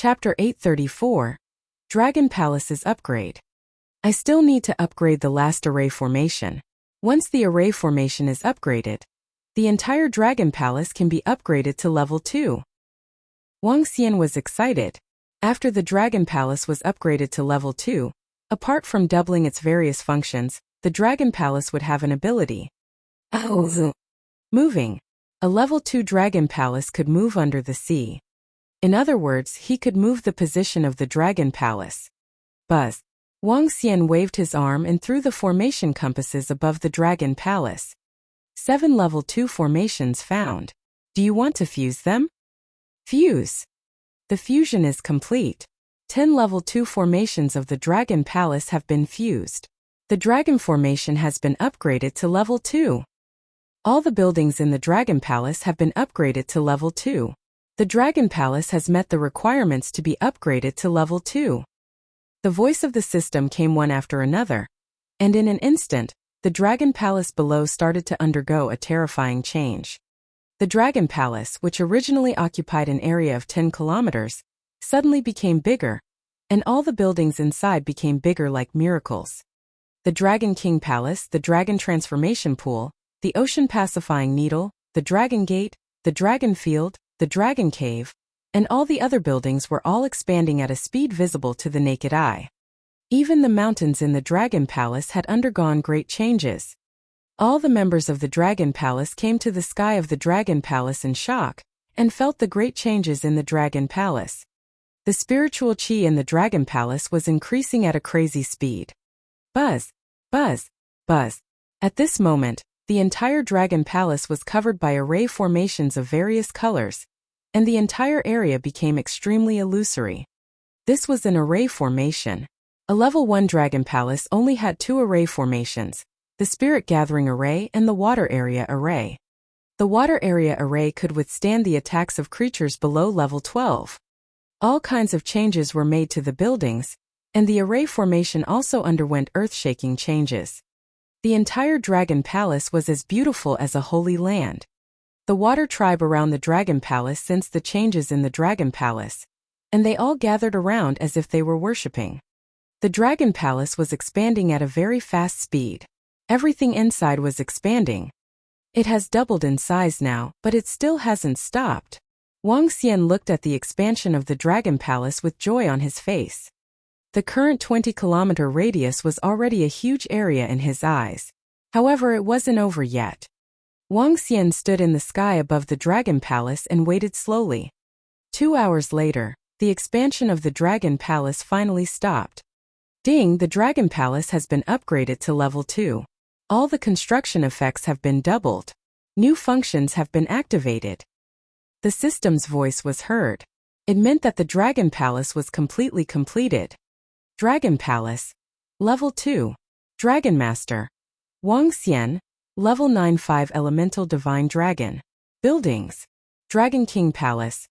Chapter 834. Dragon Palace's Upgrade. I still need to upgrade the last array formation. Once the array formation is upgraded, the entire Dragon Palace can be upgraded to level 2. Wuxia was excited. After the Dragon Palace was upgraded to level 2, apart from doubling its various functions, the Dragon Palace would have an ability. Moving. A level 2 Dragon Palace could move under the sea. In other words, he could move the position of the Dragon Palace. Buzz. Wuxia waved his arm and threw the formation compasses above the Dragon Palace. 7 level 2 formations found. Do you want to fuse them? Fuse. The fusion is complete. 10 level 2 formations of the Dragon Palace have been fused. The Dragon Formation has been upgraded to level 2. All the buildings in the Dragon Palace have been upgraded to level 2. The Dragon Palace has met the requirements to be upgraded to level 2. The voice of the system came one after another, and in an instant, the Dragon Palace below started to undergo a terrifying change. The Dragon Palace, which originally occupied an area of 10 kilometers, suddenly became bigger, and all the buildings inside became bigger like miracles. The Dragon King Palace, the Dragon Transformation Pool, the Ocean Pacifying Needle, the Dragon Gate, the Dragon Field, the Dragon Cave, and all the other buildings were all expanding at a speed visible to the naked eye. Even the mountains in the Dragon Palace had undergone great changes. All the members of the Dragon Palace came to the sky of the Dragon Palace in shock, and felt the great changes in the Dragon Palace. The spiritual chi in the Dragon Palace was increasing at a crazy speed. Buzz, buzz, buzz. At this moment, the entire Dragon Palace was covered by array formations of various colors, and the entire area became extremely illusory. This was an array formation. A level 1 Dragon Palace only had 2 array formations, the Spirit Gathering Array and the Water Area Array. The Water Area Array could withstand the attacks of creatures below level 12. All kinds of changes were made to the buildings, and the array formation also underwent earth-shaking changes. The entire Dragon Palace was as beautiful as a holy land. The water tribe around the Dragon Palace sensed the changes in the Dragon Palace, and they all gathered around as if they were worshipping. The Dragon Palace was expanding at a very fast speed. Everything inside was expanding. It has doubled in size now, but it still hasn't stopped. Wuxia looked at the expansion of the Dragon Palace with joy on his face. The current 20-kilometer radius was already a huge area in his eyes. However, it wasn't over yet. Wuxia stood in the sky above the Dragon Palace and waited slowly. 2 hours later, the expansion of the Dragon Palace finally stopped. Ding, the Dragon Palace has been upgraded to level 2. All the construction effects have been doubled. New functions have been activated. The system's voice was heard. It meant that the Dragon Palace was completely completed. Dragon Palace. Level 2. Dragon Master. Wuxia. Level 9-5 Elemental Divine Dragon. Buildings. Dragon King Palace.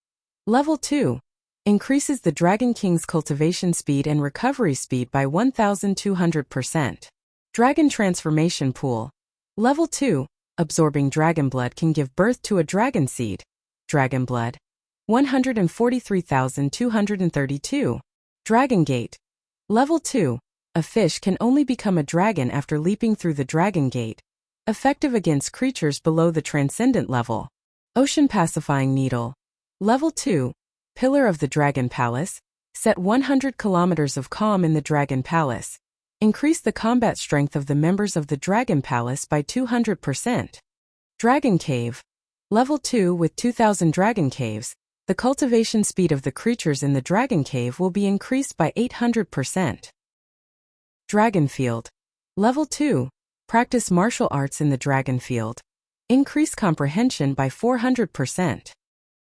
Level 2. Increases the Dragon King's cultivation speed and recovery speed by 1,200%. Dragon Transformation Pool. Level 2. Absorbing dragon blood can give birth to a dragon seed. Dragon Blood. 143,232. Dragon Gate. Level 2. A fish can only become a dragon after leaping through the Dragon Gate. Effective against creatures below the Transcendent level. Ocean Pacifying Needle. Level 2. Pillar of the Dragon Palace. Set 100 kilometers of calm in the Dragon Palace. Increase the combat strength of the members of the Dragon Palace by 200%. Dragon Cave. Level 2 with 2,000 Dragon Caves. The cultivation speed of the creatures in the Dragon Cave will be increased by 800%. Dragon Field. Level 2. Practice martial arts in the Dragon Field. Increase comprehension by 400%.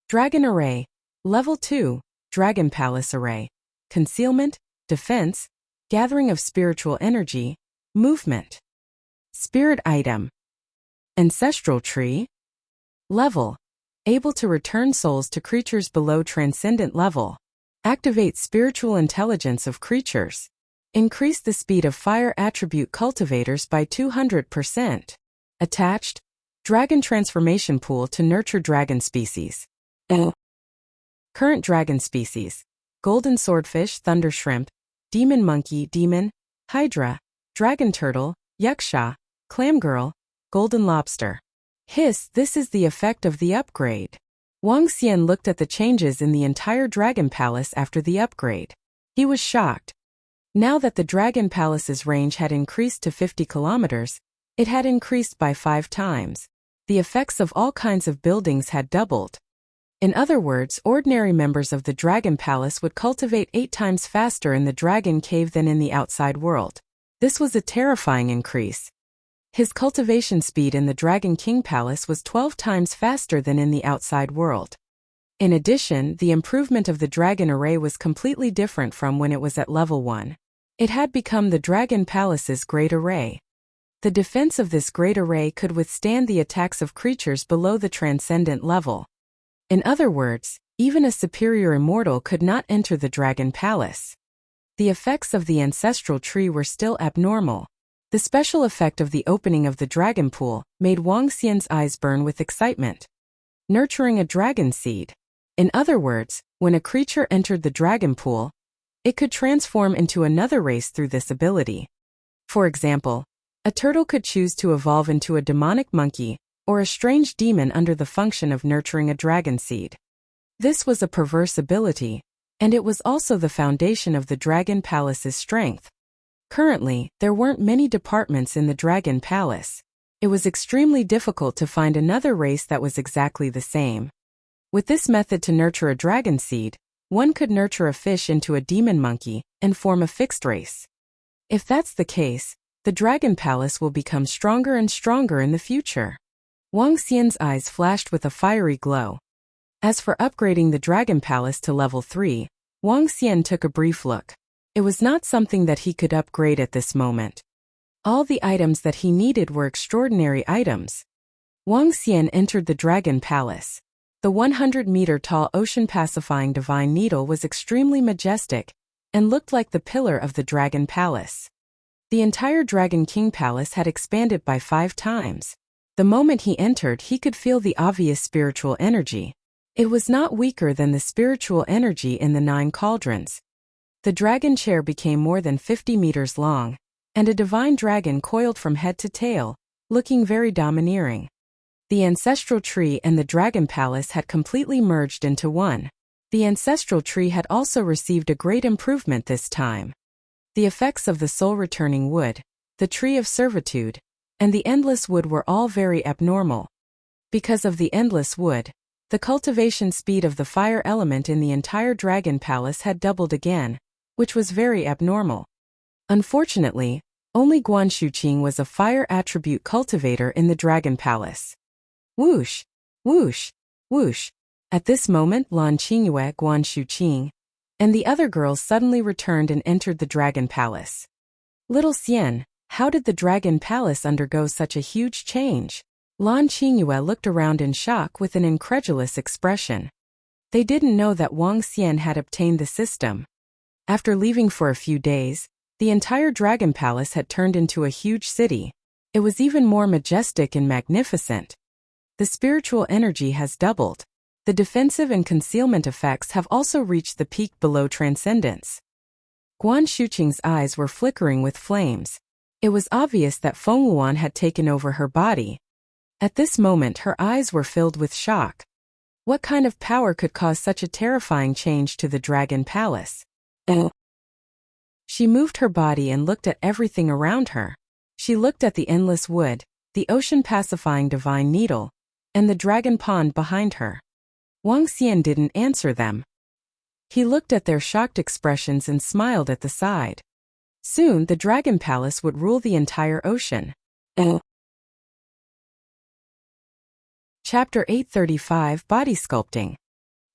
Dragon Array. Level 2. Dragon Palace Array. Concealment, defense, gathering of spiritual energy, movement. Spirit Item. Ancestral Tree. Level. Able to return souls to creatures below Transcendent level. Activate spiritual intelligence of creatures. Increase the speed of fire attribute cultivators by 200%. Attached. Dragon Transformation Pool to nurture dragon species. Current dragon species. golden swordfish, thunder shrimp, demon monkey, demon, hydra, dragon turtle, yuksha, clam girl, golden lobster. Hiss, this is the effect of the upgrade. Wang Xian looked at the changes in the entire Dragon Palace after the upgrade. He was shocked. Now that the Dragon Palace's range had increased to 50 kilometers, it had increased by 5 times. The effects of all kinds of buildings had doubled. In other words, ordinary members of the Dragon Palace would cultivate 8 times faster in the Dragon Cave than in the outside world. This was a terrifying increase. His cultivation speed in the Dragon King Palace was 12 times faster than in the outside world. In addition, the improvement of the Dragon Array was completely different from when it was at level 1. It had become the Dragon Palace's Great Array. The defense of this Great Array could withstand the attacks of creatures below the Transcendent level. In other words, even a superior immortal could not enter the Dragon Palace. The effects of the Ancestral Tree were still abnormal. The special effect of the opening of the Dragon Pool made Wang Xian's eyes burn with excitement. Nurturing a Dragon Seed. In other words, when a creature entered the Dragon Pool, it could transform into another race through this ability. For example, a turtle could choose to evolve into a demonic monkey or a strange demon under the function of nurturing a dragon seed. This was a perverse ability, and it was also the foundation of the Dragon Palace's strength. Currently, there weren't many departments in the Dragon Palace. It was extremely difficult to find another race that was exactly the same. With this method to nurture a dragon seed, one could nurture a fish into a demon monkey and form a fixed race. If that's the case, the Dragon Palace will become stronger and stronger in the future. Wang Xian's eyes flashed with a fiery glow. As for upgrading the Dragon Palace to level 3, Wang Xian took a brief look. It was not something that he could upgrade at this moment. All the items that he needed were extraordinary items. Wang Xian entered the Dragon Palace. The 100-meter-tall ocean-pacifying divine needle was extremely majestic and looked like the pillar of the Dragon Palace. The entire Dragon King Palace had expanded by 5 times. The moment he entered, he could feel the obvious spiritual energy. It was not weaker than the spiritual energy in the 9 cauldrons. The dragon chair became more than 50 meters long, and a divine dragon coiled from head to tail, looking very domineering. The Ancestral Tree and the Dragon Palace had completely merged into one. The Ancestral Tree had also received a great improvement this time. The effects of the soul-returning wood, the Tree of Servitude, and the Endless Wood were all very abnormal. Because of the Endless Wood, the cultivation speed of the fire element in the entire Dragon Palace had doubled again, which was very abnormal. Unfortunately, only Guan Shuqing was a fire attribute cultivator in the Dragon Palace. Whoosh! Whoosh! Whoosh! At this moment, Lan Qingyue, Guan Shuqing, and the other girls suddenly returned and entered the Dragon Palace. Little Xian, how did the Dragon Palace undergo such a huge change? Lan Qingyue looked around in shock with an incredulous expression. They didn't know that Wang Xian had obtained the system. After leaving for a few days, the entire Dragon Palace had turned into a huge city. It was even more majestic and magnificent. The spiritual energy has doubled. The defensive and concealment effects have also reached the peak below transcendence. Guan Shuqing's eyes were flickering with flames. It was obvious that Feng Wuan had taken over her body. At this moment, her eyes were filled with shock. What kind of power could cause such a terrifying change to the Dragon Palace? She moved her body and looked at everything around her. She looked at the endless wood, the ocean-pacifying divine needle, and the dragon pond behind her. Wang Xian didn't answer them. He looked at their shocked expressions and smiled at the side. Soon, the Dragon Palace would rule the entire ocean. Chapter 835, Body Sculpting.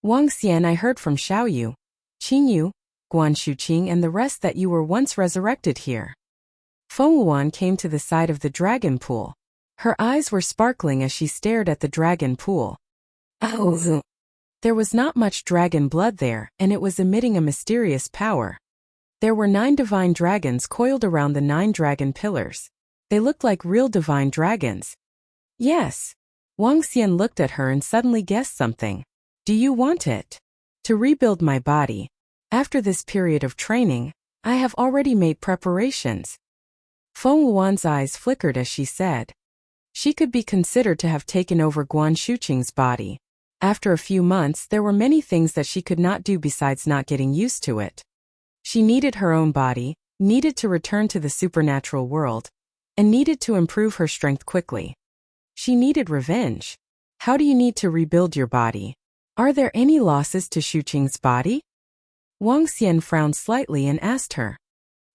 Wang Xian, I heard from Xiaoyu, Qingyu, Guan Shuqing and the rest that you were once resurrected here. Feng Wuan came to the side of the dragon pool. Her eyes were sparkling as she stared at the dragon pool. There was not much dragon blood there, and it was emitting a mysterious power. There were 9 divine dragons coiled around the 9 dragon pillars. They looked like real divine dragons. Yes. Wang Xian looked at her and suddenly guessed something. Do you want it? To rebuild my body. After this period of training, I have already made preparations. Feng Wuan's eyes flickered as she said. She could be considered to have taken over Guan Shuqing's body. After a few months, there were many things that she could not do besides not getting used to it. She needed her own body, needed to return to the supernatural world, and needed to improve her strength quickly. She needed revenge. How do you need to rebuild your body? Are there any losses to Shuqing's body? Wang Xian frowned slightly and asked her.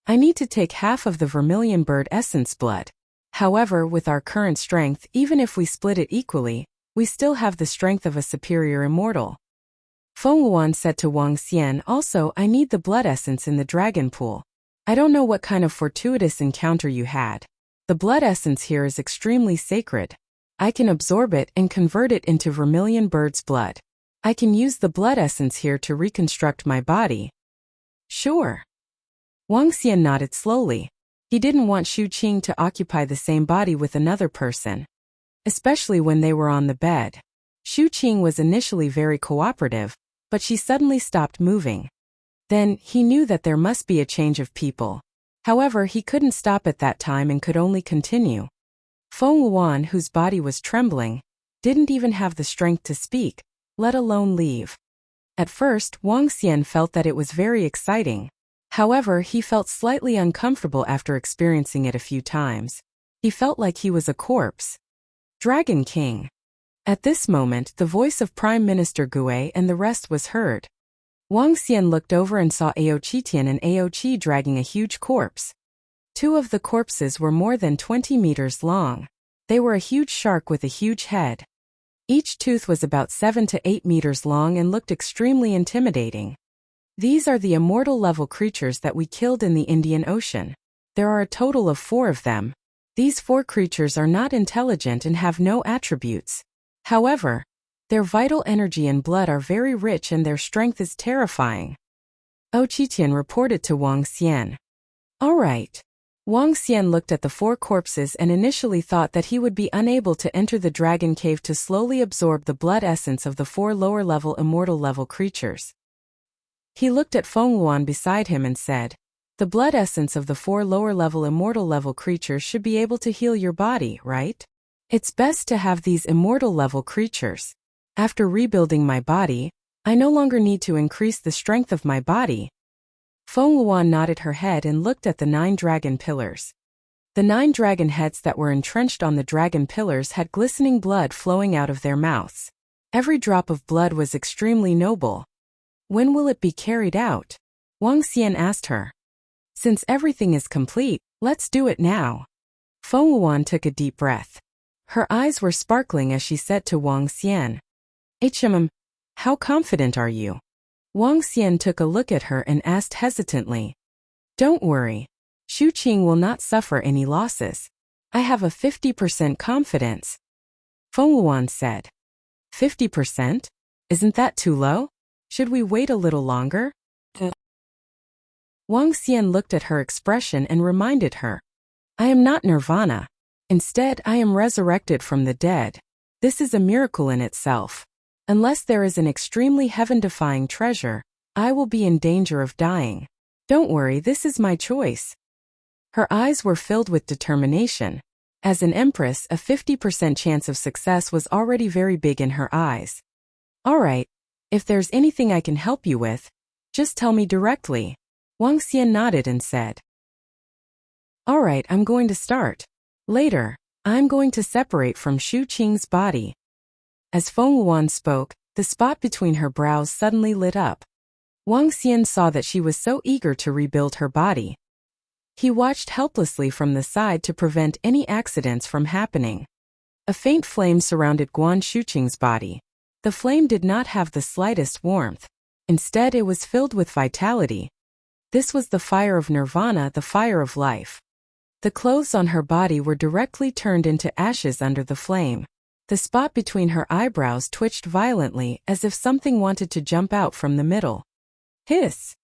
I need to take half of the vermilion bird essence blood. However, with our current strength, even if we split it equally, we still have the strength of a superior immortal. Feng Wuan said to Wang Xian, also, I need the blood essence in the dragon pool. I don't know what kind of fortuitous encounter you had. The blood essence here is extremely sacred. I can absorb it and convert it into vermilion bird's blood. I can use the blood essence here to reconstruct my body. Sure. Wang Xian nodded slowly. He didn't want Shu Qing to occupy the same body with another person, especially when they were on the bed. Shu Qing was initially very cooperative, but she suddenly stopped moving. Then, he knew that there must be a change of people. However, he couldn't stop at that time and could only continue. Feng Wuan, whose body was trembling, didn't even have the strength to speak, let alone leave. At first, Wang Xian felt that it was very exciting. However, he felt slightly uncomfortable after experiencing it a few times. He felt like he was a corpse. Dragon King. At this moment, the voice of Prime Minister Gue and the rest was heard. Wang Xian looked over and saw Aoqitian and Aoqi dragging a huge corpse. Two of the corpses were more than 20 meters long. They were a huge shark with a huge head. Each tooth was about 7 to 8 meters long and looked extremely intimidating. These are the immortal level creatures that we killed in the Indian Ocean. There are a total of 4 of them. These 4 creatures are not intelligent and have no attributes. However, their vital energy and blood are very rich and their strength is terrifying. Oqitian reported to Wang Xian. All right. Wang Xian looked at the 4 corpses and initially thought that he would be unable to enter the dragon cave to slowly absorb the blood essence of the 4 lower-level immortal level creatures. He looked at Feng Wuan beside him and said, the blood essence of the 4 lower-level immortal level creatures should be able to heal your body, right? It's best to have these immortal level creatures. After rebuilding my body, I no longer need to increase the strength of my body. Feng Wuan nodded her head and looked at the 9 dragon pillars. The 9 dragon heads that were entrenched on the dragon pillars had glistening blood flowing out of their mouths. Every drop of blood was extremely noble. When will it be carried out? Wang Xian asked her. Since everything is complete, let's do it now. Feng Wuan took a deep breath. Her eyes were sparkling as she said to Wang Xian. How confident are you? Wang Xian took a look at her and asked hesitantly. Don't worry. Shu Qing will not suffer any losses. I have a 50% confidence. Feng Wuan said. 50%? Isn't that too low? Should we wait a little longer? Wang Xian looked at her expression and reminded her. I am not nirvana. Instead, I am resurrected from the dead. This is a miracle in itself. Unless there is an extremely heaven-defying treasure, I will be in danger of dying. Don't worry, this is my choice. Her eyes were filled with determination. As an empress, a 50% chance of success was already very big in her eyes. All right. If there's anything I can help you with, just tell me directly. Wang Xian nodded and said. All right, I'm going to start. Later, I'm going to separate from Shu Qing's body. As Feng Wuan spoke, the spot between her brows suddenly lit up. Wang Xian saw that she was so eager to rebuild her body. He watched helplessly from the side to prevent any accidents from happening. A faint flame surrounded Guan Shuqing's body. The flame did not have the slightest warmth. Instead, it was filled with vitality. This was the fire of nirvana, the fire of life. The clothes on her body were directly turned into ashes under the flame. The spot between her eyebrows twitched violently as if something wanted to jump out from the middle. Hiss!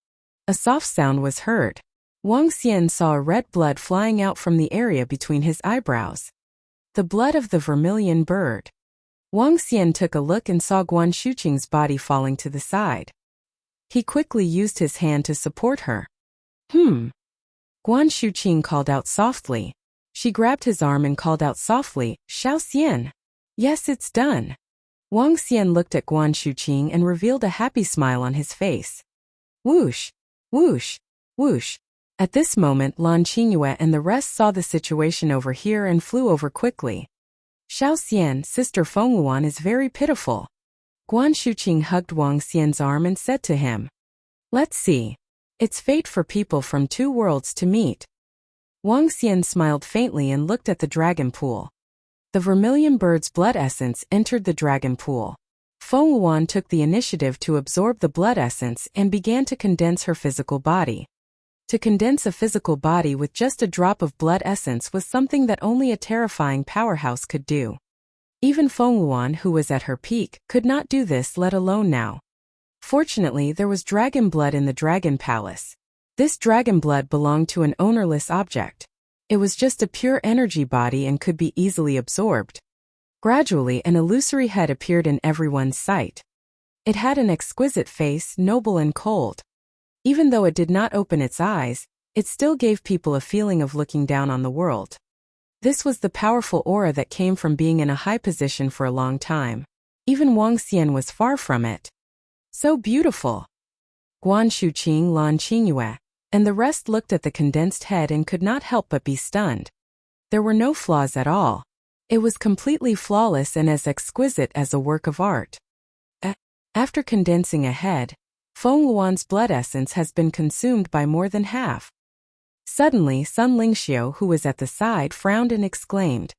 A soft sound was heard. Wang Xian saw a red blood flying out from the area between his eyebrows. The blood of the vermilion bird. Wang Xian took a look and saw Guan Shuqing's body falling to the side. He quickly used his hand to support her. Guan Shuqing called out softly. She grabbed his arm and called out softly, Xiao Xian. Yes, it's done. Wang Xian looked at Guan Shuqing and revealed a happy smile on his face. Whoosh, whoosh, whoosh. At this moment, Lan Qingyue and the rest saw the situation over here and flew over quickly. Xiao Xian, Sister Fengluan is very pitiful. Guan Shuqing hugged Wang Xian's arm and said to him, Let's see. It's fate for people from two worlds to meet. Wang Xian smiled faintly and looked at the dragon pool. The vermilion bird's blood essence entered the dragon pool. Fengluan took the initiative to absorb the blood essence and began to condense her physical body. To condense a physical body with just a drop of blood essence was something that only a terrifying powerhouse could do. Even Fengluan, who was at her peak, could not do this, let alone now. Fortunately, there was dragon blood in the dragon palace. This dragon blood belonged to an ownerless object. It was just a pure energy body and could be easily absorbed. Gradually, an illusory head appeared in everyone's sight. It had an exquisite face, noble and cold. Even though it did not open its eyes, it still gave people a feeling of looking down on the world. This was the powerful aura that came from being in a high position for a long time. Even Wang Xian was far from it. So beautiful. Guan Shuqing, Lan Qingyue, and the rest looked at the condensed head and could not help but be stunned. There were no flaws at all. It was completely flawless and as exquisite as a work of art. After condensing a head, Fengluan's blood essence has been consumed by more than half. Suddenly, Sun Lingxiu, who was at the side, frowned and exclaimed,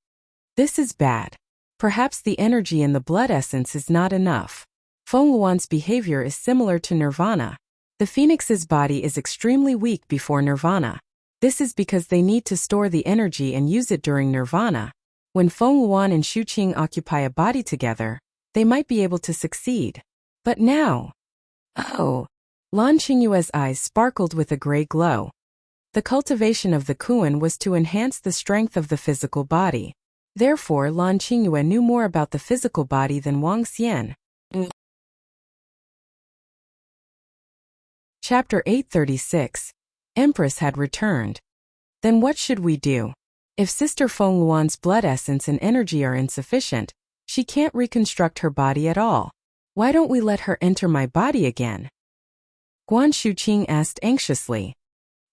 This is bad. Perhaps the energy in the blood essence is not enough. Fengluan's behavior is similar to nirvana. The phoenix's body is extremely weak before nirvana. This is because they need to store the energy and use it during nirvana. When Fengluan and Shuqing occupy a body together, they might be able to succeed. But now... Oh! Lan Qingyue's eyes sparkled with a gray glow. The cultivation of the Kuan was to enhance the strength of the physical body. Therefore, Lan Qingyue knew more about the physical body than Wang Xian. Chapter 836. Empress had returned. Then what should we do? If Sister Fengluan's blood essence and energy are insufficient, she can't reconstruct her body at all. Why don't we let her enter my body again? Guan Shuqing asked anxiously.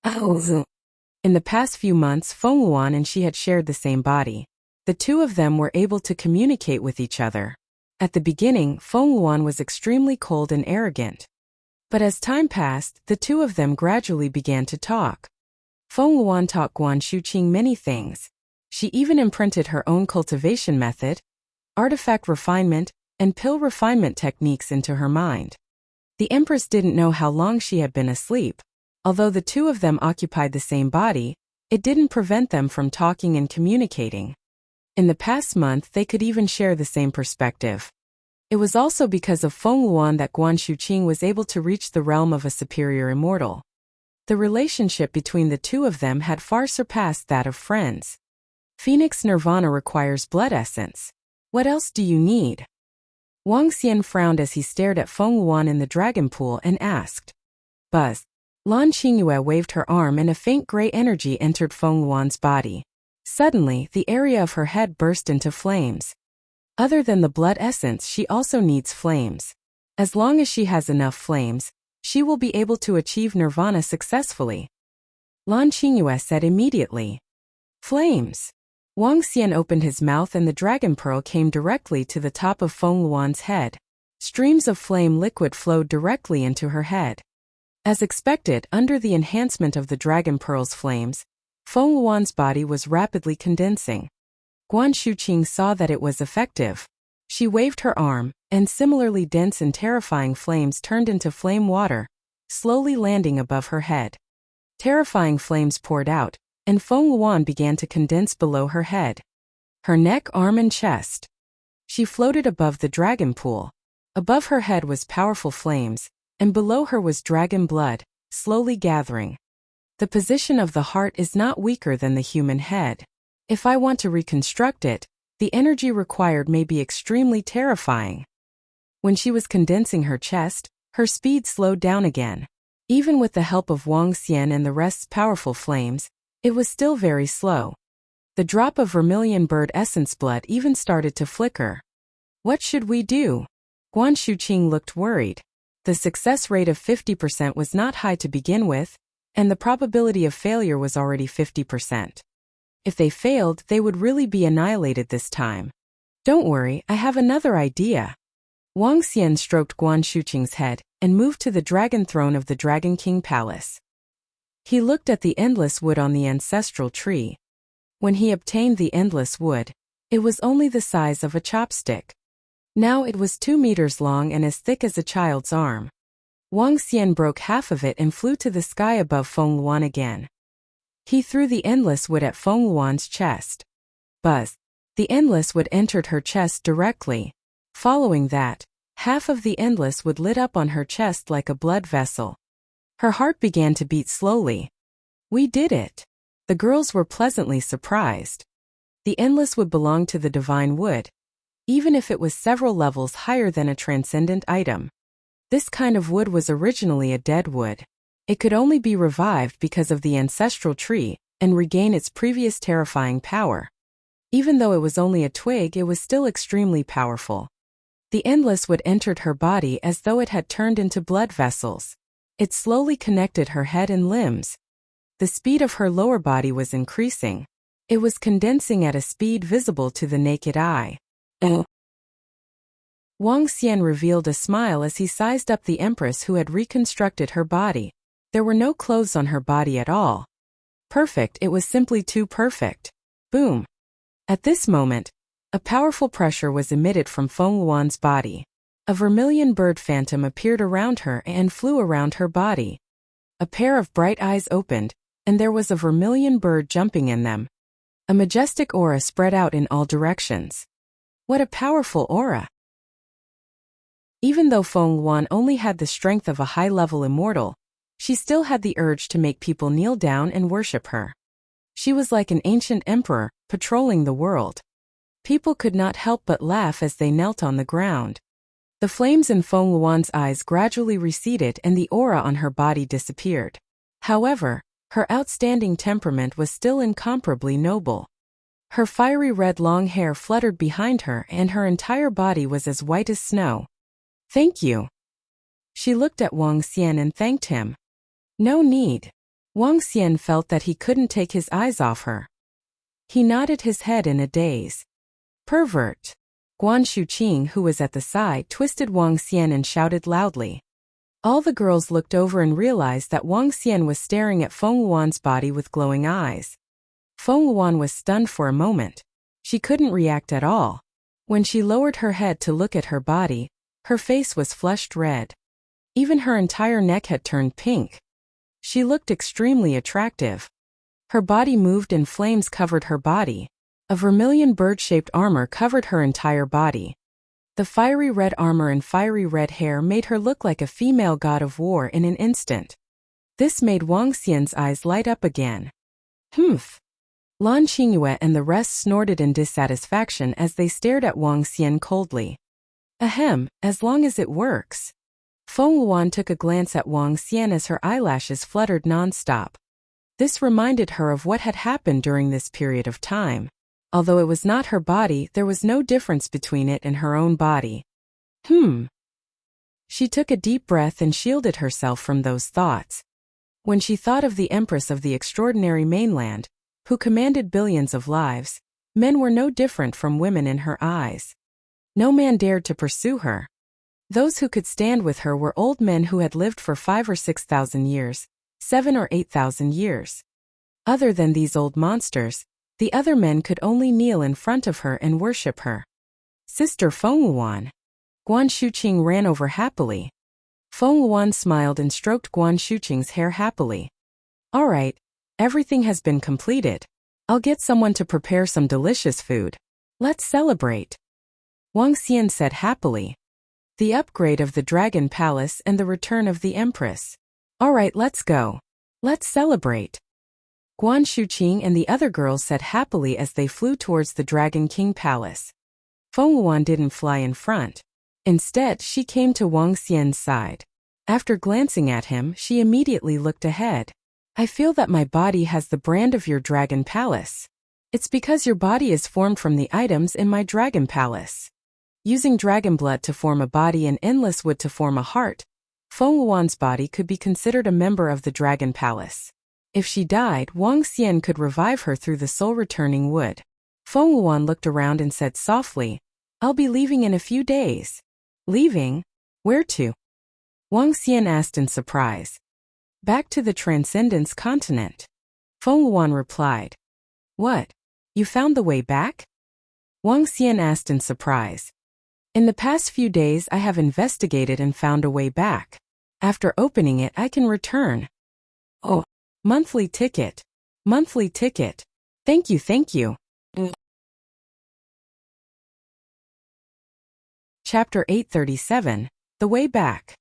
In the past few months, Fengluan and she had shared the same body. The two of them were able to communicate with each other. At the beginning, Fengluan was extremely cold and arrogant. But as time passed, the two of them gradually began to talk. Fengluan taught Guan Shuqing many things. She even imprinted her own cultivation method, artifact refinement, and pill refinement techniques into her mind. The Empress didn't know how long she had been asleep. Although the two of them occupied the same body, it didn't prevent them from talking and communicating. In the past month, they could even share the same perspective. It was also because of Fengluan that Guan Shuqing was able to reach the realm of a superior immortal. The relationship between the two of them had far surpassed that of friends. Phoenix Nirvana requires blood essence. What else do you need? Wang Xian frowned as he stared at Fengluan in the dragon pool and asked. Buzz. Lan Qingyue waved her arm and a faint gray energy entered Fengluan's body. Suddenly, the area of her head burst into flames. Other than the blood essence, she also needs flames. As long as she has enough flames, she will be able to achieve nirvana successfully. Lan Qingyue said immediately. Flames! Wang Xian opened his mouth and the dragon pearl came directly to the top of Fengluan's head. Streams of flame liquid flowed directly into her head. As expected, under the enhancement of the dragon pearl's flames, Fengluan's body was rapidly condensing. Guan Shuqing saw that it was effective. She waved her arm, and similarly dense and terrifying flames turned into flame water, slowly landing above her head. Terrifying flames poured out, and Fengluan began to condense below her head. Her neck, arm and chest. She floated above the dragon pool. Above her head was powerful flames, and below her was dragon blood, slowly gathering. The position of the heart is not weaker than the human head. If I want to reconstruct it, the energy required may be extremely terrifying. When she was condensing her chest, Her speed slowed down again. Even with the help of Wang Xian and the rest's powerful flames, it was still very slow. The drop of vermilion bird essence blood even started to flicker. What should we do? Guan Shuqing looked worried. The success rate of 50% was not high to begin with, and the probability of failure was already 50%. If they failed, they would really be annihilated this time. Don't worry, I have another idea. Wang Xian stroked Guan Shuqing's head and moved to the dragon throne of the Dragon King Palace. He looked at the endless wood on the ancestral tree. When he obtained the endless wood, it was only the size of a chopstick. Now it was 2 meters long and as thick as a child's arm. Wang Xian broke half of it and flew to the sky above Feng Luan again. He threw the endless wood at Feng Luan's chest. Buzz! The endless wood entered her chest directly. Following that, half of the endless wood lit up on her chest like a blood vessel. Her heart began to beat slowly. We did it! The girls were pleasantly surprised. The endless wood belonged to the divine wood, even if it was several levels higher than a transcendent item. This kind of wood was originally a dead wood. It could only be revived because of the ancestral tree and regain its previous terrifying power. Even though it was only a twig, it was still extremely powerful. The endless wood entered her body as though it had turned into blood vessels. It slowly connected her head and limbs. The speed of her lower body was increasing. It was condensing at a speed visible to the naked eye. Wang Xian revealed a smile as he sized up the empress who had reconstructed her body. There were no clothes on her body at all. Perfect, it was simply too perfect. Boom! At this moment, a powerful pressure was emitted from Feng Luan's body. A vermilion bird phantom appeared around her and flew around her body. A pair of bright eyes opened, and there was a vermilion bird jumping in them. A majestic aura spread out in all directions. What a powerful aura! Even though Feng Luan only had the strength of a high-level immortal, she still had the urge to make people kneel down and worship her. She was like an ancient emperor, patrolling the world. People could not help but laugh as they knelt on the ground. The flames in Feng Luan's eyes gradually receded and the aura on her body disappeared. However, her outstanding temperament was still incomparably noble. Her fiery red long hair fluttered behind her and her entire body was as white as snow. Thank you. She looked at Wang Xian and thanked him. No need. Wang Xian felt that he couldn't take his eyes off her. He nodded his head in a daze. Pervert. Guan Shuqing, who was at the side, twisted Wang Xian and shouted loudly. All the girls looked over and realized that Wang Xian was staring at Feng Luan's body with glowing eyes. Feng Luan was stunned for a moment. She couldn't react at all. When she lowered her head to look at her body, her face was flushed red. Even her entire neck had turned pink. She looked extremely attractive. Her body moved and flames covered her body. A vermilion bird-shaped armor covered her entire body. The fiery red armor and fiery red hair made her look like a female god of war in an instant. This made Wang Xian's eyes light up again. Humph! Lan Qingyue and the rest snorted in dissatisfaction as they stared at Wang Xian coldly. Ahem, as long as it works. Feng Luan took a glance at Wang Xian as her eyelashes fluttered non-stop. This reminded her of what had happened during this period of time. Although it was not her body, there was no difference between it and her own body. She took a deep breath and shielded herself from those thoughts. When she thought of the Empress of the extraordinary mainland, who commanded billions of lives, men were no different from women in her eyes. No man dared to pursue her. Those who could stand with her were old men who had lived for 5,000 or 6,000 years, 7,000 or 8,000 years. Other than these old monsters, the other men could only kneel in front of her and worship her. Sister Feng Luan. Guan Shuqing ran over happily. Feng Luan smiled and stroked Guan Shuqing's hair happily. All right, everything has been completed. I'll get someone to prepare some delicious food. Let's celebrate. Wang Xian said happily. The upgrade of the Dragon Palace and the return of the Empress. All right, let's go. Let's celebrate. Guan Shuqing and the other girls said happily as they flew towards the Dragon King Palace. Feng Luan didn't fly in front. Instead, she came to Wang Xian's side. After glancing at him, she immediately looked ahead. I feel that my body has the brand of your dragon palace. It's because your body is formed from the items in my dragon palace. Using dragon blood to form a body and endless wood to form a heart, Feng Wuan's body could be considered a member of the dragon palace. If she died, Wang Xian could revive her through the soul-returning wood. Feng Wuan looked around and said softly, I'll be leaving in a few days. Leaving? Where to? Wang Xian asked in surprise. Back to the Transcendence continent. Feng Wuan replied. What? You found the way back? Wang Xian asked in surprise. In the past few days I have investigated and found a way back. After opening it I can return. Oh, monthly ticket. Monthly ticket. Thank you, thank you. Chapter 837, The Way Back.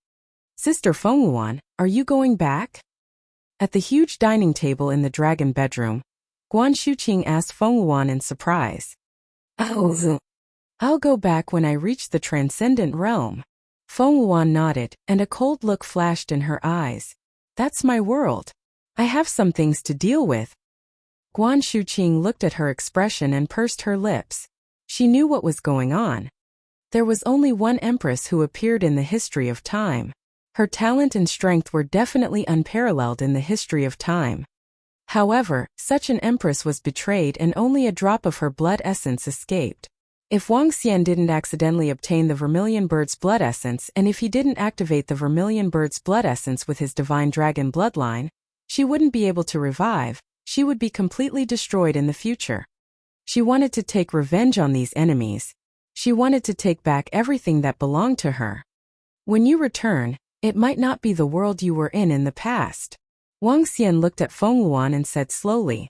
Sister Feng Wuan, are you going back? At the huge dining table in the dragon bedroom, Guan Shuqing asked Feng Wuan in surprise. I'll go back when I reach the transcendent realm. Feng Wuan nodded, and a cold look flashed in her eyes. That's my world. I have some things to deal with. Guan Shuqing looked at her expression and pursed her lips. She knew what was going on. There was only one empress who appeared in the history of time. Her talent and strength were definitely unparalleled in the history of time. However, such an empress was betrayed and only a drop of her blood essence escaped. If Wang Xian didn't accidentally obtain the Vermilion Bird's blood essence and if he didn't activate the Vermilion Bird's blood essence with his divine dragon bloodline, she wouldn't be able to revive, she would be completely destroyed in the future. She wanted to take revenge on these enemies. She wanted to take back everything that belonged to her. When you return, it might not be the world you were in the past. Wang Xian looked at Feng Wuan and said slowly.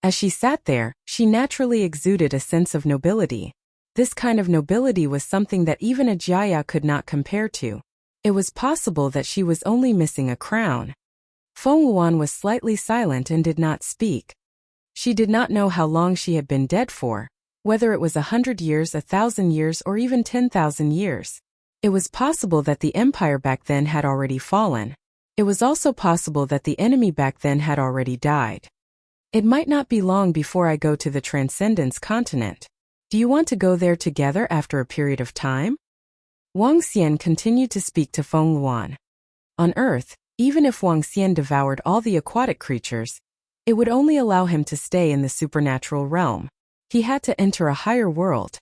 As she sat there, she naturally exuded a sense of nobility. This kind of nobility was something that even a Jiaya could not compare to. It was possible that she was only missing a crown. Feng Wuan was slightly silent and did not speak. She did not know how long she had been dead for, whether it was 100 years, 1,000 years, or even 10,000 years. It was possible that the empire back then had already fallen. It was also possible that the enemy back then had already died. It might not be long before I go to the Transcendence continent. Do you want to go there together after a period of time? Wang Xian continued to speak to Feng Wuan. On Earth, even if Wang Xian devoured all the aquatic creatures, it would only allow him to stay in the supernatural realm. He had to enter a higher world.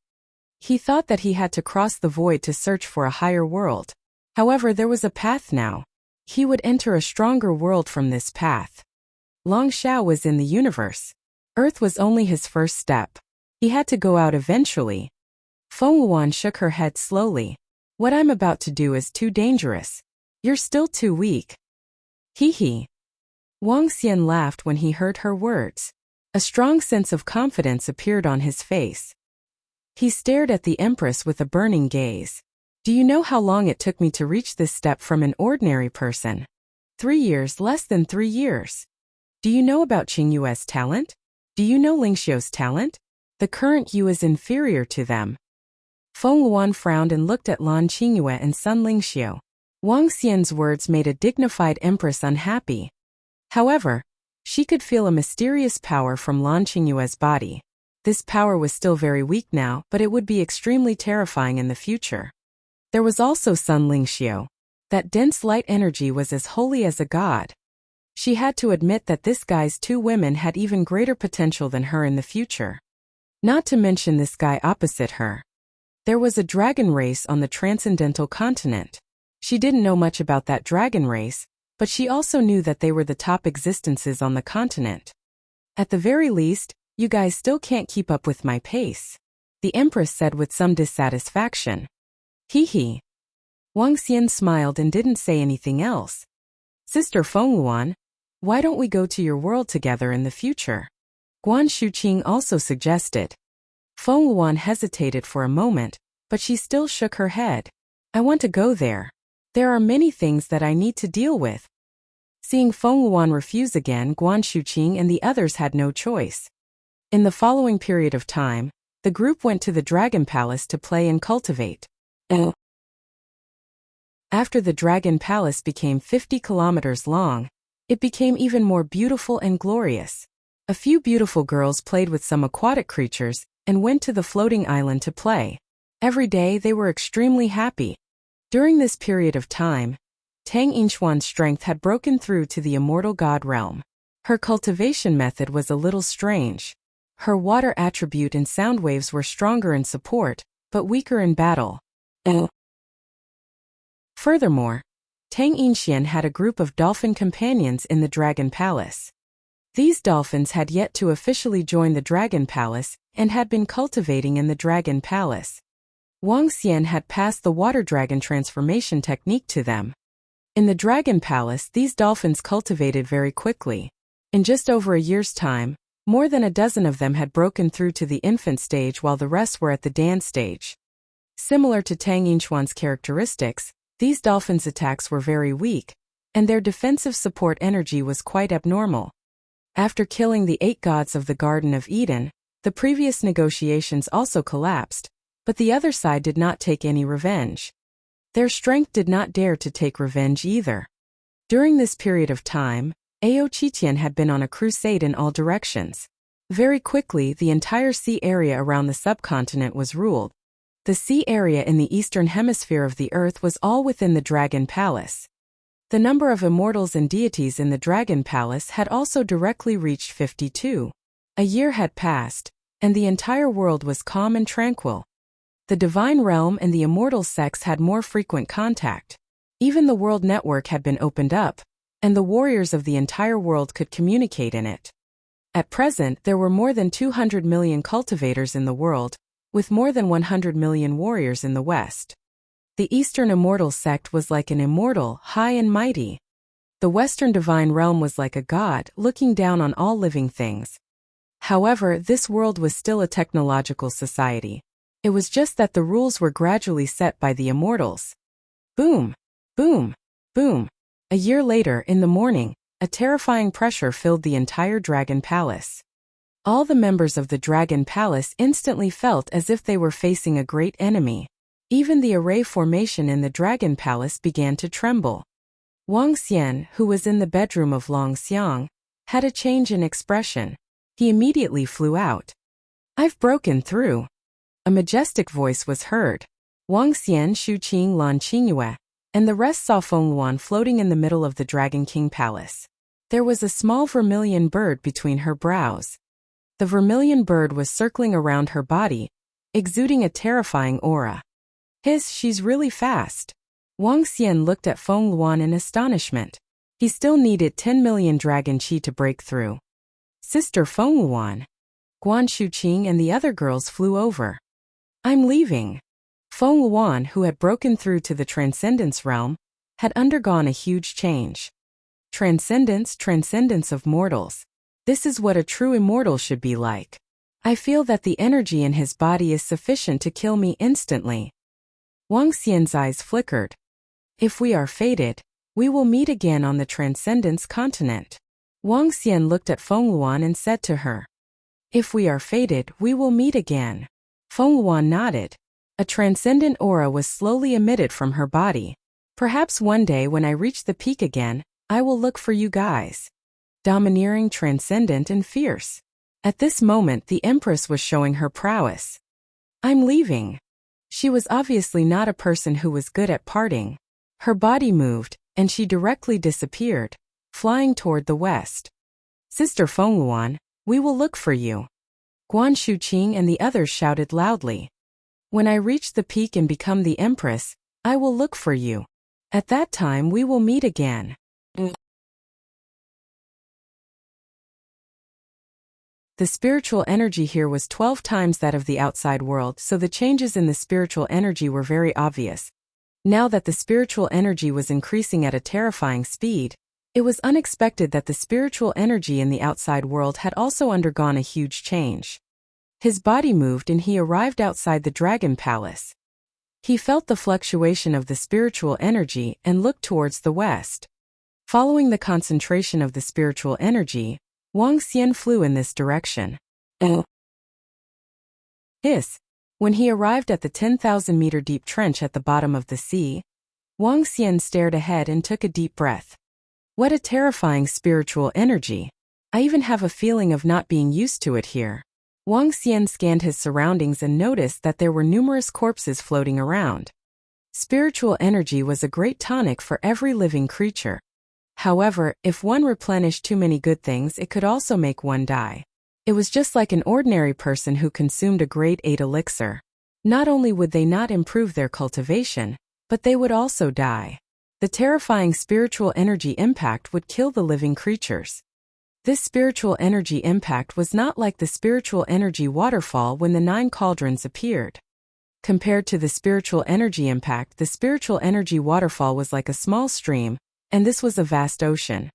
He thought that he had to cross the void to search for a higher world. However, there was a path now. He would enter a stronger world from this path. Long Xiao was in the universe. Earth was only his first step. He had to go out eventually. Feng Wuan shook her head slowly. What I'm about to do is too dangerous. You're still too weak. Hee. Wang Xian laughed when he heard her words. A strong sense of confidence appeared on his face. He stared at the Empress with a burning gaze. Do you know how long it took me to reach this step from an ordinary person? 3 years, less than 3 years. Do you know about Qingyue's talent? Do you know Lingxiu's talent? The current you is inferior to them. Feng Wuan frowned and looked at Lan Qingyue and Sun Lingxiu. Wang Xian's words made a dignified empress unhappy. However, she could feel a mysterious power from Lan Qingyue's body. This power was still very weak now, but it would be extremely terrifying in the future. There was also Sun Lingxiu. That dense light energy was as holy as a god. She had to admit that this guy's 2 women had even greater potential than her in the future. Not to mention this guy opposite her. There was a dragon race on the transcendental continent. She didn't know much about that dragon race, but she also knew that they were the top existences on the continent. At the very least, you guys still can't keep up with my pace, the Empress said with some dissatisfaction. Hee. Wang Xian smiled and didn't say anything else. Sister Feng Wuan, why don't we go to your world together in the future? Guan Shuqing also suggested. Feng Wuan hesitated for a moment, but she still shook her head. I want to go there. There are many things that I need to deal with. Seeing Feng Wuan refuse again, Guan Shuqing and the others had no choice. In the following period of time, the group went to the Dragon Palace to play and cultivate. After the Dragon Palace became 50 kilometers long, it became even more beautiful and glorious. A few beautiful girls played with some aquatic creatures and went to the floating island to play. Every day they were extremely happy. During this period of time, Tang Yinchuan's strength had broken through to the immortal god realm. Her cultivation method was a little strange. Her water attribute and sound waves were stronger in support, but weaker in battle. Furthermore, Tang Yinxian had a group of dolphin companions in the Dragon Palace. These dolphins had yet to officially join the Dragon Palace and had been cultivating in the Dragon Palace. Wang Xian had passed the water dragon transformation technique to them. In the Dragon Palace, these dolphins cultivated very quickly. In just over a year's time, more than a dozen of them had broken through to the infant stage while the rest were at the dance stage. Similar to Tang Yinchuan's characteristics, these dolphins' attacks were very weak, and their defensive support energy was quite abnormal. After killing the 8 gods of the Garden of Eden, the previous negotiations also collapsed, but the other side did not take any revenge. Their strength did not dare to take revenge either. During this period of time, Ao Qitian had been on a crusade in all directions. Very quickly, the entire sea area around the subcontinent was ruled. The sea area in the eastern hemisphere of the earth was all within the Dragon Palace. The number of immortals and deities in the Dragon Palace had also directly reached 52. A year had passed, and the entire world was calm and tranquil. The divine realm and the immortal sects had more frequent contact. Even the world network had been opened up, and the warriors of the entire world could communicate in it. At present, there were more than 200 million cultivators in the world, with more than 100 million warriors in the West. The Eastern Immortal sect was like an immortal, high and mighty. The Western divine realm was like a god, looking down on all living things. However, this world was still a technological society. It was just that the rules were gradually set by the immortals. Boom! Boom! Boom! A year later, in the morning, a terrifying pressure filled the entire Dragon Palace. All the members of the Dragon Palace instantly felt as if they were facing a great enemy. Even the array formation in the Dragon Palace began to tremble. Wang Xian, who was in the bedroom of Long Xiang, had a change in expression. He immediately flew out. "I've broken through." A majestic voice was heard. Wang Xian, Shu Qing, Lan Qingyue, and the rest saw Feng Luan floating in the middle of the Dragon King Palace. There was a small vermilion bird between her brows. The vermilion bird was circling around her body, exuding a terrifying aura. She's really fast." Wang Xian looked at Feng Luan in astonishment. He still needed 10 million dragon qi to break through. "Sister Feng Luan." Guan Shuqing and the other girls flew over. "I'm leaving." Feng Luan, who had broken through to the Transcendence realm, had undergone a huge change. Transcendence of mortals. This is what a true immortal should be like. I feel that the energy in his body is sufficient to kill me instantly. Wang Xian's eyes flickered. "If we are fated, we will meet again on the Transcendence continent." Wang Xian looked at Feng Luan and said to her, "If we are fated, we will meet again." Feng Luan nodded. A transcendent aura was slowly emitted from her body. "Perhaps one day when I reach the peak again, I will look for you guys." Domineering, transcendent, and fierce. At this moment, the Empress was showing her prowess. "I'm leaving." She was obviously not a person who was good at parting. Her body moved, and she directly disappeared, flying toward the west. "Sister Feng Luan, we will look for you." Guan Shuqing and the others shouted loudly. "When I reach the peak and become the Empress, I will look for you. At that time we will meet again." The spiritual energy here was 12 times that of the outside world, so the changes in the spiritual energy were very obvious. Now that the spiritual energy was increasing at a terrifying speed, it was unexpected that the spiritual energy in the outside world had also undergone a huge change. His body moved and he arrived outside the Dragon Palace. He felt the fluctuation of the spiritual energy and looked towards the west. Following the concentration of the spiritual energy, Wang Xian flew in this direction. When he arrived at the 10,000-meter deep trench at the bottom of the sea, Wang Xian stared ahead and took a deep breath. What a terrifying spiritual energy. I even have a feeling of not being used to it here. Wang Xian scanned his surroundings and noticed that there were numerous corpses floating around. Spiritual energy was a great tonic for every living creature. However, if one replenished too many good things, it could also make one die. It was just like an ordinary person who consumed a grade 8 elixir. Not only would they not improve their cultivation, but they would also die. The terrifying spiritual energy impact would kill the living creatures. This spiritual energy impact was not like the spiritual energy waterfall when the 9 cauldrons appeared. Compared to the spiritual energy impact, the spiritual energy waterfall was like a small stream, and this was a vast ocean.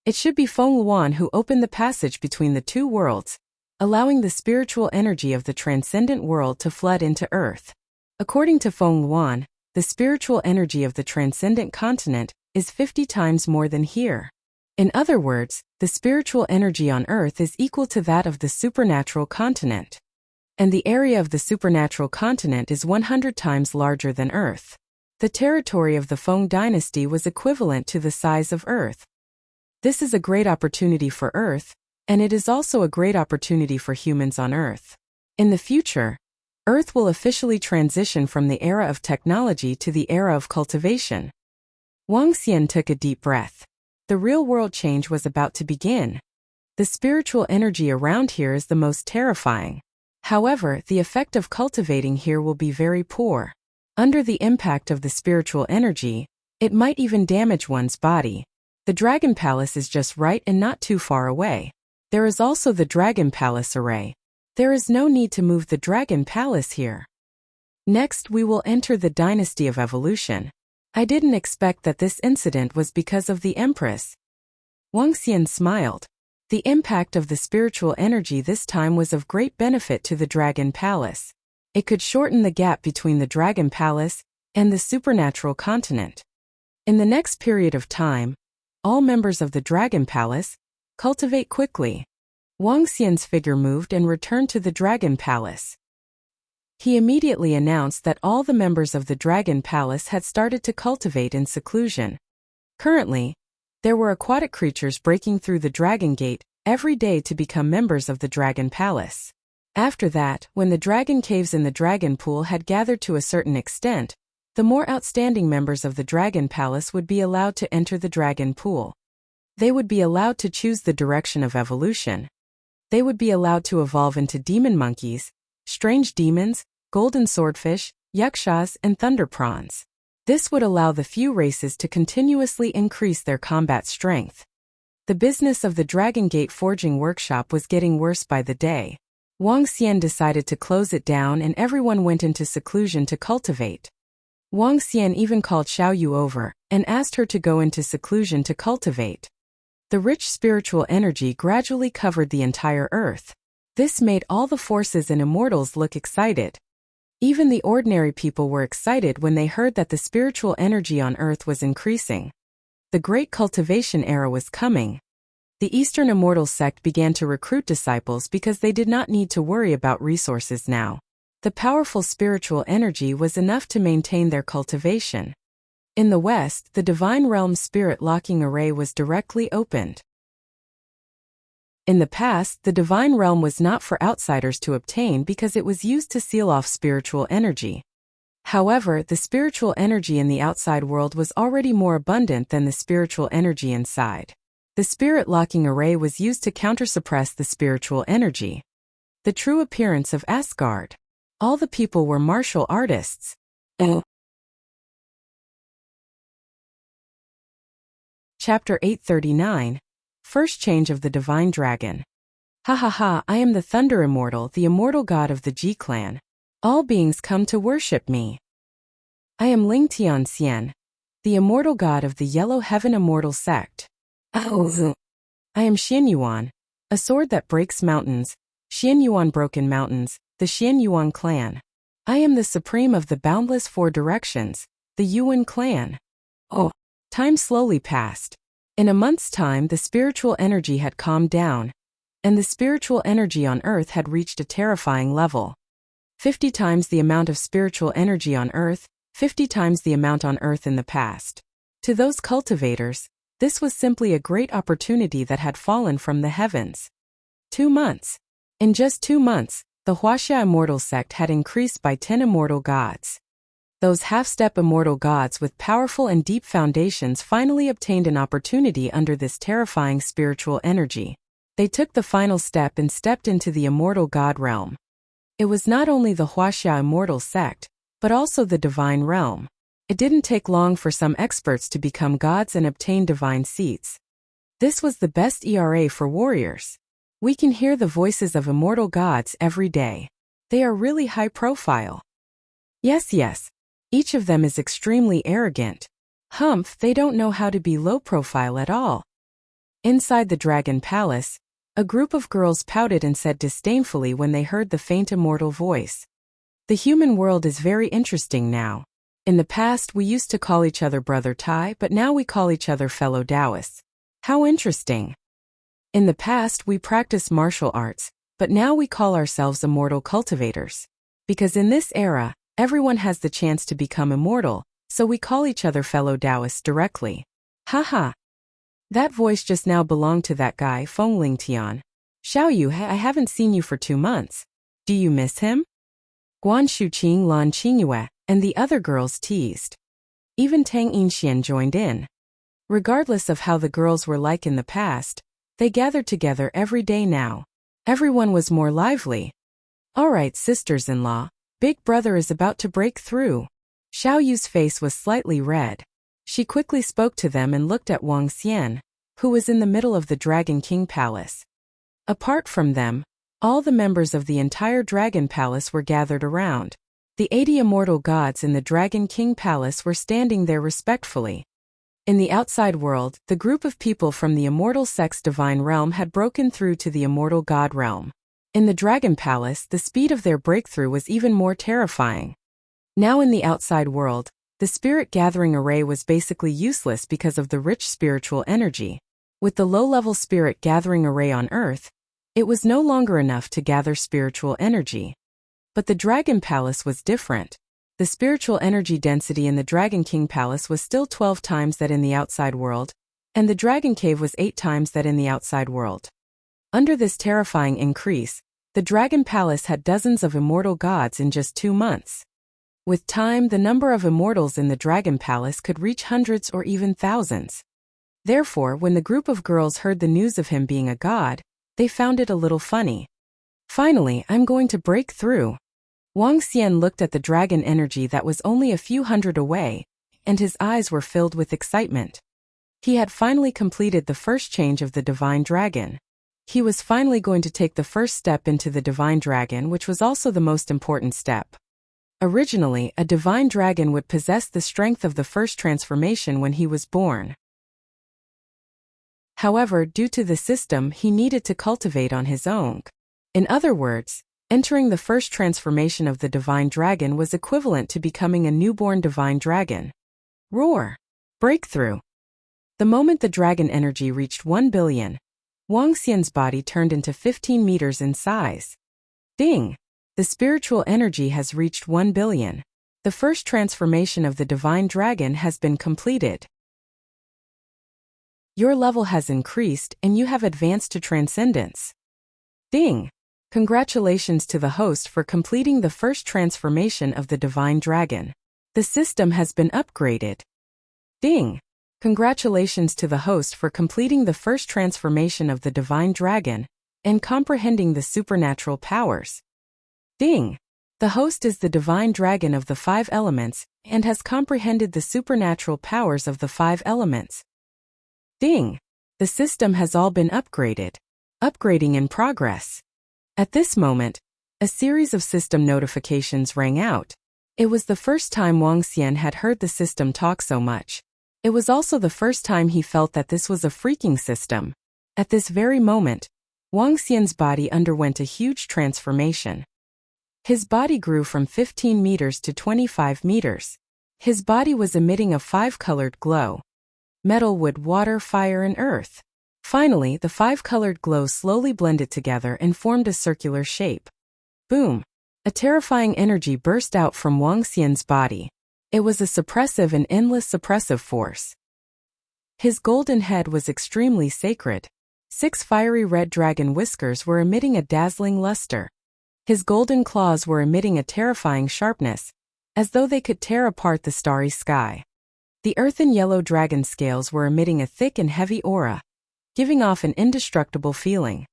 It should be Feng Luan who opened the passage between the two worlds, allowing the spiritual energy of the transcendent world to flood into Earth. According to Feng Luan, the spiritual energy of the transcendent continent is 50 times more than here. In other words, the spiritual energy on Earth is equal to that of the supernatural continent. And the area of the supernatural continent is 100 times larger than Earth. The territory of the Feng dynasty was equivalent to the size of Earth. This is a great opportunity for Earth, and it is also a great opportunity for humans on Earth. In the future, Earth will officially transition from the era of technology to the era of cultivation. Wang Xian took a deep breath. The real-world change was about to begin. The spiritual energy around here is the most terrifying. However, the effect of cultivating here will be very poor. Under the impact of the spiritual energy, it might even damage one's body. The Dragon Palace is just right and not too far away. There is also the Dragon Palace array. There is no need to move the Dragon Palace here. Next, we will enter the Dynasty of Evolution. I didn't expect that this incident was because of the Empress. Wang Xian smiled. The impact of the spiritual energy this time was of great benefit to the Dragon Palace. It could shorten the gap between the Dragon Palace and the supernatural continent. In the next period of time, all members of the Dragon Palace cultivate quickly. Wang Xian's figure moved and returned to the Dragon Palace. He immediately announced that all the members of the Dragon Palace had started to cultivate in seclusion. Currently, there were aquatic creatures breaking through the Dragon Gate every day to become members of the Dragon Palace. After that, when the dragon caves in the dragon pool had gathered to a certain extent, the more outstanding members of the Dragon Palace would be allowed to enter the dragon pool. They would be allowed to choose the direction of evolution. They would be allowed to evolve into demon monkeys, strange demons, golden swordfish, yakshas, and thunder prawns. This would allow the few races to continuously increase their combat strength. The business of the Dragon Gate forging workshop was getting worse by the day. Wang Xian decided to close it down and everyone went into seclusion to cultivate. Wang Xian even called Xiao Yu over and asked her to go into seclusion to cultivate. The rich spiritual energy gradually covered the entire Earth. This made all the forces and immortals look excited. Even the ordinary people were excited when they heard that the spiritual energy on Earth was increasing. The great cultivation era was coming. The Eastern Immortal sect began to recruit disciples because they did not need to worry about resources now. The powerful spiritual energy was enough to maintain their cultivation. In the West, the Divine Realm Spirit Locking Array was directly opened. In the past, the Divine Realm was not for outsiders to obtain because it was used to seal off spiritual energy. However, the spiritual energy in the outside world was already more abundant than the spiritual energy inside. The Spirit Locking Array was used to counter-suppress the spiritual energy. The true appearance of Asgard. All the people were martial artists. Chapter 839. First Change of the Divine Dragon. Ha ha ha, I am the Thunder Immortal, the immortal god of the G-clan. All beings come to worship me. I am Ling Tianxian, the immortal god of the Yellow Heaven Immortal sect. I am Xian Yuan, a sword that breaks mountains. Xian Yuan Broken Mountains, the Xian Yuan clan. I am the supreme of the boundless four directions, the Yuan clan. Time slowly passed. In a month's time, the spiritual energy had calmed down, and the spiritual energy on Earth had reached a terrifying level. 50 times the amount of spiritual energy on Earth, 50 times the amount on Earth in the past. To those cultivators, this was simply a great opportunity that had fallen from the heavens. 2 months. In just 2 months, the Wuxia immortal sect had increased by 10 immortal gods. Those half-step immortal gods with powerful and deep foundations finally obtained an opportunity under this terrifying spiritual energy. They took the final step and stepped into the immortal god realm. It was not only the Wuxia immortal sect, but also the divine realm. It didn't take long for some experts to become gods and obtain divine seats. This was the best era for warriors. We can hear the voices of immortal gods every day. They are really high profile. Yes. Each of them is extremely arrogant. Humph, they don't know how to be low profile at all. Inside the Dragon Palace, a group of girls pouted and said disdainfully when they heard the faint immortal voice. The human world is very interesting now. In the past we used to call each other Brother Tai, but now we call each other fellow Taoists. How interesting. In the past we practiced martial arts, but now we call ourselves immortal cultivators. Because in this era, everyone has the chance to become immortal, so we call each other fellow Taoists directly. Haha. That voice just now belonged to that guy Fengling Tian. Xiaoyu, I haven't seen you for 2 months. Do you miss him? Guan Shuqing Lan Qingyue and the other girls teased. Even Tang Yinxian joined in. Regardless of how the girls were like in the past, they gathered together every day now. Everyone was more lively. Alright, sisters-in-law, Big Brother is about to break through. Xiaoyu's face was slightly red. She quickly spoke to them and looked at Wang Xian, who was in the middle of the Dragon King Palace. Apart from them, all the members of the entire Dragon Palace were gathered around. The 80 immortal gods in the Dragon King Palace were standing there respectfully. In the outside world, the group of people from the immortal sect's divine realm had broken through to the immortal god realm. In the Dragon Palace, the speed of their breakthrough was even more terrifying. Now in the outside world, the spirit gathering array was basically useless because of the rich spiritual energy. With the low-level spirit gathering array on Earth, it was no longer enough to gather spiritual energy. But the Dragon Palace was different. The spiritual energy density in the Dragon King Palace was still 12 times that in the outside world, and the Dragon Cave was 8 times that in the outside world. Under this terrifying increase, the Dragon Palace had dozens of immortal gods in just 2 months. With time, the number of immortals in the Dragon Palace could reach hundreds or even thousands. Therefore, when the group of girls heard the news of him being a god, they found it a little funny. Finally, I'm going to break through. Wang Xian looked at the dragon energy that was only a few hundred away, and his eyes were filled with excitement. He had finally completed the first change of the divine dragon. He was finally going to take the first step into the divine dragon, which was also the most important step. Originally, a divine dragon would possess the strength of the first transformation when he was born. However, due to the system, he needed to cultivate on his own. In other words, entering the first transformation of the divine dragon was equivalent to becoming a newborn divine dragon. Roar! Breakthrough! The moment the dragon energy reached 1 billion, Wang Xian's body turned into 15 meters in size. Ding! The spiritual energy has reached 1 billion. The first transformation of the divine dragon has been completed. Your level has increased and you have advanced to transcendence. Ding! Congratulations to the host for completing the first transformation of the divine dragon. The system has been upgraded. Ding! Congratulations to the host for completing the first transformation of the divine dragon and comprehending the supernatural powers. Ding! The host is the divine dragon of the 5 elements and has comprehended the supernatural powers of the 5 elements. Ding! The system has all been upgraded. Upgrading in progress. At this moment, a series of system notifications rang out. It was the first time Wang Xian had heard the system talk so much. It was also the first time he felt that this was a freaking system. At this very moment, Wang Xian's body underwent a huge transformation. His body grew from 15 meters to 25 meters. His body was emitting a 5-colored glow. Metal, wood, water, fire, and earth. Finally, the 5-colored glow slowly blended together and formed a circular shape. Boom! A terrifying energy burst out from Wang Xian's body. It was a suppressive and endless suppressive force. His golden head was extremely sacred. 6 fiery red dragon whiskers were emitting a dazzling luster. His golden claws were emitting a terrifying sharpness, as though they could tear apart the starry sky. The earthen yellow dragon scales were emitting a thick and heavy aura, giving off an indestructible feeling.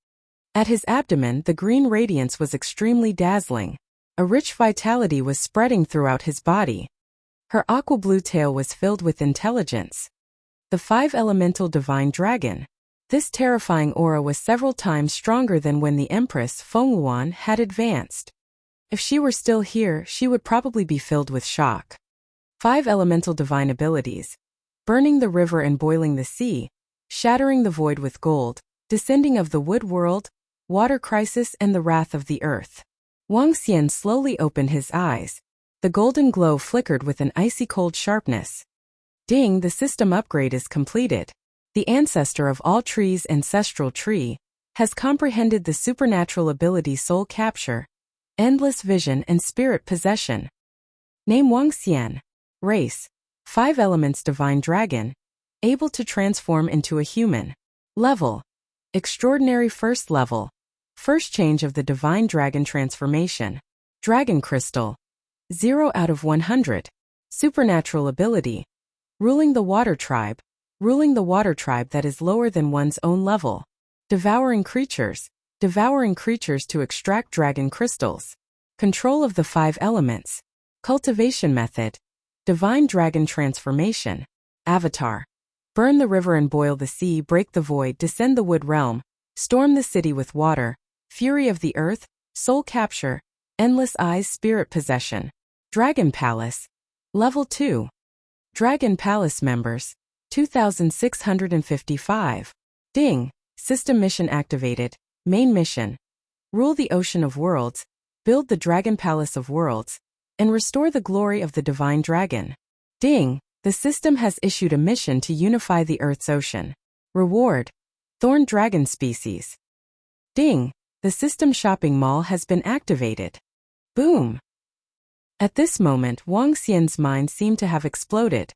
At his abdomen, the green radiance was extremely dazzling. A rich vitality was spreading throughout his body. Her aqua-blue tail was filled with intelligence. The 5-elemental divine dragon. This terrifying aura was several times stronger than when the Empress Fengluan had advanced. If she were still here, she would probably be filled with shock. 5 elemental divine abilities: burning the river and boiling the sea, shattering the void with gold, descending of the wood world, water crisis and the wrath of the earth. Wuxia slowly opened his eyes. The golden glow flickered with an icy cold sharpness. Ding, the system upgrade is completed. The ancestor of all trees, ancestral tree, has comprehended the supernatural ability soul capture, endless vision and spirit possession. Name: Wuxia. Race: 5 elements divine dragon, able to transform into a human. Level: extraordinary first level. First change of the divine dragon transformation. Dragon crystal. 0 out of 100. Supernatural ability: ruling the water tribe. Ruling the water tribe that is lower than one's own level. Devouring creatures to extract dragon crystals. Control of the 5 elements. Cultivation method. Divine dragon transformation. Avatar: burn the river and boil the sea, break the void, descend the wood realm, storm the city with water, fury of the earth, soul capture, endless eyes, spirit possession. Dragon Palace. Level 2. Dragon Palace members: 2,655. Ding. System mission activated. Main mission: rule the ocean of worlds, build the Dragon Palace of Worlds, and restore the glory of the divine dragon. Ding. The system has issued a mission to unify the Earth's ocean. Reward: thorn dragon species. Ding. The system shopping mall has been activated. Boom. At this moment, Wuxia's mind seemed to have exploded.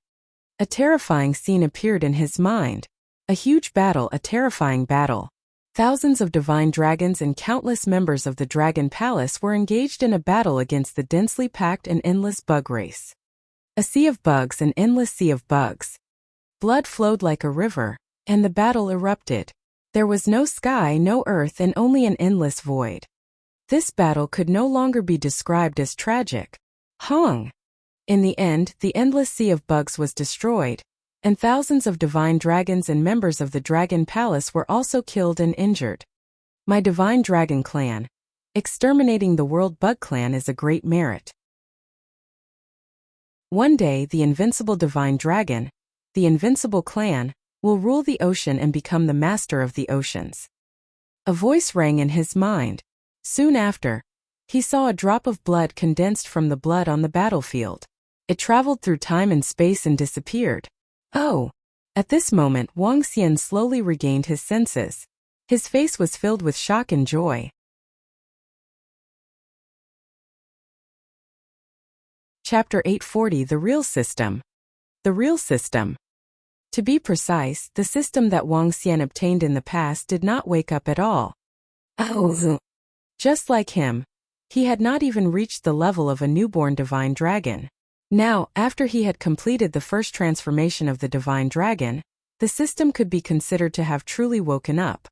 A terrifying scene appeared in his mind. A huge battle, a terrifying battle. Thousands of divine dragons and countless members of the Dragon Palace were engaged in a battle against the densely packed and endless bug race. A sea of bugs, an endless sea of bugs. Blood flowed like a river, and the battle erupted. There was no sky, no earth, and only an endless void. This battle could no longer be described as tragic. Hong! In the end, the endless sea of bugs was destroyed, and thousands of divine dragons and members of the Dragon Palace were also killed and injured. My divine dragon clan. Exterminating the world bug clan is a great merit. One day, the invincible divine dragon, the invincible clan, will rule the ocean and become the master of the oceans. A voice rang in his mind. Soon after, he saw a drop of blood condensed from the blood on the battlefield. It traveled through time and space and disappeared. Oh! At this moment, Wuxia slowly regained his senses. His face was filled with shock and joy. Chapter 840: The Real System. The Real System. To be precise, the system that Wuxia obtained in the past did not wake up at all. Oh! Just like him, he had not even reached the level of a newborn divine dragon. Now, after he had completed the first transformation of the divine dragon, the system could be considered to have truly woken up.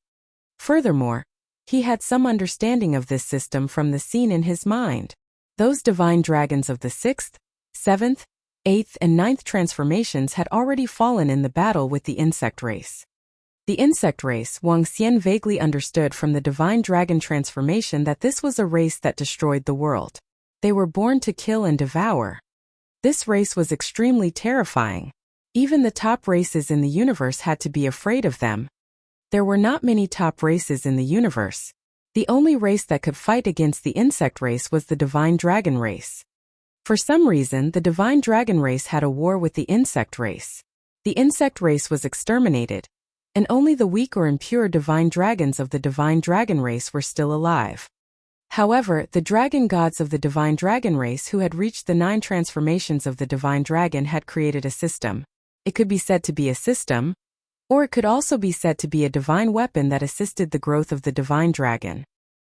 Furthermore, he had some understanding of this system from the scene in his mind. Those divine dragons of the 6th, 7th, 8th and 9th transformations had already fallen in the battle with the insect race. The insect race, Wuxia vaguely understood from the divine dragon transformation that this was a race that destroyed the world. They were born to kill and devour. This race was extremely terrifying. Even the top races in the universe had to be afraid of them. There were not many top races in the universe. The only race that could fight against the insect race was the divine dragon race. For some reason, the divine dragon race had a war with the insect race. The insect race was exterminated, and only the weak or impure divine dragons of the divine dragon race were still alive. However, the dragon gods of the divine dragon race who had reached the 9 transformations of the divine dragon had created a system. It could be said to be a system, or it could also be said to be a divine weapon that assisted the growth of the divine dragon.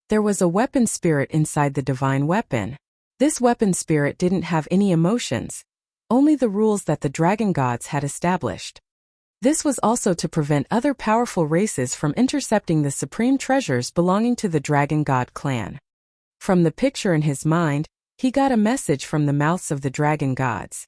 There was a weapon spirit inside the divine weapon. This weapon spirit didn't have any emotions, only the rules that the dragon gods had established. This was also to prevent other powerful races from intercepting the supreme treasures belonging to the dragon god clan. From the picture in his mind, he got a message from the mouths of the dragon gods.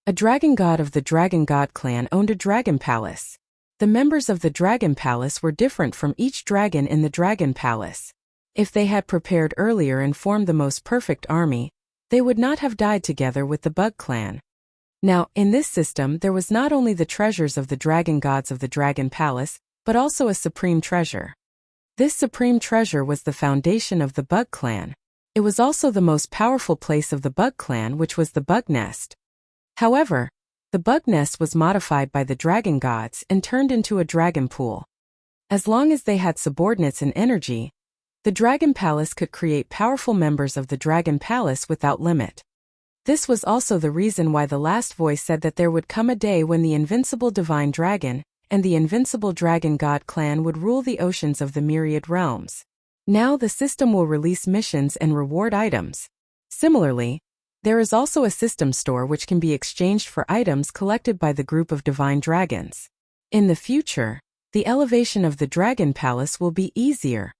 A dragon god of the dragon god clan owned a dragon palace. The members of the dragon palace were different from each dragon in the dragon palace. If they had prepared earlier and formed the most perfect army, they would not have died together with the bug clan. Now, in this system there was not only the treasures of the dragon gods of the dragon palace, but also a supreme treasure. This supreme treasure was the foundation of the bug clan. It was also the most powerful place of the bug clan, which was the bug nest. However, the bug nest was modified by the dragon gods and turned into a dragon pool. As long as they had subordinates and energy, the dragon palace could create powerful members of the dragon palace without limit. This was also the reason why the last voice said that there would come a day when the invincible divine dragon and the invincible dragon god clan would rule the oceans of the myriad realms. Now the system will release missions and reward items. Similarly, there is also a system store which can be exchanged for items collected by the group of divine dragons. In the future, the elevation of the dragon palace will be easier.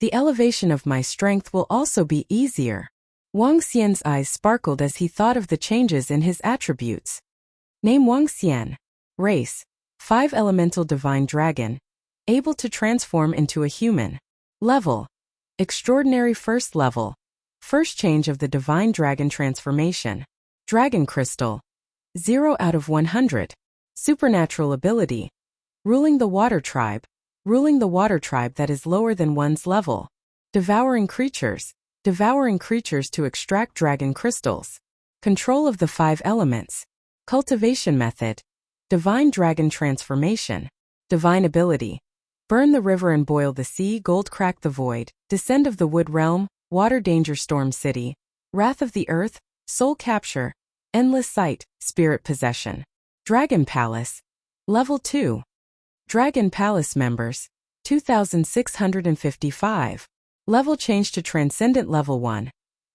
The elevation of my strength will also be easier. Wuxian's eyes sparkled as he thought of the changes in his attributes. Name Wuxian. Race: 5 elemental divine dragon, able to transform into a human. Level: extraordinary first level. First change of the divine dragon transformation. Dragon crystal: 0 out of 100. Supernatural ability: ruling the water tribe. Ruling the water tribe that is lower than one's level. Devouring creatures to extract dragon crystals. Control of the 5 elements. Cultivation method. Divine dragon transformation. Divine ability: burn the river and boil the sea, gold crack the void, descend of the wood realm, water danger storm city, wrath of the earth, soul capture, endless sight, spirit possession. Dragon palace. Level 2. Dragon palace members, 2,655. Level change to Transcendent Level 1.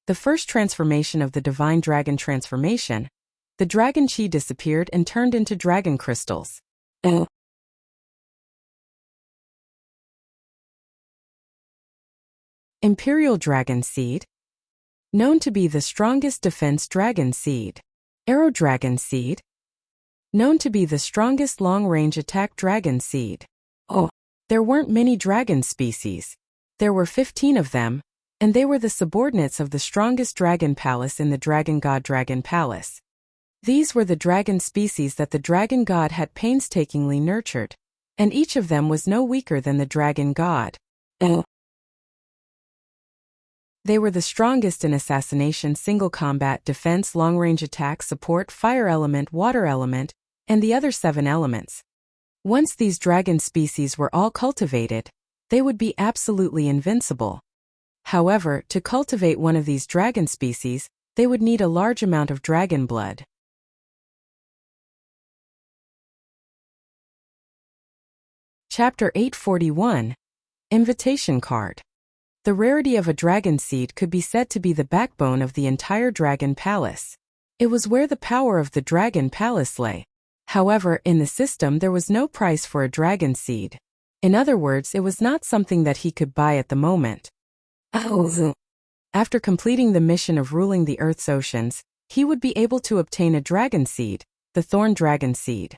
The first transformation of the Divine Dragon transformation, the dragon chi disappeared and turned into dragon crystals. Imperial Dragon Seed. Known to be the strongest defense dragon seed. Arrow Dragon Seed. Known to be the strongest long-range attack dragon seed. There weren't many dragon species. There were 15 of them, and they were the subordinates of the strongest dragon palace in the dragon god dragon palace. These were the dragon species that the dragon god had painstakingly nurtured, and each of them was no weaker than the dragon god. They were the strongest in assassination, single combat, defense, long-range attack, support, fire element, water element, and the other 7 elements. Once these dragon species were all cultivated, they would be absolutely invincible. However, to cultivate one of these dragon species, they would need a large amount of dragon blood. Chapter 841. Invitation Card. The rarity of a dragon seed could be said to be the backbone of the entire dragon palace. It was where the power of the dragon palace lay. However, in the system there was no price for a dragon seed. In other words, it was not something that he could buy at the moment. After completing the mission of ruling the Earth's oceans, he would be able to obtain a dragon seed, the Thorn Dragon Seed.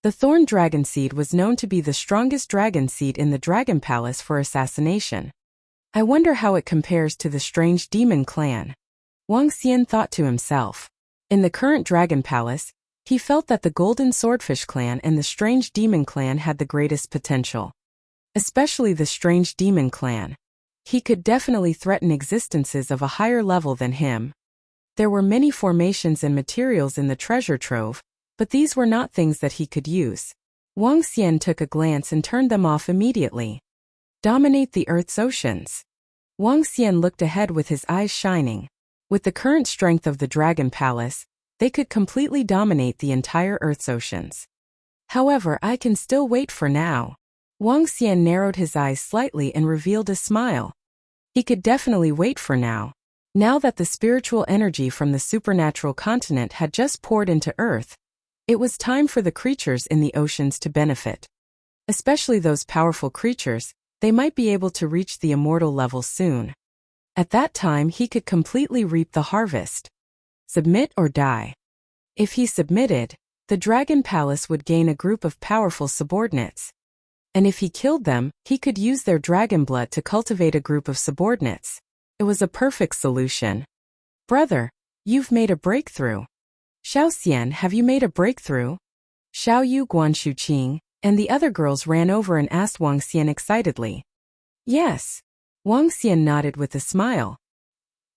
The Thorn Dragon Seed was known to be the strongest dragon seed in the Dragon Palace for assassination. I wonder how it compares to the strange demon clan. Wuxian thought to himself. In the current Dragon Palace, he felt that the Golden Swordfish clan and the Strange Demon clan had the greatest potential. Especially the Strange Demon clan. He could definitely threaten existences of a higher level than him. There were many formations and materials in the treasure trove, but these were not things that he could use. Wuxian took a glance and turned them off immediately. Dominate the Earth's oceans. Wang Xian looked ahead with his eyes shining. With the current strength of the Dragon Palace, they could completely dominate the entire Earth's oceans. However, I can still wait for now. Wang Xian narrowed his eyes slightly and revealed a smile. He could definitely wait for now. Now that the spiritual energy from the supernatural continent had just poured into Earth, it was time for the creatures in the oceans to benefit. Especially those powerful creatures, they might be able to reach the immortal level soon. At that time he could completely reap the harvest. Submit or die. If he submitted, the Dragon Palace would gain a group of powerful subordinates. And if he killed them, he could use their dragon blood to cultivate a group of subordinates. It was a perfect solution. Brother, you've made a breakthrough. Xiao Xian, have you made a breakthrough? Xiao Yu, Guanshu Qing, and the other girls ran over and asked Wang Xian excitedly. Yes. Wang Xian nodded with a smile.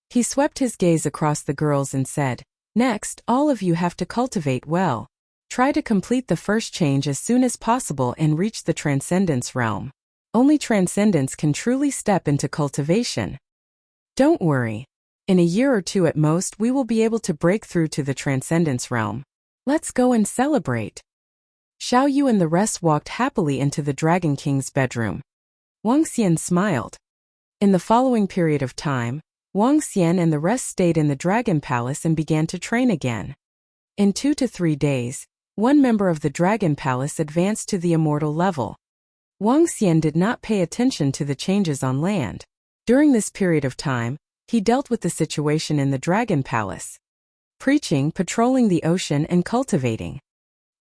He swept his gaze across the girls and said, next, all of you have to cultivate well. Try to complete the first change as soon as possible and reach the Transcendence realm. Only Transcendence can truly step into cultivation. Don't worry. In a year or two at most we will be able to break through to the Transcendence realm. Let's go and celebrate. Xiao Yu and the rest walked happily into the Dragon King's bedroom. Wang Xian smiled. In the following period of time, Wang Xian and the rest stayed in the Dragon Palace and began to train again. In 2 to 3 days, one member of the Dragon Palace advanced to the immortal level. Wang Xian did not pay attention to the changes on land. During this period of time, he dealt with the situation in the Dragon Palace. Preaching, patrolling the ocean and cultivating.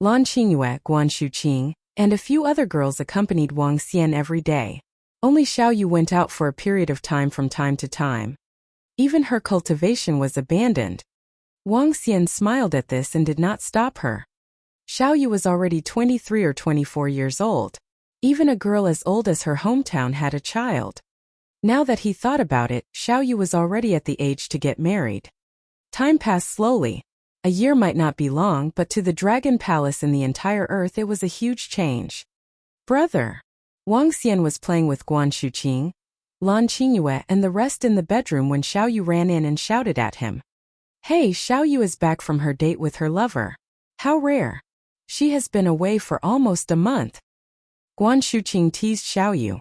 Lan Qingyue, Guanshu Qing, and a few other girls accompanied Wang Xian every day. Only Xiao Yu went out for a period of time from time to time. Even her cultivation was abandoned. Wang Xian smiled at this and did not stop her. Xiao Yu was already 23 or 24 years old. Even a girl as old as her hometown had a child. Now that he thought about it, Xiao Yu was already at the age to get married. Time passed slowly. A year might not be long, but to the Dragon Palace and the entire Earth it was a huge change. Brother. Wang Xian was playing with Guanshu Qing, Lan Qingyue and the rest in the bedroom when Xiao Yu ran in and shouted at him. Hey, Xiao Yu is back from her date with her lover. How rare. She has been away for almost a month. Guanshu Qing teased Xiao Yu.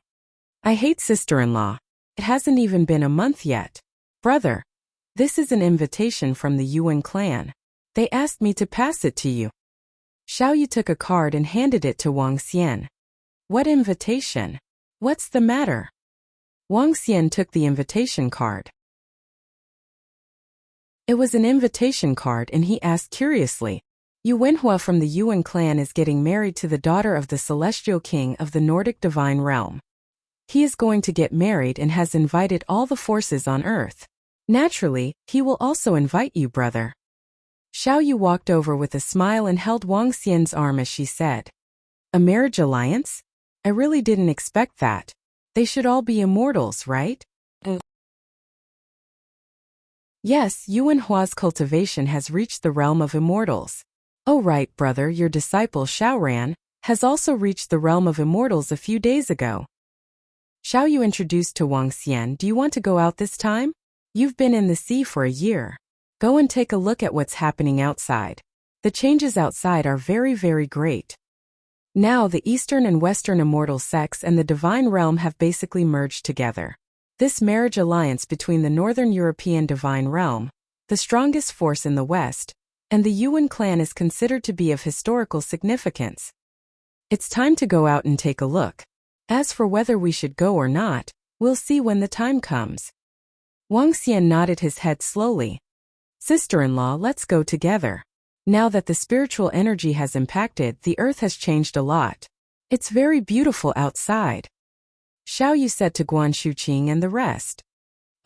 I hate sister-in-law. It hasn't even been a month yet. Brother. This is an invitation from the Yuan clan. They asked me to pass it to you. Xiao Yu took a card and handed it to Wang Xian. What invitation? What's the matter? Wang Xian took the invitation card. It was an invitation card and he asked curiously. Yu Wenhua from the Yuan clan is getting married to the daughter of the Celestial King of the Nordic Divine Realm. He is going to get married and has invited all the forces on Earth. Naturally, he will also invite you, brother. Xiao Yu walked over with a smile and held Wang Xian's arm as she said. A marriage alliance? I really didn't expect that. They should all be immortals, right? Yes, Yuan Hua's cultivation has reached the realm of immortals. Oh right, brother, your disciple Xiaoran has also reached the realm of immortals a few days ago. Xiao Yu introduced to Wang Xian, do you want to go out this time? You've been in the sea for a year. Go and take a look at what's happening outside. The changes outside are very, very great. Now the Eastern and Western immortal sects and the Divine Realm have basically merged together. This marriage alliance between the Northern European Divine Realm, the strongest force in the West, and the Yuan clan is considered to be of historical significance. It's time to go out and take a look. As for whether we should go or not, we'll see when the time comes. Wang Xian nodded his head slowly. Sister-in-law, let's go together. Now that the spiritual energy has impacted, the earth has changed a lot. It's very beautiful outside. Xiao Yu said to Guanshu Qing and the rest.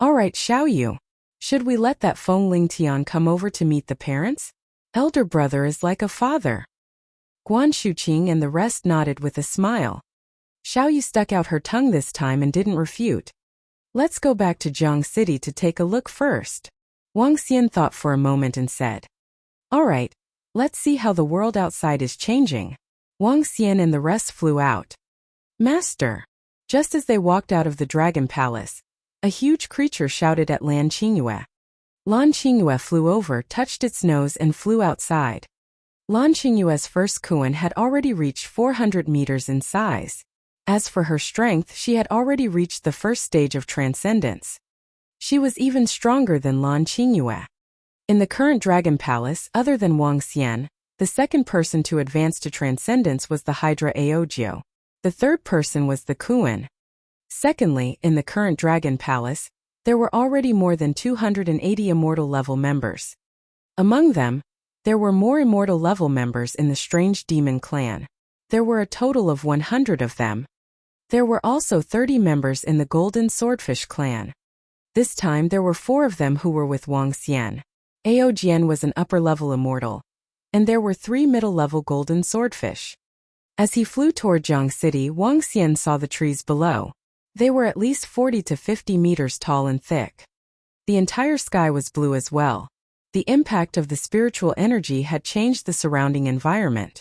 Alright, Xiao Yu. Should we let that Feng Ling Tian come over to meet the parents? Elder brother is like a father. Guanshu Qing and the rest nodded with a smile. Xiao Yu stuck out her tongue this time and didn't refute. Let's go back to Jiang City to take a look first. Wang Xian thought for a moment and said. Alright, let's see how the world outside is changing. Wang Xian and the rest flew out. Master. Just as they walked out of the Dragon Palace, A huge creature shouted at Lan Qingyue. Lan Qingyue flew over, touched its nose and flew outside. Lan Qingyue's first Kuan had already reached 400 meters in size. As for her strength, she had already reached the first stage of transcendence. She was even stronger than Lan Qingyue. In the current Dragon Palace, other than Wang Xian, the second person to advance to transcendence was the Hydra Aogyo. The third person was the Kuan. Secondly, in the current Dragon Palace, there were already more than 280 immortal level members. Among them, there were more immortal level members in the Strange Demon Clan. There were a total of 100 of them. There were also 30 members in the Golden Swordfish Clan. This time there were 4 of them who were with Wang Xian. Aojian was an upper-level immortal, and there were 3 middle-level golden swordfish. As he flew toward Jiang City, Wang Xian saw the trees below. They were at least 40 to 50 meters tall and thick. The entire sky was blue as well. The impact of the spiritual energy had changed the surrounding environment.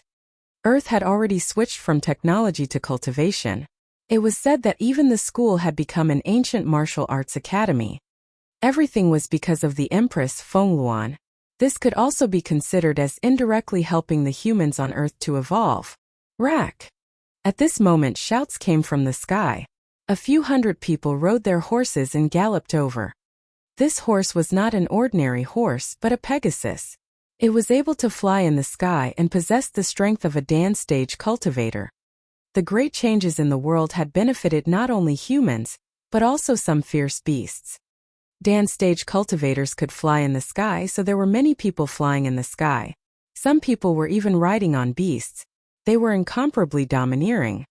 Earth had already switched from technology to cultivation. It was said that even the school had become an ancient martial arts academy. Everything was because of the Empress Fengluan. This could also be considered as indirectly helping the humans on Earth to evolve. Rack! At this moment, shouts came from the sky. A few hundred people rode their horses and galloped over. This horse was not an ordinary horse but a Pegasus. It was able to fly in the sky and possessed the strength of a Dan stage cultivator. The great changes in the world had benefited not only humans, but also some fierce beasts. Dan stage cultivators could fly in the sky, so there were many people flying in the sky. Some people were even riding on beasts. They were incomparably domineering.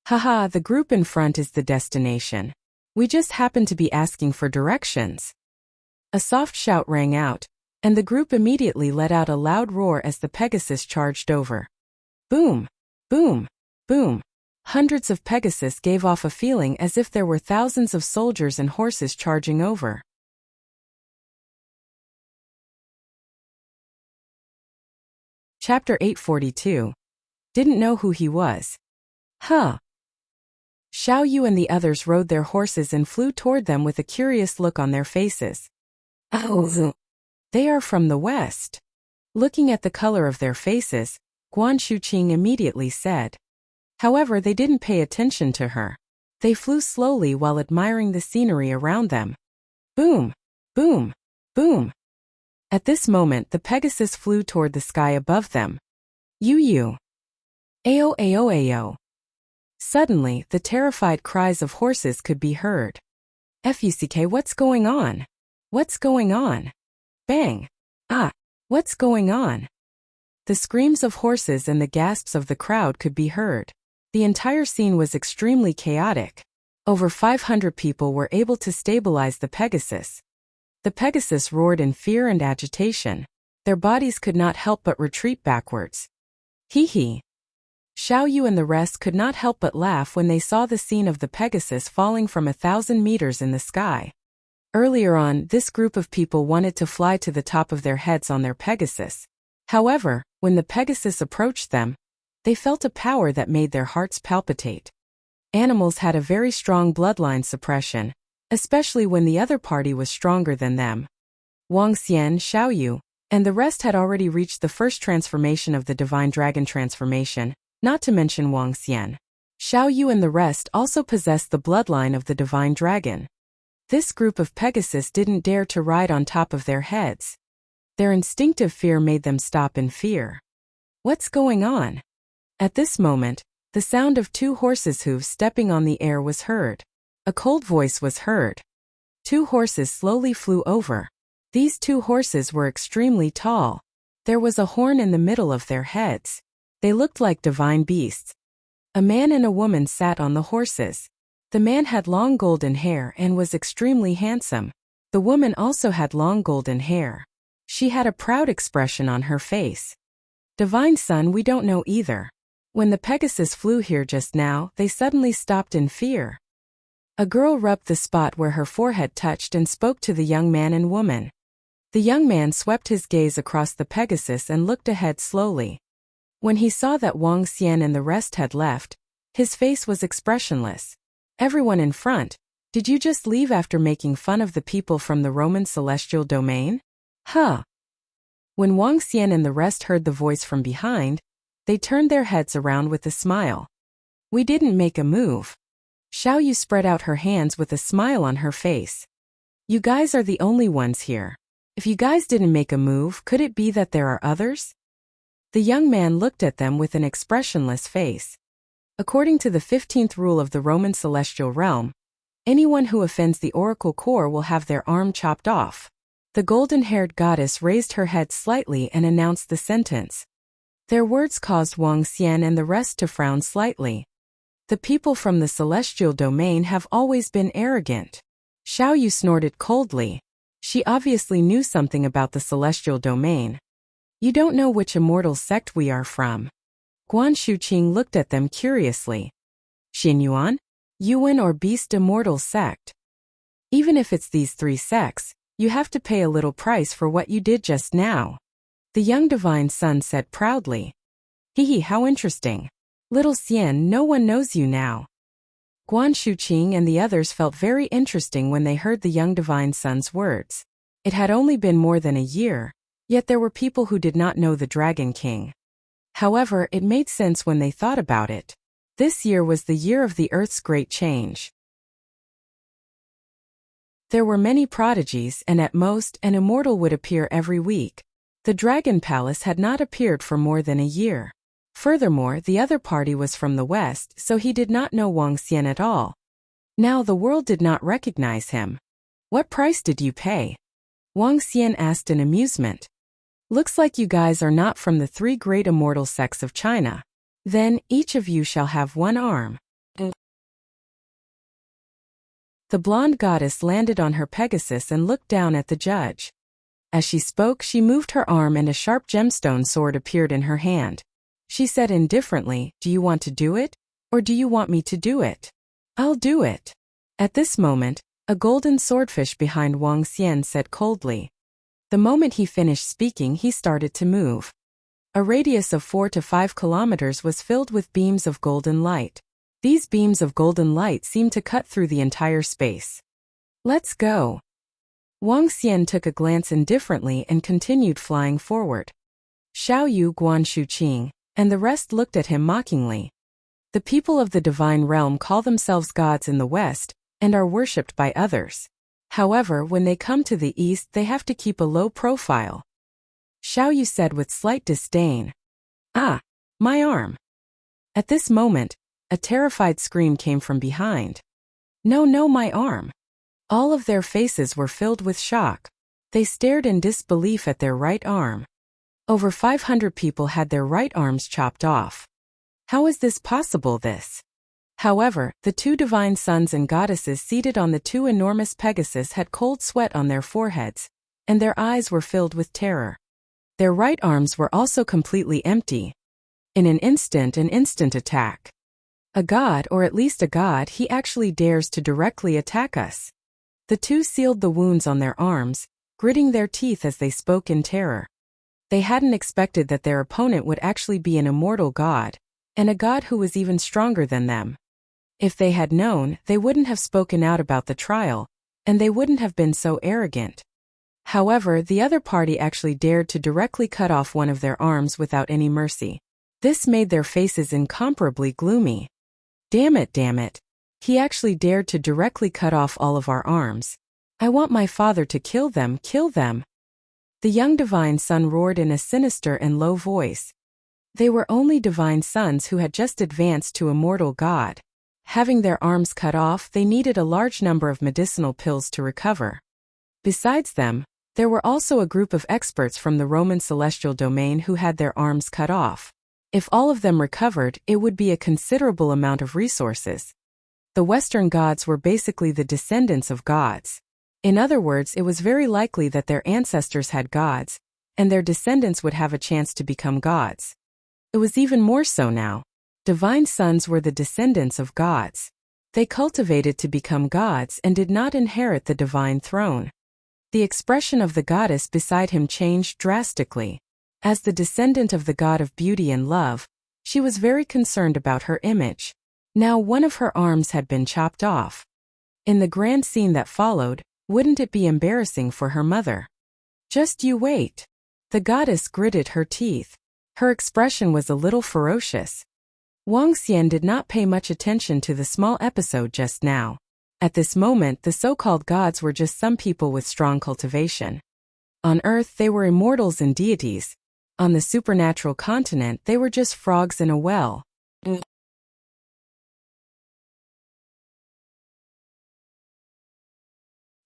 Haha, the group in front is the destination. We just happen to be asking for directions. A soft shout rang out, and the group immediately let out a loud roar as the Pegasus charged over. Boom! Boom! Boom! Hundreds of Pegasus gave off a feeling as if there were thousands of soldiers and horses charging over. Chapter 842. Didn't know who he was. Huh. Xiao Yu and the others rode their horses and flew toward them with a curious look on their faces. Oh, they are from the west. Looking at the color of their faces, Guan Shuqing immediately said. However, they didn't pay attention to her. They flew slowly while admiring the scenery around them. Boom! Boom! Boom! At this moment, the Pegasus flew toward the sky above them. Yu! Ayo ayo ayo! Suddenly, the terrified cries of horses could be heard. Fuck, what's going on? What's going on? Bang! Ah! What's going on? The screams of horses and the gasps of the crowd could be heard. The entire scene was extremely chaotic. Over 500 people were able to stabilize the Pegasus. The Pegasus roared in fear and agitation. Their bodies could not help but retreat backwards. Hee. Xiao Yu and the rest could not help but laugh when they saw the scene of the Pegasus falling from 1,000 meters in the sky. Earlier on, this group of people wanted to fly to the top of their heads on their Pegasus. However, when the Pegasus approached them, they felt a power that made their hearts palpitate. Animals had a very strong bloodline suppression, especially when the other party was stronger than them. Wang Xian, Xiao Yu, and the rest had already reached the first transformation of the Divine Dragon transformation, not to mention Wang Xian. Xiao Yu and the rest also possessed the bloodline of the Divine Dragon. This group of Pegasus didn't dare to ride on top of their heads. Their instinctive fear made them stop in fear. What's going on? At this moment, the sound of 2 horses' hooves stepping on the air was heard. A cold voice was heard. 2 horses slowly flew over. These 2 horses were extremely tall. There was a horn in the middle of their heads. They looked like divine beasts. A man and a woman sat on the horses. The man had long golden hair and was extremely handsome. The woman also had long golden hair. She had a proud expression on her face. Divine Son, we don't know either. When the Pegasus flew here just now, they suddenly stopped in fear. A girl rubbed the spot where her forehead touched and spoke to the young man and woman. The young man swept his gaze across the Pegasus and looked ahead slowly. When he saw that Wang Xian and the rest had left, his face was expressionless. Everyone in front, Did you just leave after making fun of the people from the Roman celestial domain? Huh. When Wang Xian and the rest heard the voice from behind, they turned their heads around with a smile. We didn't make a move. Xiao Yu spread out her hands with a smile on her face. You guys are the only ones here. If you guys didn't make a move, could it be that there are others? The young man looked at them with an expressionless face. According to the 15th rule of the Roman celestial realm, anyone who offends the oracle core will have their arm chopped off. The golden-haired goddess raised her head slightly and announced the sentence. Their words caused Wang Xian and the rest to frown slightly. The people from the celestial domain have always been arrogant. Xiao Yu snorted coldly. She obviously knew something about the celestial domain. You don't know which immortal sect we are from. Guan Shuqing looked at them curiously. Xinyuan? Yuan or Beast Immortal Sect? Even if it's these three sects, you have to pay a little price for what you did just now. The young divine son said proudly. Hee, how interesting. Little Xian, no one knows you now. Guan Shuqing and the others felt very interesting when they heard the young divine son's words. It had only been more than a year, yet there were people who did not know the Dragon King. However, it made sense when they thought about it. This year was the year of the Earth's great change. There were many prodigies, and at most, an immortal would appear every week. The Dragon Palace had not appeared for more than a year. Furthermore, the other party was from the west, so he did not know Wang Xian at all. Now the world did not recognize him. What price did you pay? Wang Xian asked in amusement. Looks like you guys are not from the three great immortal sects of China. Then, each of you shall have one arm. The blonde goddess landed on her Pegasus and looked down at the judge. As she spoke, she moved her arm and a sharp gemstone sword appeared in her hand. She said indifferently, do you want to do it? Or do you want me to do it? I'll do it. At this moment, a golden swordfish behind Wang Xian said coldly. The moment he finished speaking, he started to move. A radius of 4 to 5 kilometers was filled with beams of golden light. These beams of golden light seemed to cut through the entire space. Let's go. Wang Xian took a glance indifferently and continued flying forward. Xiao Yu, Guan Shuqing, and the rest looked at him mockingly. The people of the divine realm call themselves gods in the west, and are worshipped by others. However, when they come to the east, they have to keep a low profile. Xiao Yu said with slight disdain. Ah, my arm. At this moment, a terrified scream came from behind. No, my arm. All of their faces were filled with shock. They stared in disbelief at their right arm. Over 500 people had their right arms chopped off. How is this possible? However, the two divine sons and goddesses seated on the two enormous Pegasus had cold sweat on their foreheads, and their eyes were filled with terror. Their right arms were also completely empty. In an instant attack. A god, or at least a god, he actually dares to directly attack us. The two sealed the wounds on their arms, gritting their teeth as they spoke in terror. They hadn't expected that their opponent would actually be an immortal god, and a god who was even stronger than them. If they had known, they wouldn't have spoken out about the trial, and they wouldn't have been so arrogant. However, the other party actually dared to directly cut off one of their arms without any mercy. This made their faces incomparably gloomy. Damn it. He actually dared to directly cut off all of our arms. I want my father to kill them. The young divine son roared in a sinister and low voice. They were only divine sons who had just advanced to immortal god. Having their arms cut off, they needed a large number of medicinal pills to recover. Besides them, there were also a group of experts from the Roman celestial domain who had their arms cut off. If all of them recovered, it would be a considerable amount of resources. The Western gods were basically the descendants of gods. In other words, it was very likely that their ancestors had gods, and their descendants would have a chance to become gods. It was even more so now. Divine sons were the descendants of gods. They cultivated to become gods and did not inherit the divine throne. The expression of the goddess beside him changed drastically. As the descendant of the god of beauty and love, she was very concerned about her image. Now one of her arms had been chopped off. In the grand scene that followed, wouldn't it be embarrassing for her mother? Just you wait. The goddess gritted her teeth. Her expression was a little ferocious. Wang Xian did not pay much attention to the small episode just now. At this moment, the so-called gods were just some people with strong cultivation. On Earth, they were immortals and deities. On the supernatural continent, they were just frogs in a well.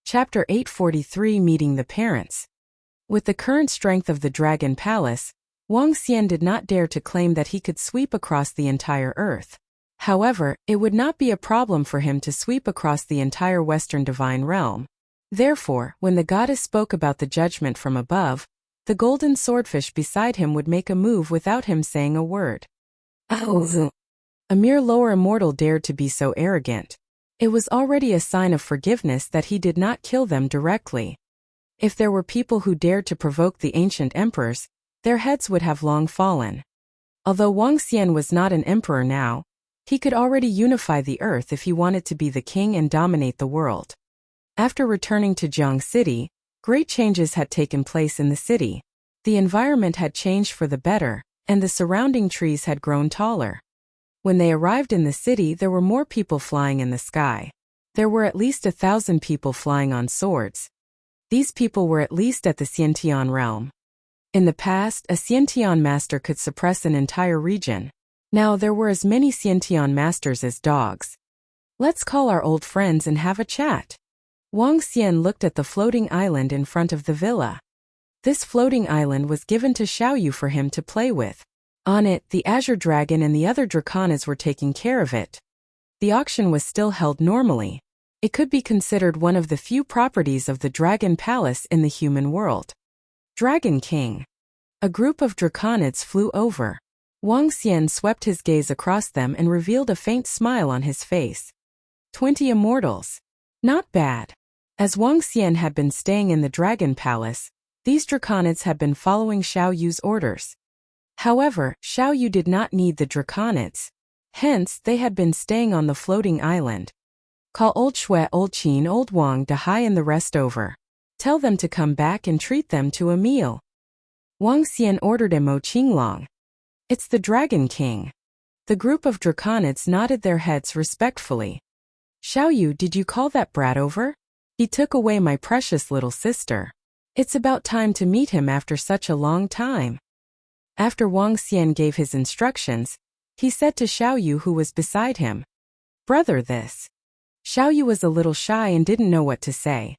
Chapter 843, Meeting the Parents. With the current strength of the Dragon Palace, Wang Xian did not dare to claim that he could sweep across the entire Earth. However, it would not be a problem for him to sweep across the entire Western Divine Realm. Therefore, when the goddess spoke about the judgment from above, the golden swordfish beside him would make a move without him saying a word. A mere lower immortal dared to be so arrogant. It was already a sign of forgiveness that he did not kill them directly. If there were people who dared to provoke the ancient emperors, their heads would have long fallen. Although Wang Xian was not an emperor now, he could already unify the earth if he wanted to be the king and dominate the world. After returning to Jiang City, great changes had taken place in the city. The environment had changed for the better, and the surrounding trees had grown taller. When they arrived in the city, there were more people flying in the sky. There were at least 1,000 people flying on swords. These people were at least at the Xiantian realm. In the past, a Xiantian master could suppress an entire region. Now there were as many Xiantian masters as dogs. Let's call our old friends and have a chat. Wang Xian looked at the floating island in front of the villa. This floating island was given to Xiaoyu for him to play with. On it, the Azure Dragon and the other Draconas were taking care of it. The auction was still held normally. It could be considered one of the few properties of the Dragon Palace in the human world. Dragon King. A group of Draconids flew over. Wang Xian swept his gaze across them and revealed a faint smile on his face. 20 immortals. Not bad. As Wang Xian had been staying in the Dragon Palace, these Draconids had been following Xiaoyu's orders. However, Xiaoyu did not need the Draconids. Hence, they had been staying on the floating island. Call Old Shui, Old Qin, Old Wang, Dahai and the rest over. Tell them to come back and treat them to a meal. Wang Xian ordered Mo Qinglong. It's the Dragon King. The group of Draconids nodded their heads respectfully. Xiaoyu, did you call that brat over? He took away my precious little sister. It's about time to meet him after such a long time. After Wang Xian gave his instructions, he said to Xiaoyu who was beside him, "Brother, this." Xiaoyu was a little shy and didn't know what to say.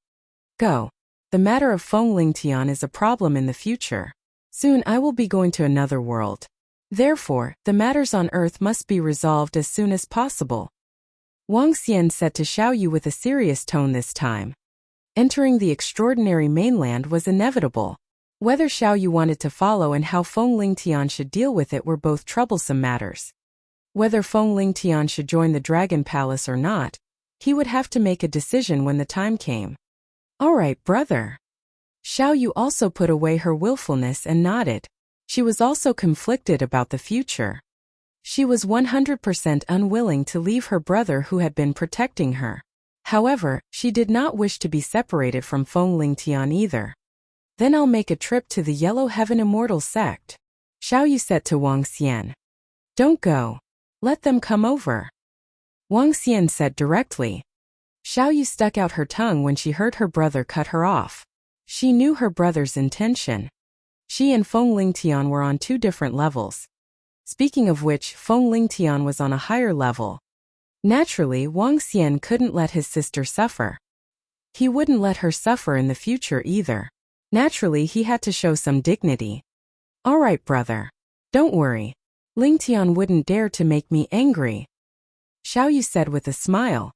Go. The matter of Feng Lingtian is a problem in the future. Soon I will be going to another world. Therefore, the matters on Earth must be resolved as soon as possible. Wang Xian said to Xiaoyu with a serious tone this time. Entering the extraordinary mainland was inevitable. Whether Xiaoyu wanted to follow and how Feng Lingtian should deal with it were both troublesome matters. Whether Feng Lingtian should join the Dragon Palace or not, he would have to make a decision when the time came. All right, brother. Xiaoyu also put away her willfulness and nodded. She was also conflicted about the future. She was 100% unwilling to leave her brother who had been protecting her. However, she did not wish to be separated from Feng Lingtian either. Then I'll make a trip to the Yellow Heaven Immortal sect. Xiaoyu said to Wang Xian. Don't go. Let them come over. Wang Xian said directly. Xiaoyu stuck out her tongue when she heard her brother cut her off. She knew her brother's intention. She and Feng Lingtian were on two different levels. Speaking of which, Feng Lingtian was on a higher level. Naturally, Wang Xian couldn't let his sister suffer. He wouldn't let her suffer in the future either. Naturally, he had to show some dignity. All right, brother. Don't worry. Lingtian wouldn't dare to make me angry. Xiaoyu said with a smile.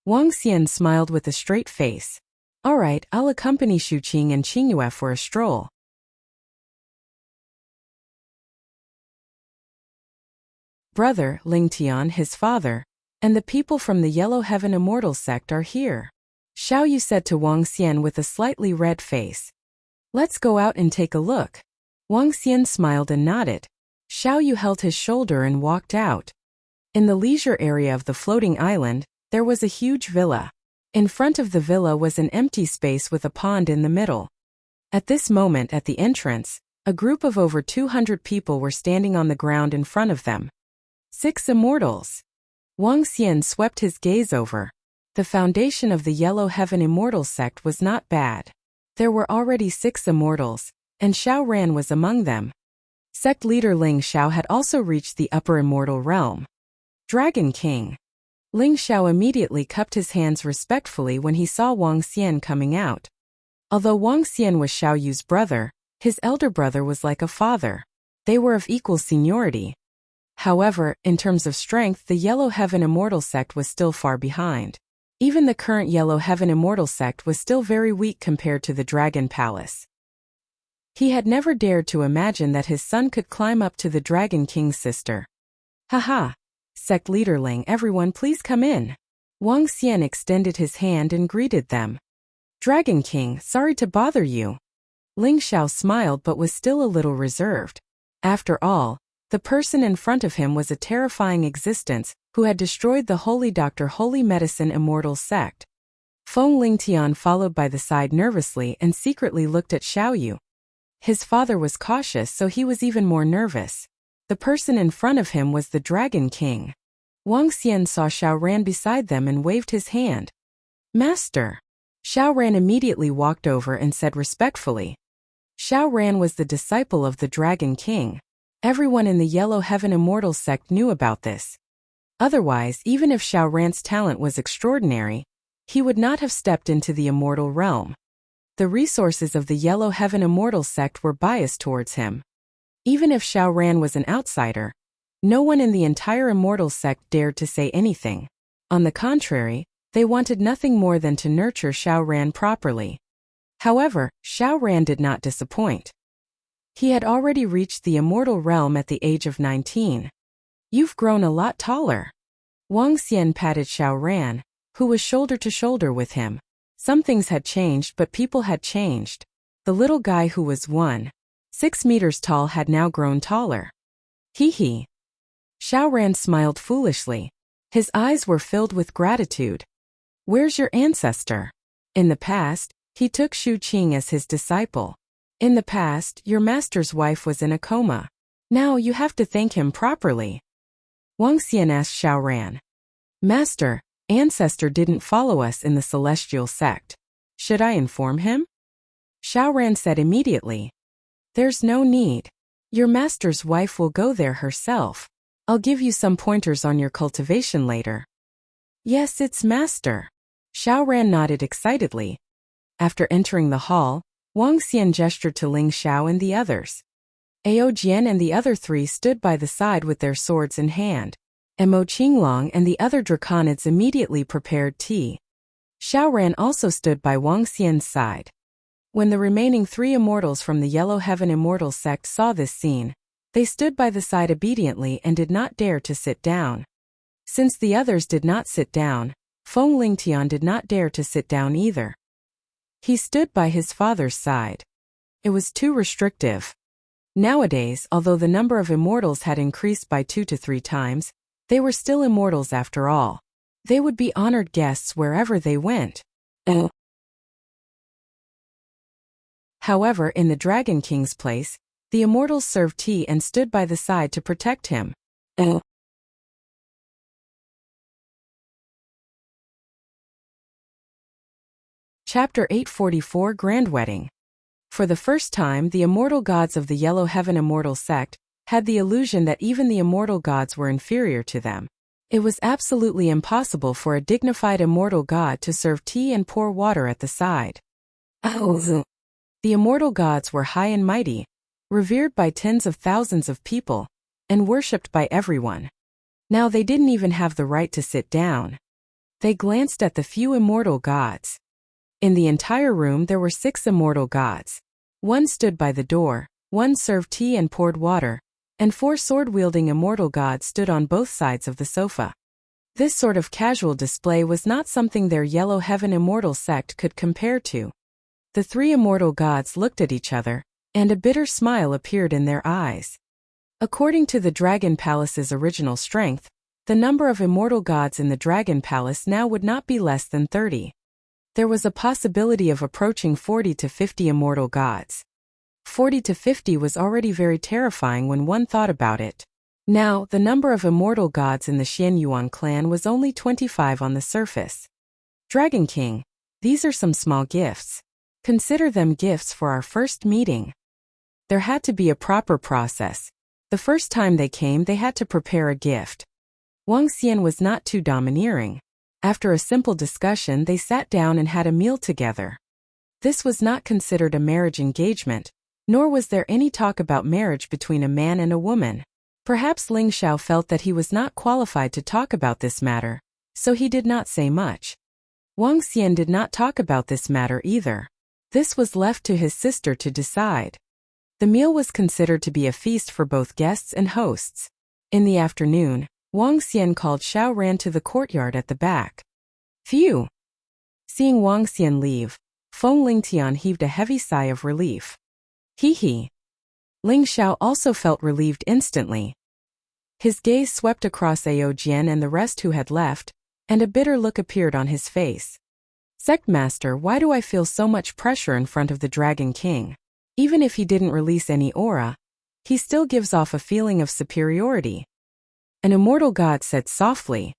Wang Xian smiled with a straight face. All right, I'll accompany Xuqing and Qingyue for a stroll. Brother, Lingtian, his father, and the people from the Yellow Heaven Immortal sect are here. Xiaoyu said to Wang Xian with a slightly red face. Let's go out and take a look. Wang Xian smiled and nodded. Xiaoyu held his shoulder and walked out. In the leisure area of the floating island, there was a huge villa. In front of the villa was an empty space with a pond in the middle. At this moment at the entrance, a group of over 200 people were standing on the ground in front of them. 6 immortals. Wang Xian swept his gaze over. The foundation of the Yellow Heaven Immortal sect was not bad. There were already 6 immortals, and Xiao Ran was among them. Sect leader Ling Xiao had also reached the upper immortal realm. Dragon King. Ling Xiao immediately cupped his hands respectfully when he saw Wang Xian coming out. Although Wang Xian was Xiao Yu's brother, his elder brother was like a father. They were of equal seniority. However, in terms of strength, the Yellow Heaven Immortal sect was still far behind. Even the current Yellow Heaven Immortal sect was still very weak compared to the Dragon Palace. He had never dared to imagine that his son could climb up to the Dragon King's sister. Haha! Sect leader Ling, everyone please come in. Wang Xian extended his hand and greeted them. Dragon King, sorry to bother you. Ling Xiao smiled but was still a little reserved. After all, the person in front of him was a terrifying existence who had destroyed the Holy Doctor Holy Medicine Immortal sect. Feng Lingtian followed by the side nervously and secretly looked at Xiao Yu. His father was cautious, so he was even more nervous. The person in front of him was the Dragon King. Wang Xian saw Xiao Ran beside them and waved his hand. Master. Xiao Ran immediately walked over and said respectfully. Xiao Ran was the disciple of the Dragon King. Everyone in the Yellow Heaven Immortal sect knew about this. Otherwise, even if Xiao Ran's talent was extraordinary, he would not have stepped into the immortal realm. The resources of the Yellow Heaven Immortal sect were biased towards him. Even if Xiao Ran was an outsider, no one in the entire immortal sect dared to say anything. On the contrary, they wanted nothing more than to nurture Xiao Ran properly. However, Xiao Ran did not disappoint. He had already reached the immortal realm at the age of 19. You've grown a lot taller. Wang Xian patted Xiao Ran, who was shoulder to shoulder with him. Some things had changed, but people had changed. The little guy who was 1.6 meters tall had now grown taller. Hee hee. Xiao Ran smiled foolishly. His eyes were filled with gratitude. Where's your ancestor? In the past, he took Shu Qing as his disciple. In the past, your master's wife was in a coma. Now you have to thank him properly. Wang Xian asked Xiao Ran. Master, ancestor didn't follow us in the celestial sect. Should I inform him? Xiao Ran said immediately. There's no need. Your master's wife will go there herself. I'll give you some pointers on your cultivation later. Yes, it's master. Xiao Ran nodded excitedly. After entering the hall, Wang Xian gestured to Ling Xiao and the others. Ao Jian and the other 3 stood by the side with their swords in hand. Mo Qinglong and the other draconids immediately prepared tea. Xiao Ran also stood by Wang Xian's side. When the remaining 3 immortals from the Yellow Heaven Immortal sect saw this scene, they stood by the side obediently and did not dare to sit down. Since the others did not sit down, Feng Lingtian did not dare to sit down either. He stood by his father's side. It was too restrictive. Nowadays, although the number of immortals had increased by 2 to 3 times, they were still immortals after all. They would be honored guests wherever they went. However, in the Dragon King's place, the immortals served tea and stood by the side to protect him. Chapter 844 Grand Wedding. For the first time, the immortal gods of the Yellow Heaven Immortal sect had the illusion that even the immortal gods were inferior to them. It was absolutely impossible for a dignified immortal god to serve tea and pour water at the side. The immortal gods were high and mighty, revered by tens of thousands of people, and worshipped by everyone. Now they didn't even have the right to sit down. They glanced at the few immortal gods. In the entire room there were 6 immortal gods. 1 stood by the door, 1 served tea and poured water, and 4 sword-wielding immortal gods stood on both sides of the sofa. This sort of casual display was not something their Yellow Heaven Immortal sect could compare to. The 3 immortal gods looked at each other, and a bitter smile appeared in their eyes. According to the Dragon Palace's original strength, the number of immortal gods in the Dragon Palace now would not be less than 30. There was a possibility of approaching 40 to 50 immortal gods. 40 to 50 was already very terrifying when one thought about it. Now, the number of immortal gods in the Xianyuan clan was only 25 on the surface. Dragon King, these are some small gifts. Consider them gifts for our first meeting. There had to be a proper process. The first time they came, they had to prepare a gift. Wuxia was not too domineering. After a simple discussion, they sat down and had a meal together. This was not considered a marriage engagement, nor was there any talk about marriage between a man and a woman. Perhaps Ling Xiao felt that he was not qualified to talk about this matter, so he did not say much. Wuxia did not talk about this matter either. This was left to his sister to decide. The meal was considered to be a feast for both guests and hosts. In the afternoon, Wuxia called Xiao Ran to the courtyard at the back. Phew! Seeing Wuxia leave, Feng Lingtian heaved a heavy sigh of relief. Hee. Ling Xiao also felt relieved instantly. His gaze swept across Ao Jian and the rest who had left, and a bitter look appeared on his face. Sect Master, why do I feel so much pressure in front of the Dragon King? Even if he didn't release any aura, he still gives off a feeling of superiority. An immortal god said softly.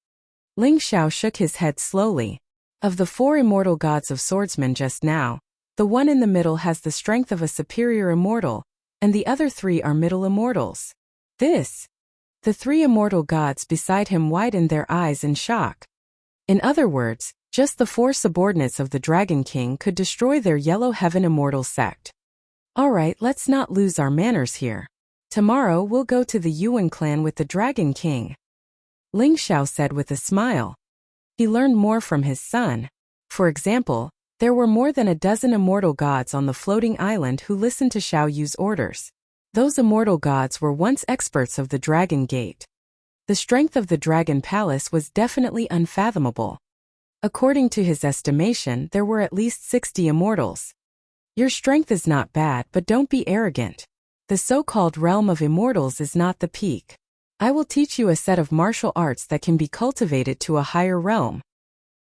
Ling Xiao shook his head slowly. Of the 4 immortal gods of swordsmen just now, the one in the middle has the strength of a superior immortal, and the other 3 are middle immortals. The 3 immortal gods beside him widened their eyes in shock. In other words, just the 4 subordinates of the Dragon King could destroy their Yellow Heaven immortal sect. Alright, let's not lose our manners here. Tomorrow we'll go to the Yuan clan with the Dragon King. Ling Xiao said with a smile. He learned more from his son. For example, there were more than a dozen immortal gods on the floating island who listened to Xiao Yu's orders. Those immortal gods were once experts of the Dragon Gate. The strength of the Dragon Palace was definitely unfathomable. According to his estimation, there were at least 60 immortals. Your strength is not bad, but don't be arrogant. The so-called realm of immortals is not the peak. I will teach you a set of martial arts that can be cultivated to a higher realm.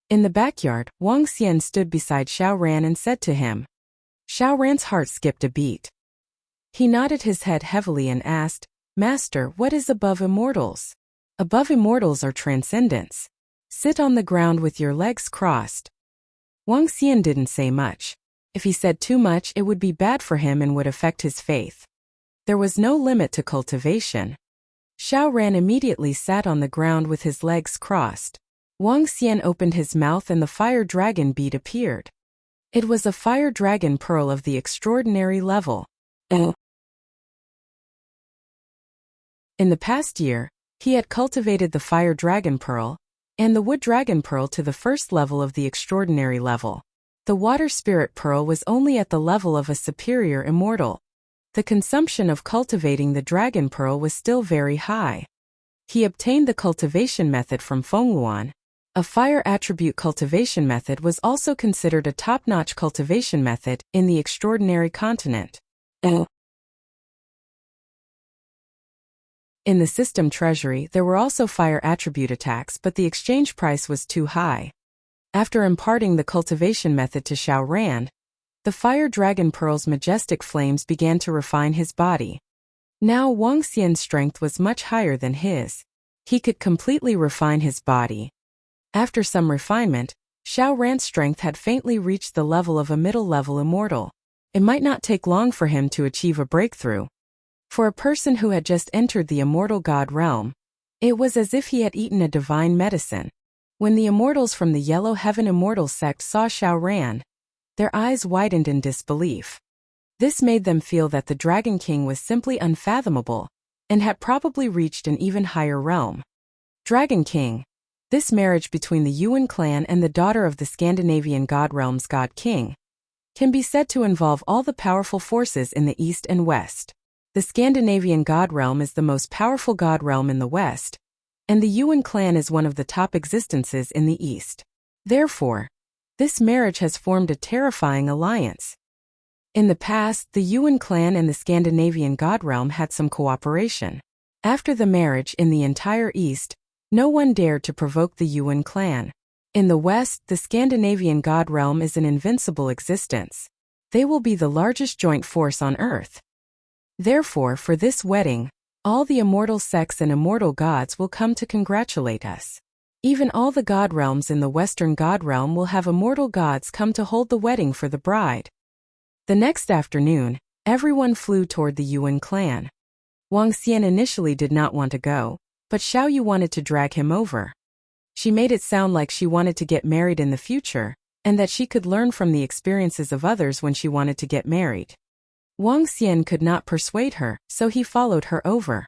In the backyard, Wuxia stood beside Xiao Ran and said to him. Xiao Ran's heart skipped a beat. He nodded his head heavily and asked, Master, what is above immortals? Above immortals are transcendence. Sit on the ground with your legs crossed. Wuxia didn't say much. If he said too much, it would be bad for him and would affect his faith. There was no limit to cultivation. Xiao Ran immediately sat on the ground with his legs crossed. Wuxia opened his mouth and the fire dragon bead appeared. It was a fire dragon pearl of the extraordinary level. In the past year, he had cultivated the fire dragon pearl and the wood dragon pearl to the first level of the extraordinary level. The water spirit pearl was only at the level of a superior immortal. The consumption of cultivating the dragon pearl was still very high. He obtained the cultivation method from Fengluan. A fire attribute cultivation method was also considered a top-notch cultivation method in the extraordinary continent. In the system treasury, there were also fire attribute attacks, but the exchange price was too high. After imparting the cultivation method to Xiao Ran, the fire dragon pearl's majestic flames began to refine his body. Now Wuxia's strength was much higher than his. He could completely refine his body. After some refinement, Xiao Ran's strength had faintly reached the level of a middle-level immortal. It might not take long for him to achieve a breakthrough. For a person who had just entered the immortal god realm, it was as if he had eaten a divine medicine. When the immortals from the Yellow Heaven immortal sect saw Xiao Ran, their eyes widened in disbelief. This made them feel that the Dragon King was simply unfathomable, and had probably reached an even higher realm. Dragon King. This marriage between the Yuan clan and the daughter of the Scandinavian god realm's god king can be said to involve all the powerful forces in the East and West. The Scandinavian god realm is the most powerful god realm in the West, and the Yuan clan is one of the top existences in the East. Therefore, this marriage has formed a terrifying alliance. In the past, the Yuan clan and the Scandinavian god realm had some cooperation. After the marriage in the entire East, no one dared to provoke the Yuan clan. In the West, the Scandinavian god realm is an invincible existence. They will be the largest joint force on Earth. Therefore, for this wedding, all the immortal sects and immortal gods will come to congratulate us. Even all the god realms in the Western god realm will have immortal gods come to hold the wedding for the bride. The next afternoon, everyone flew toward the Yuan clan. Wang Xian initially did not want to go, but Xiao Yu wanted to drag him over. She made it sound like she wanted to get married in the future, and that she could learn from the experiences of others when she wanted to get married. Wang Xian could not persuade her, so he followed her over.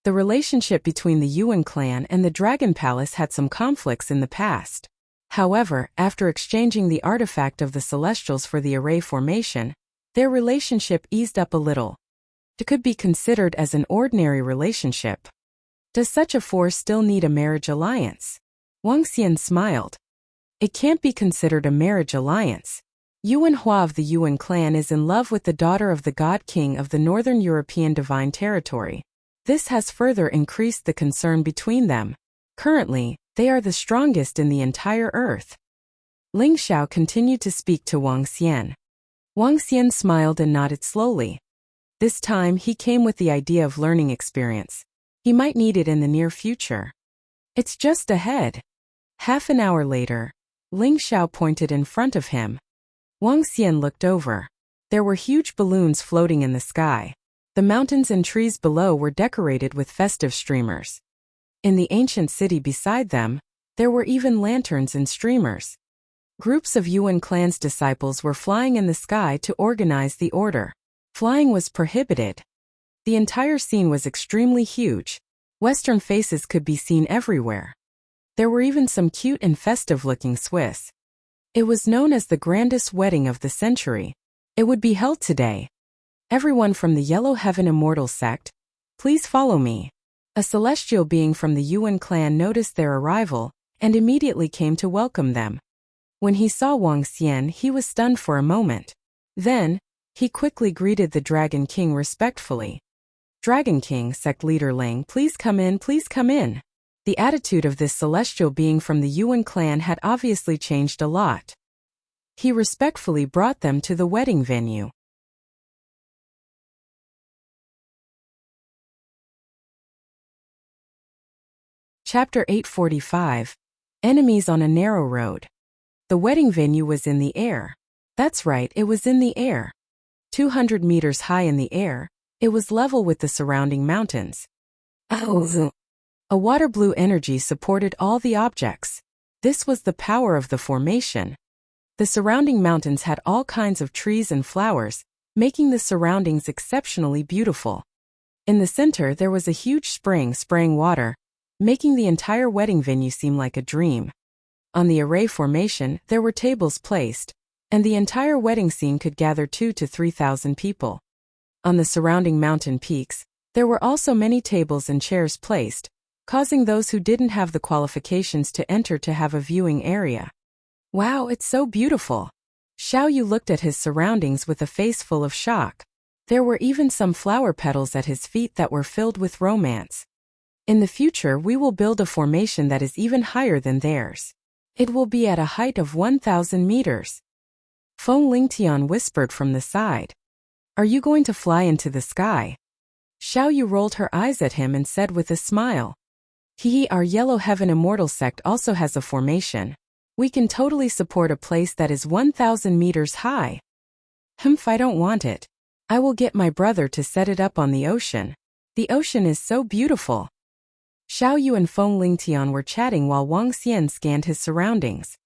The relationship between the Yuan clan and the Dragon Palace had some conflicts in the past. However, after exchanging the artifact of the Celestials for the array formation, their relationship eased up a little. It could be considered as an ordinary relationship. Does such a force still need a marriage alliance? Wang Xian smiled. It can't be considered a marriage alliance. Yuan Hua of the Yuan clan is in love with the daughter of the God King of the Northern European Divine Territory. This has further increased the concern between them. Currently, they are the strongest in the entire Earth. Ling Xiao continued to speak to Wang Xian. Wang Xian smiled and nodded slowly. This time he came with the idea of learning experience. He might need it in the near future. It's just ahead. Half an hour later, Ling Xiao pointed in front of him. Wang Xian looked over. There were huge balloons floating in the sky. The mountains and trees below were decorated with festive streamers. In the ancient city beside them, there were even lanterns and streamers. Groups of Yuan clan's disciples were flying in the sky to organize the order. Flying was prohibited. The entire scene was extremely huge. Western faces could be seen everywhere. There were even some cute and festive-looking Swiss. It was known as the grandest wedding of the century. It would be held today. Everyone from the Yellow Heaven Immortal sect, please follow me. A celestial being from the Yuan clan noticed their arrival and immediately came to welcome them. When he saw Wang Xian, he was stunned for a moment. Then, he quickly greeted the Dragon King respectfully. Dragon King, sect leader Ling, please come in, please come in. The attitude of this celestial being from the Yuan clan had obviously changed a lot. He respectfully brought them to the wedding venue. Chapter 845. Enemies on a narrow road. The wedding venue was in the air. That's right, it was in the air. 200 meters high in the air, it was level with the surrounding mountains. A water blue energy supported all the objects. This was the power of the formation. The surrounding mountains had all kinds of trees and flowers, making the surroundings exceptionally beautiful. In the center there was a huge spring spraying water, making the entire wedding venue seem like a dream. On the array formation, there were tables placed, and the entire wedding scene could gather 2,000 to 3,000 people. On the surrounding mountain peaks, there were also many tables and chairs placed, causing those who didn't have the qualifications to enter to have a viewing area. Wow, it's so beautiful. Xiao Yu looked at his surroundings with a face full of shock. There were even some flower petals at his feet that were filled with romance. In the future we will build a formation that is even higher than theirs. It will be at a height of 1,000 meters. Feng Lingtian whispered from the side. Are you going to fly into the sky? Xiao Yu rolled her eyes at him and said with a smile. Our Yellow Heaven Immortal sect also has a formation. We can totally support a place that is 1,000 meters high. I don't want it. I will get my brother to set it up on the ocean. The ocean is so beautiful. Xiao Yu and Feng Lingtian were chatting while Wang Xian scanned his surroundings.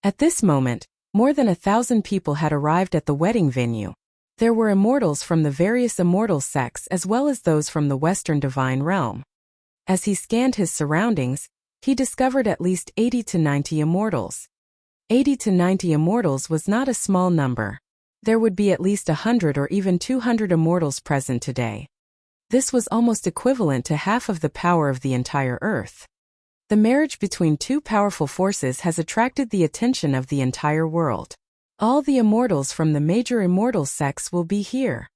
At this moment, more than 1,000 people had arrived at the wedding venue. There were immortals from the various immortal sects as well as those from the Western Divine Realm. As he scanned his surroundings, he discovered at least 80 to 90 immortals. 80 to 90 immortals was not a small number. There would be at least 100 or even 200 immortals present today. This was almost equivalent to half of the power of the entire Earth. The marriage between two powerful forces has attracted the attention of the entire world. All the immortals from the major immortal sects will be here.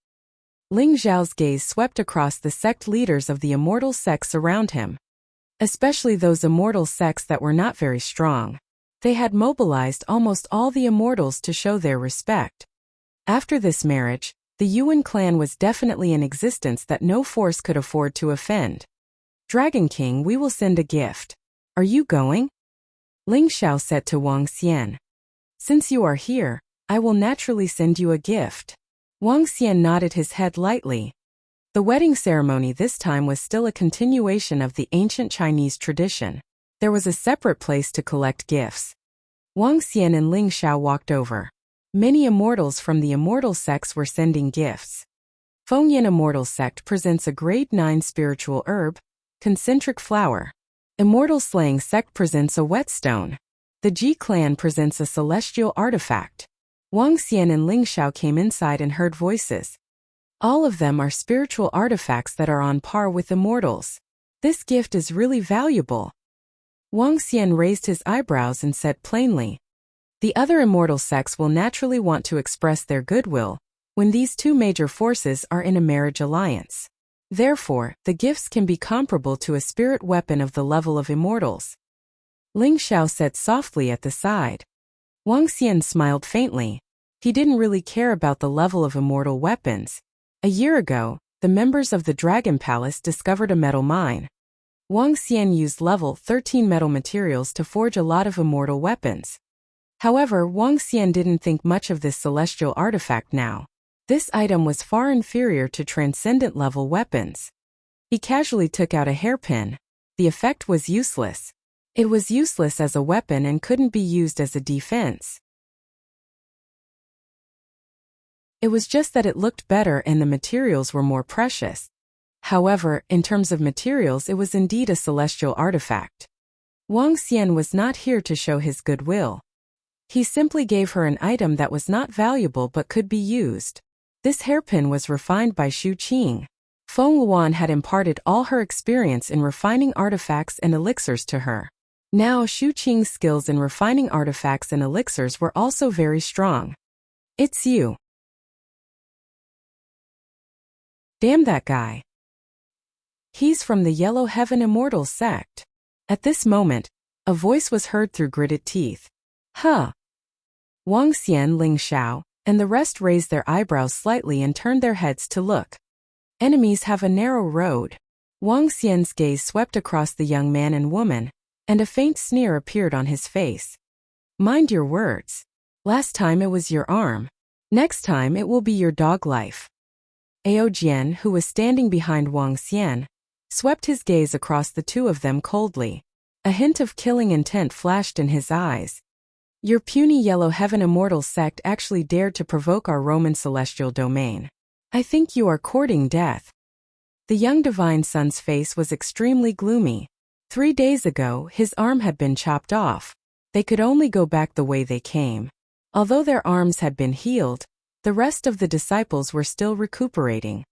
Ling Zhao's gaze swept across the sect leaders of the immortal sects around him. Especially those immortal sects that were not very strong. They had mobilized almost all the immortals to show their respect. After this marriage, the Yuan clan was definitely in existence that no force could afford to offend. Dragon King, we will send a gift. Are you going? Ling Xiao said to Wang Xian. Since you are here, I will naturally send you a gift. Wang Xian nodded his head lightly. The wedding ceremony this time was still a continuation of the ancient Chinese tradition. There was a separate place to collect gifts. Wang Xian and Ling Xiao walked over. Many immortals from the immortal sects were sending gifts. Fengyan Immortal Sect presents a grade 9 spiritual herb, concentric flower. Immortal Slaying Sect presents a whetstone. The Ji clan presents a celestial artifact. Wang Xian and Ling Xiao came inside and heard voices. All of them are spiritual artifacts that are on par with immortals. This gift is really valuable. Wang Xian raised his eyebrows and said plainly. The other immortal sects will naturally want to express their goodwill when these two major forces are in a marriage alliance. Therefore, the gifts can be comparable to a spirit weapon of the level of immortals. Ling Xiao said softly at the side. Wang Xian smiled faintly. He didn't really care about the level of immortal weapons. A year ago, the members of the Dragon Palace discovered a metal mine. Wang Xian used level 13 metal materials to forge a lot of immortal weapons. However, Wang Xian didn't think much of this celestial artifact now. This item was far inferior to transcendent-level weapons. He casually took out a hairpin. The effect was useless. It was useless as a weapon and couldn't be used as a defense. It was just that it looked better and the materials were more precious. However, in terms of materials, it was indeed a celestial artifact. Wang Xian was not here to show his goodwill. He simply gave her an item that was not valuable but could be used. This hairpin was refined by Xu Qing. Feng Luan had imparted all her experience in refining artifacts and elixirs to her. Now Xu Qing's skills in refining artifacts and elixirs were also very strong. It's you. Damn that guy. He's from the Yellow Heaven Immortal Sect. At this moment, a voice was heard through gritted teeth. Huh. Wang Xian, Ling Xiao, and the rest raised their eyebrows slightly and turned their heads to look. Enemies have a narrow road. Wang Xian's gaze swept across the young man and woman, and a faint sneer appeared on his face. Mind your words. Last time it was your arm. Next time it will be your dog life. Ao Jian, who was standing behind Wang Xian, swept his gaze across the two of them coldly. A hint of killing intent flashed in his eyes. Your puny Yellow Heaven Immortal Sect actually dared to provoke our Roman celestial domain. I think you are courting death. The young divine son's face was extremely gloomy. 3 days ago, his arm had been chopped off. They could only go back the way they came. Although their arms had been healed, the rest of the disciples were still recuperating.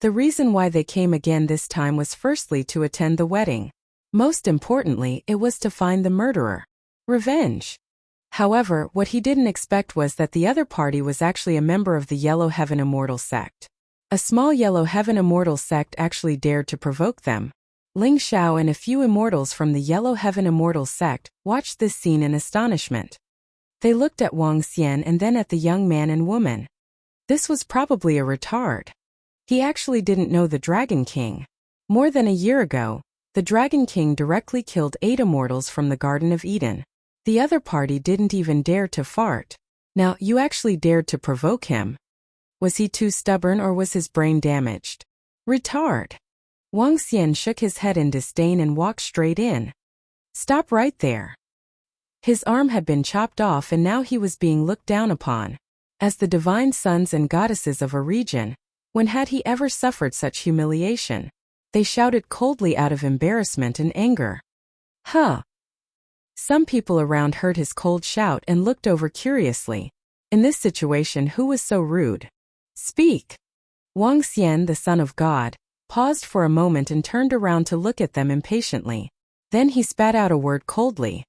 The reason why they came again this time was firstly to attend the wedding. Most importantly, it was to find the murderer. Revenge. However, what he didn't expect was that the other party was actually a member of the Yellow Heaven Immortal Sect. A small Yellow Heaven Immortal Sect actually dared to provoke them. Ling Xiao and a few immortals from the Yellow Heaven Immortal Sect watched this scene in astonishment. They looked at Wang Xian and then at the young man and woman. This was probably a retard. He actually didn't know the Dragon King. More than a year ago, the Dragon King directly killed 8 immortals from the Garden of Eden. The other party didn't even dare to fart. Now, you actually dared to provoke him. Was he too stubborn or was his brain damaged? Retard. Wang Xian shook his head in disdain and walked straight in. Stop right there. His arm had been chopped off and now he was being looked down upon. As the divine sons and goddesses of a region, when had he ever suffered such humiliation? They shouted coldly out of embarrassment and anger. Huh. Some people around heard his cold shout and looked over curiously. In this situation, who was so rude? Speak. Wang Xian, the son of God, paused for a moment and turned around to look at them impatiently. Then he spat out a word coldly.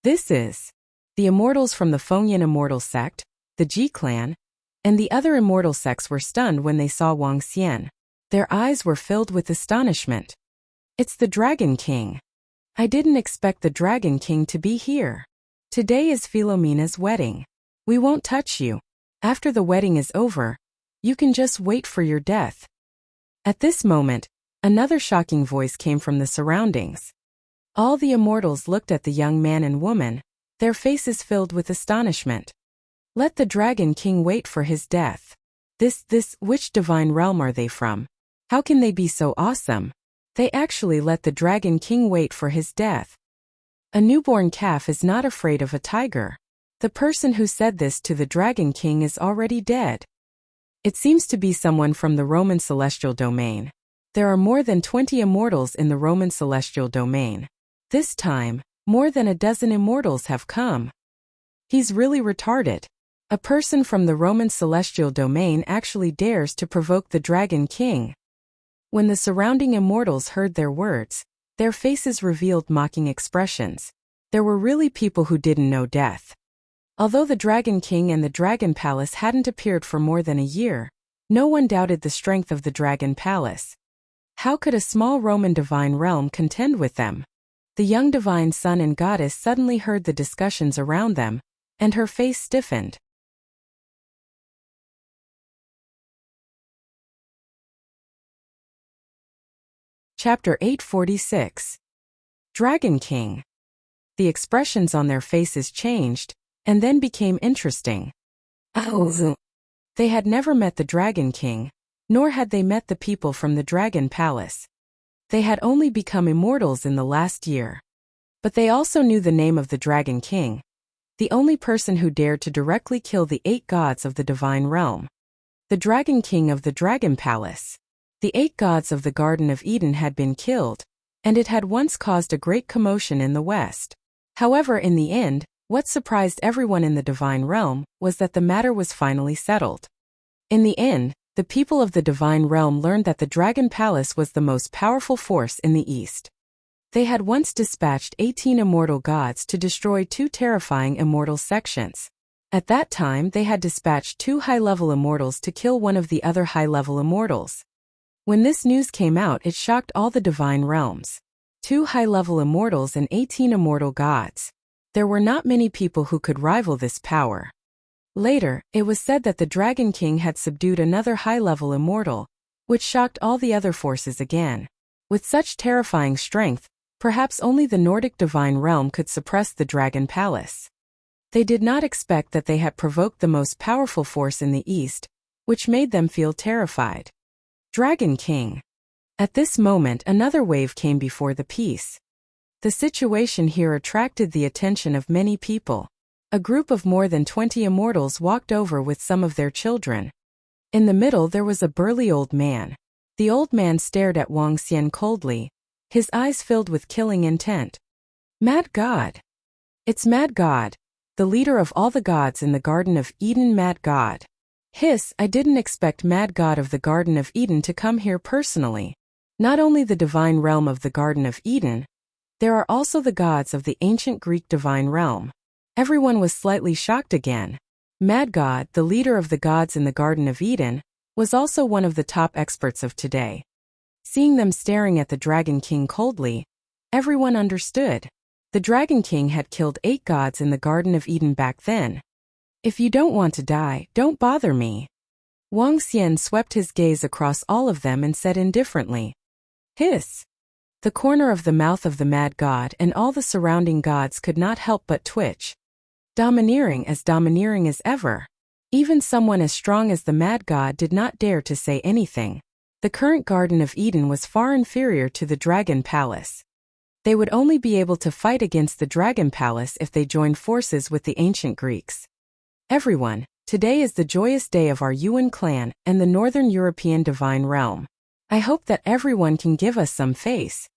This is. The immortals from the Fengyan Immortal Sect, the Ji clan, and the other immortal sects were stunned when they saw Wang Xian. Their eyes were filled with astonishment. It's the Dragon King. I didn't expect the Dragon King to be here. Today is Philomena's wedding. We won't touch you. After the wedding is over, you can just wait for your death." At this moment, another shocking voice came from the surroundings. All the immortals looked at the young man and woman, their faces filled with astonishment. "Let the Dragon King wait for his death. Which divine realm are they from? How can they be so awesome? They actually let the Dragon King wait for his death. A newborn calf is not afraid of a tiger. The person who said this to the Dragon King is already dead." It seems to be someone from the Roman celestial domain. There are more than 20 immortals in the Roman celestial domain. This time, more than a dozen immortals have come. He's really retarded. A person from the Roman celestial domain actually dares to provoke the Dragon King. When the surrounding immortals heard their words, their faces revealed mocking expressions. There were really people who didn't know death. Although the Dragon King and the Dragon Palace hadn't appeared for more than a year, no one doubted the strength of the Dragon Palace. How could a small Roman divine realm contend with them? The young divine son and goddess suddenly heard the discussions around them, and her face stiffened. Chapter 846. Dragon King. The expressions on their faces changed, and then became interesting. They had never met the Dragon King, nor had they met the people from the Dragon Palace. They had only become immortals in the last year. But they also knew the name of the Dragon King, the only person who dared to directly kill the 8 gods of the divine realm. The Dragon King of the Dragon Palace. The 8 gods of the Garden of Eden had been killed, and it had once caused a great commotion in the West. However, in the end, what surprised everyone in the divine realm was that the matter was finally settled. In the end, the people of the divine realm learned that the Dragon Palace was the most powerful force in the East. They had once dispatched 18 immortal gods to destroy 2 terrifying immortal sections. At that time, they had dispatched 2 high-level immortals to kill one of the other high-level immortals. When this news came out, it shocked all the divine realms. 2 high-level immortals and 18 immortal gods. There were not many people who could rival this power. Later, it was said that the Dragon King had subdued another high-level immortal, which shocked all the other forces again. With such terrifying strength, perhaps only the Nordic divine realm could suppress the Dragon Palace. They did not expect that they had provoked the most powerful force in the East, which made them feel terrified. Dragon King. At this moment, another wave came before the peace. The situation here attracted the attention of many people. A group of more than 20 immortals walked over with some of their children. In the middle there was a burly old man. The old man stared at Wuxia coldly, his eyes filled with killing intent. Mad God. It's Mad God, the leader of all the gods in the Garden of Eden. Mad God. Hiss, I didn't expect Mad God of the Garden of Eden to come here personally. Not only the divine realm of the Garden of Eden, there are also the gods of the ancient Greek divine realm. Everyone was slightly shocked again. Mad God, the leader of the gods in the Garden of Eden, was also one of the top experts of today. Seeing them staring at the Dragon King coldly, everyone understood. The Dragon King had killed 8 gods in the Garden of Eden back then. If you don't want to die, don't bother me. Wuxia swept his gaze across all of them and said indifferently. Hiss. The corner of the mouth of the Mad God and all the surrounding gods could not help but twitch. Domineering as ever. Even someone as strong as the Mad God did not dare to say anything. The current Garden of Eden was far inferior to the Dragon Palace. They would only be able to fight against the Dragon Palace if they joined forces with the ancient Greeks. Everyone, today is the joyous day of our Yuan clan and the Northern European divine realm. I hope that everyone can give us some face.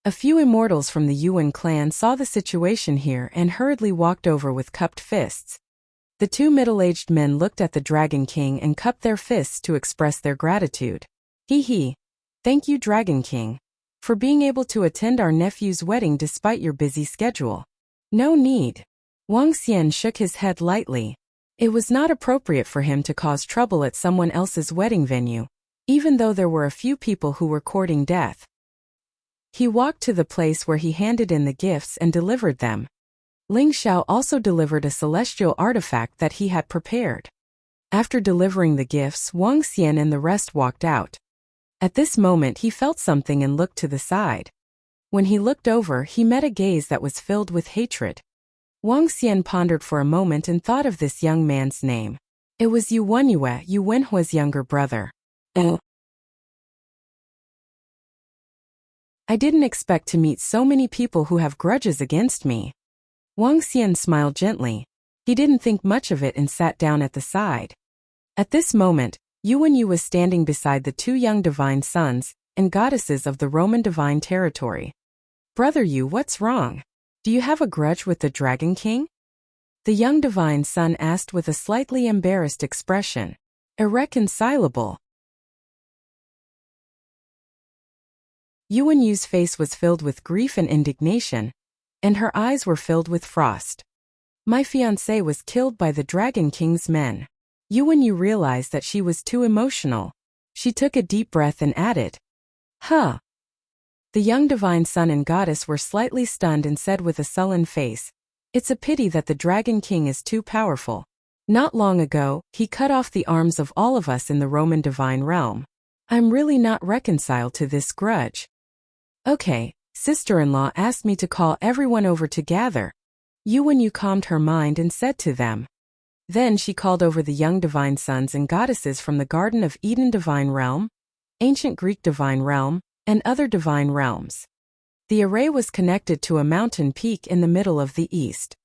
A few immortals from the Yuan clan saw the situation here and hurriedly walked over with cupped fists. The 2 middle-aged men looked at the Dragon King and cupped their fists to express their gratitude. Hee. Thank you, Dragon King, for being able to attend our nephew's wedding despite your busy schedule. No need. Wuxia shook his head lightly. It was not appropriate for him to cause trouble at someone else's wedding venue, even though there were a few people who were courting death. He walked to the place where he handed in the gifts and delivered them. Ling Xiao also delivered a celestial artifact that he had prepared. After delivering the gifts, Wang Xian and the rest walked out. At this moment he felt something and looked to the side. When he looked over, he met a gaze that was filled with hatred. Wang Xian pondered for a moment and thought of this young man's name. It was Yu Wenyue, Yu Wenhua's younger brother. I didn't expect to meet so many people who have grudges against me. Wang Xian smiled gently. He didn't think much of it and sat down at the side. At this moment, Yu Wenyu was standing beside the two young divine sons and goddesses of the Roman divine territory. Brother Yu, what's wrong? Do you have a grudge with the Dragon King? The young divine son asked with a slightly embarrassed expression. Irreconcilable. Yu Wenyu's face was filled with grief and indignation, and her eyes were filled with frost. My fiancé was killed by the Dragon King's men. Yu Wenyu realized that she was too emotional. She took a deep breath and added, Huh. The young divine son and goddess were slightly stunned and said with a sullen face, It's a pity that the Dragon King is too powerful. Not long ago, he cut off the arms of all of us in the Roman divine realm. I'm really not reconciled to this grudge. Okay, sister-in-law asked me to call everyone over to gather. Yu Wenyu calmed her mind and said to them. Then she called over the young divine sons and goddesses from the Garden of Eden divine realm, ancient Greek divine realm, and other divine realms. The array was connected to a mountain peak in the middle of the east.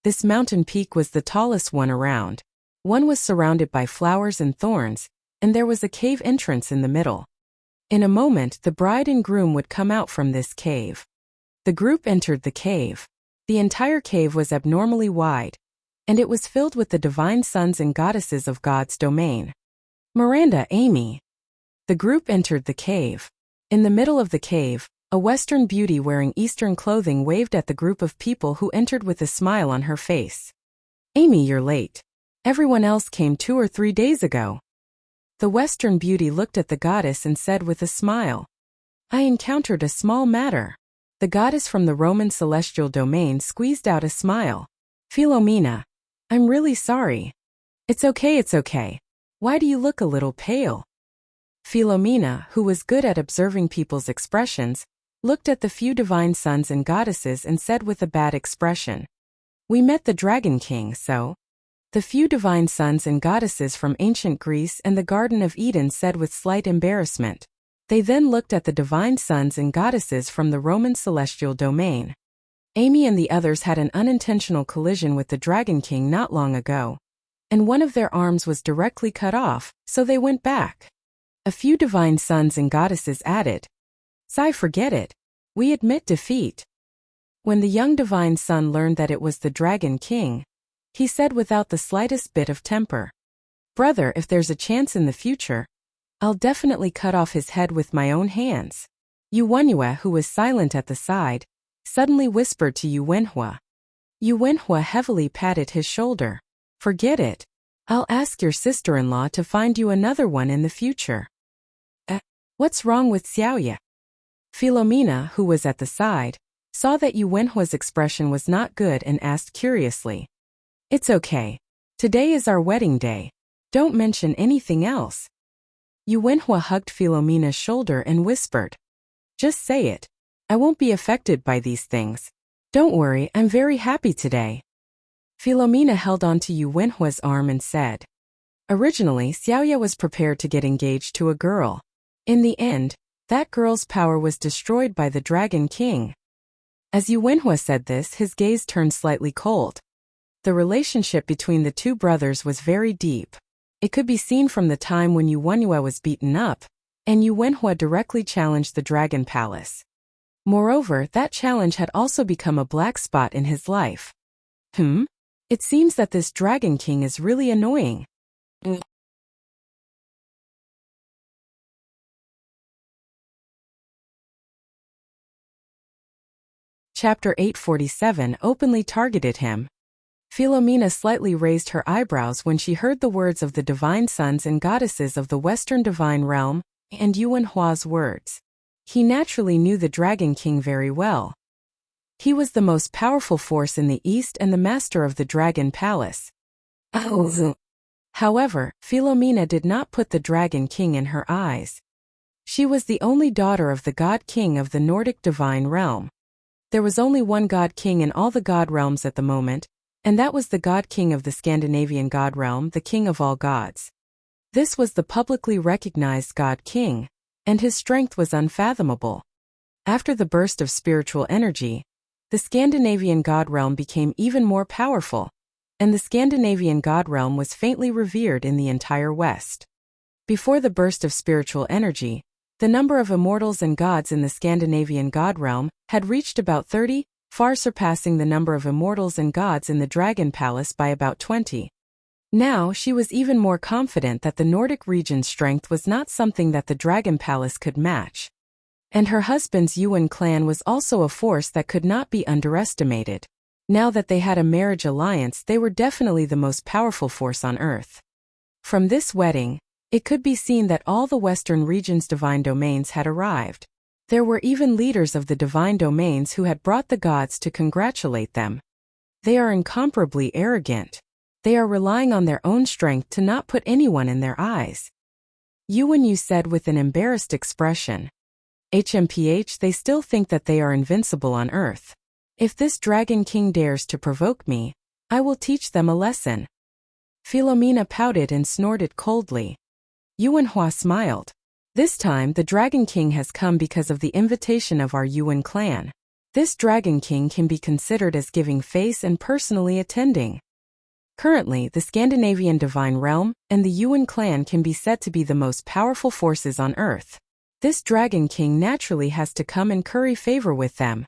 This mountain peak was the tallest one around. One was surrounded by flowers and thorns, and there was a cave entrance in the middle. In a moment, the bride and groom would come out from this cave. The group entered the cave. The entire cave was abnormally wide, and it was filled with the divine sons and goddesses of God's domain. Miranda, Amy. The group entered the cave. In the middle of the cave, a Western beauty wearing Eastern clothing waved at the group of people who entered with a smile on her face. Amy, you're late. Everyone else came 2 or 3 days ago. The Western beauty looked at the goddess and said with a smile, I encountered a small matter. The goddess from the Roman celestial domain squeezed out a smile. Philomena, I'm really sorry. It's okay. Why do you look a little pale? Philomena, who was good at observing people's expressions, looked at the few divine sons and goddesses and said with a bad expression, We met the Dragon King, so. The few divine sons and goddesses from ancient Greece and the Garden of Eden said with slight embarrassment. They then looked at the divine sons and goddesses from the Roman celestial domain. Amy and the others had an unintentional collision with the Dragon King not long ago, and one of their arms was directly cut off, so they went back. A few divine sons and goddesses added, Sai, forget it. We admit defeat. When the young divine son learned that it was the Dragon King, he said without the slightest bit of temper, Brother, if there's a chance in the future, I'll definitely cut off his head with my own hands. Yu Wenyue, who was silent at the side, suddenly whispered to Yu Wenhua. Yu Wenhua heavily patted his shoulder. Forget it. I'll ask your sister-in-law to find you another one in the future. What's wrong with Xiaoya? Philomena, who was at the side, saw that Yu Wenhua's expression was not good and asked curiously. It's okay. Today is our wedding day. Don't mention anything else. Yu Wenhua hugged Philomena's shoulder and whispered. Just say it. I won't be affected by these things. Don't worry, I'm very happy today. Philomena held on to Yu Wenhua's arm and said. Originally, Xiaoya was prepared to get engaged to a girl. In the end, that girl's power was destroyed by the Dragon King. As Yu Wenhua said this, his gaze turned slightly cold. The relationship between the two brothers was very deep. It could be seen from the time when Yu Wenhua was beaten up, and Yu Wenhua directly challenged the Dragon Palace. Moreover, that challenge had also become a black spot in his life. It seems that this Dragon King is really annoying. Chapter 847 openly targeted him. Philomena slightly raised her eyebrows when she heard the words of the divine sons and goddesses of the Western divine realm, and Yu Wenhua's words. He naturally knew the Dragon King very well. He was the most powerful force in the east and the master of the Dragon Palace. However, Philomena did not put the Dragon King in her eyes. She was the only daughter of the God King of the Nordic divine realm. There was only one God King in all the God realms at the moment, and that was the God King of the Scandinavian God realm, the King of all gods. This was the publicly recognized God King, and his strength was unfathomable. After the burst of spiritual energy, the Scandinavian God realm became even more powerful, and the Scandinavian God realm was faintly revered in the entire West. Before the burst of spiritual energy, the number of immortals and gods in the Scandinavian God realm had reached about 30, far surpassing the number of immortals and gods in the Dragon Palace by about 20. Now she was even more confident that the Nordic region's strength was not something that the Dragon Palace could match. And her husband's Yuan clan was also a force that could not be underestimated. Now that they had a marriage alliance, they were definitely the most powerful force on Earth. From this wedding, it could be seen that all the Western region's divine domains had arrived. There were even leaders of the divine domains who had brought the gods to congratulate them. They are incomparably arrogant. They are relying on their own strength to not put anyone in their eyes. Yuan said with an embarrassed expression. HMPH, they still think that they are invincible on Earth. If this Dragon King dares to provoke me, I will teach them a lesson. Philomena pouted and snorted coldly. Yuan smiled. This time the Dragon King has come because of the invitation of our Yuan clan. This Dragon King can be considered as giving face and personally attending. Currently, the Scandinavian Divine Realm and the Yuan clan can be said to be the most powerful forces on Earth. This Dragon King naturally has to come and curry favor with them.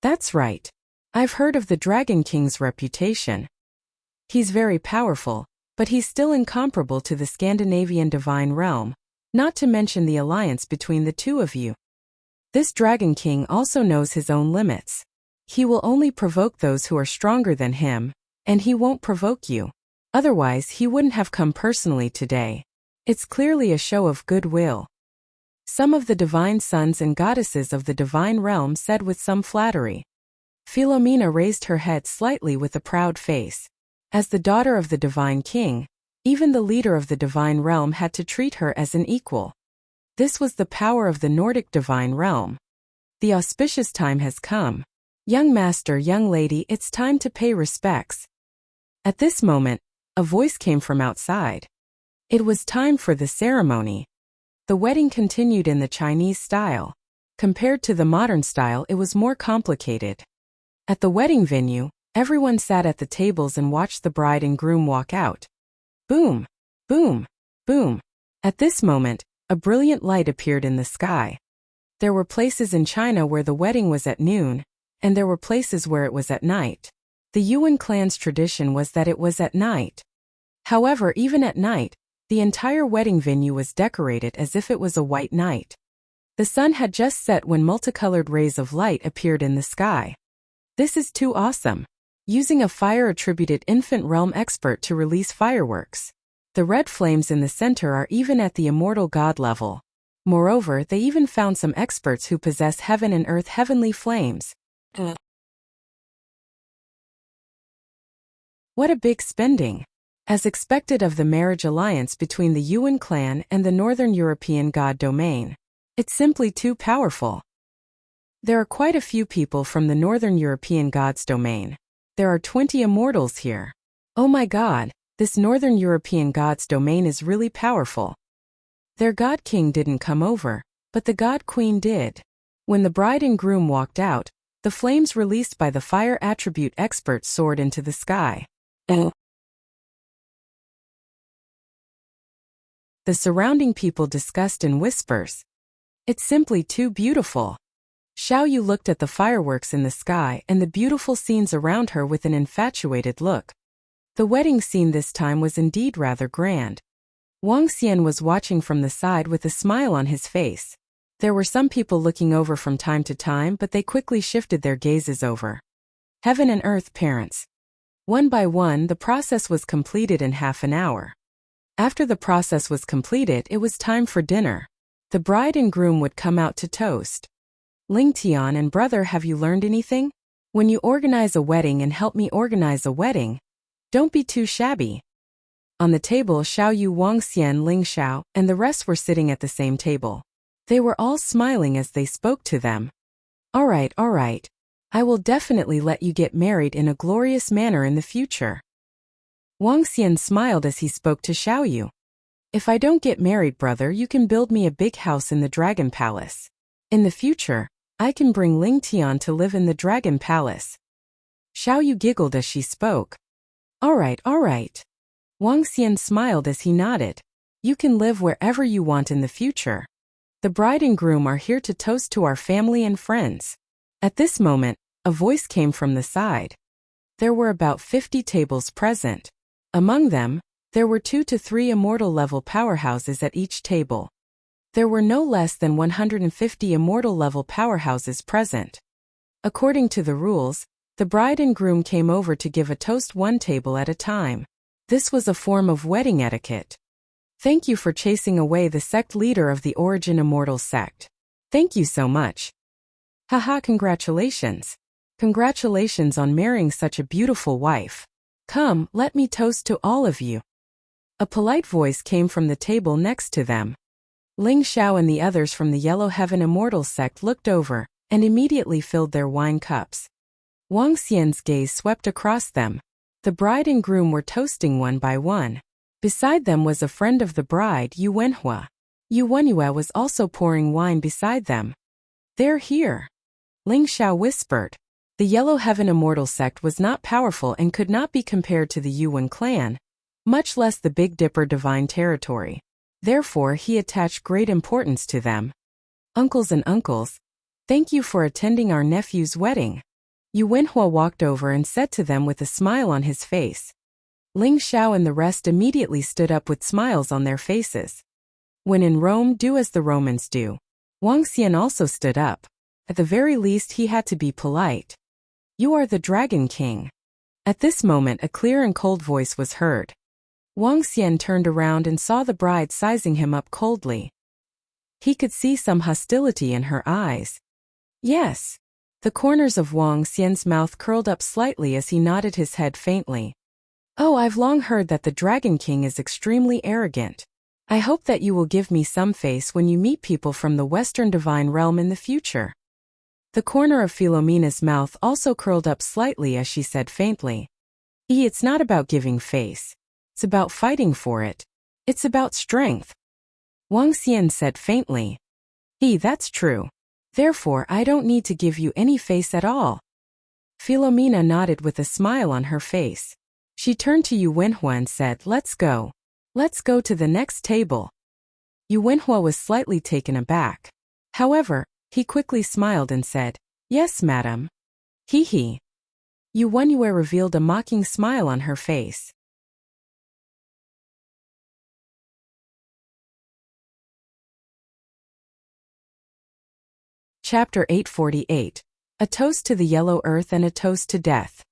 That's right. I've heard of the Dragon King's reputation. He's very powerful, but he's still incomparable to the Scandinavian Divine Realm, not to mention the alliance between the two of you. This Dragon King also knows his own limits. He will only provoke those who are stronger than him, and he won't provoke you. Otherwise, he wouldn't have come personally today. It's clearly a show of goodwill. Some of the divine sons and goddesses of the divine realm said with some flattery. Philomena raised her head slightly with a proud face. As the daughter of the divine king, even the leader of the divine realm had to treat her as an equal. This was the power of the Nordic divine realm. The auspicious time has come. Young master, young lady, it's time to pay respects. At this moment, a voice came from outside. It was time for the ceremony. The wedding continued in the Chinese style. Compared to the modern style, it was more complicated. At the wedding venue, everyone sat at the tables and watched the bride and groom walk out. Boom! Boom! Boom! At this moment, a brilliant light appeared in the sky. There were places in China where the wedding was at noon, and there were places where it was at night. The Yuan clan's tradition was that it was at night. However, even at night, the entire wedding venue was decorated as if it was a white night. The sun had just set when multicolored rays of light appeared in the sky. This is too awesome. Using a fire-attributed infant realm expert to release fireworks. The red flames in the center are even at the immortal god level. Moreover, they even found some experts who possess heaven and earth heavenly flames. What a big spending! As expected of the marriage alliance between the Yuan clan and the Northern European god domain. It's simply too powerful. There are quite a few people from the Northern European gods domain. There are 20 immortals here. Oh my god, this Northern European gods domain is really powerful. Their god king didn't come over, but the god queen did. When the bride and groom walked out, the flames released by the fire attribute expert soared into the sky. The surrounding people discussed in whispers. It's simply too beautiful. Xiao Yu looked at the fireworks in the sky and the beautiful scenes around her with an infatuated look. The wedding scene this time was indeed rather grand. Wang Xian was watching from the side with a smile on his face. There were some people looking over from time to time, but they quickly shifted their gazes over. Heaven and earth parents. One by one, the process was completed in half an hour. After the process was completed, it was time for dinner. The bride and groom would come out to toast. Ling Tian and brother, have you learned anything? When you organize a wedding and help me organize a wedding, don't be too shabby. On the table, Xiao Yu, Wang Xian, Ling Xiao, and the rest were sitting at the same table. They were all smiling as they spoke to them. All right. I will definitely let you get married in a glorious manner in the future. Wang Xian smiled as he spoke to Xiao Yu. If I don't get married, brother, you can build me a big house in the Dragon Palace. In the future, I can bring Ling Tian to live in the Dragon Palace. Xiao Yu giggled as she spoke. All right. Wang Xian smiled as he nodded. You can live wherever you want in the future. The bride and groom are here to toast to our family and friends. At this moment, a voice came from the side. There were about 50 tables present. Among them, there were 2 to 3 immortal-level powerhouses at each table. There were no less than 150 immortal-level powerhouses present. According to the rules, the bride and groom came over to give a toast one table at a time. This was a form of wedding etiquette. Thank you for chasing away the sect leader of the Origin Immortal sect. Thank you so much. Haha, congratulations. Congratulations on marrying such a beautiful wife. Come, let me toast to all of you. A polite voice came from the table next to them. Ling Xiao and the others from the Yellow Heaven Immortal sect looked over and immediately filled their wine cups. Wang Xian's gaze swept across them. The bride and groom were toasting one by one. Beside them was a friend of the bride, Yu Wenhua. Yu Wenhua was also pouring wine beside them. They're here. Ling Xiao whispered. The Yellow Heaven Immortal sect was not powerful and could not be compared to the Yuan clan, much less the Big Dipper divine territory. Therefore, he attached great importance to them. Uncles and uncles, thank you for attending our nephew's wedding. Yu Wenhua walked over and said to them with a smile on his face. Ling Xiao and the rest immediately stood up with smiles on their faces. When in Rome, do as the Romans do. Wang Xian also stood up. At the very least, he had to be polite. You are the Dragon King. At this moment, a clear and cold voice was heard. Wang Xian turned around and saw the bride sizing him up coldly. He could see some hostility in her eyes. Yes. The corners of Wang Xian's mouth curled up slightly as he nodded his head faintly. Oh, I've long heard that the Dragon King is extremely arrogant. I hope that you will give me some face when you meet people from the Western Divine Realm in the future. The corner of Philomena's mouth also curled up slightly as she said faintly. It's not about giving face. It's about fighting for it. It's about strength. Wang Xian said faintly. That's true. Therefore, I don't need to give you any face at all. Philomena nodded with a smile on her face. She turned to Yu Wenhua and said, Let's go. Let's go to the next table. Yu Wenhua was slightly taken aback. However, he quickly smiled and said, Yes, madam. Yu Wenhua revealed a mocking smile on her face. Chapter 848. A Toast to the Yellow Earth and a Toast to Death.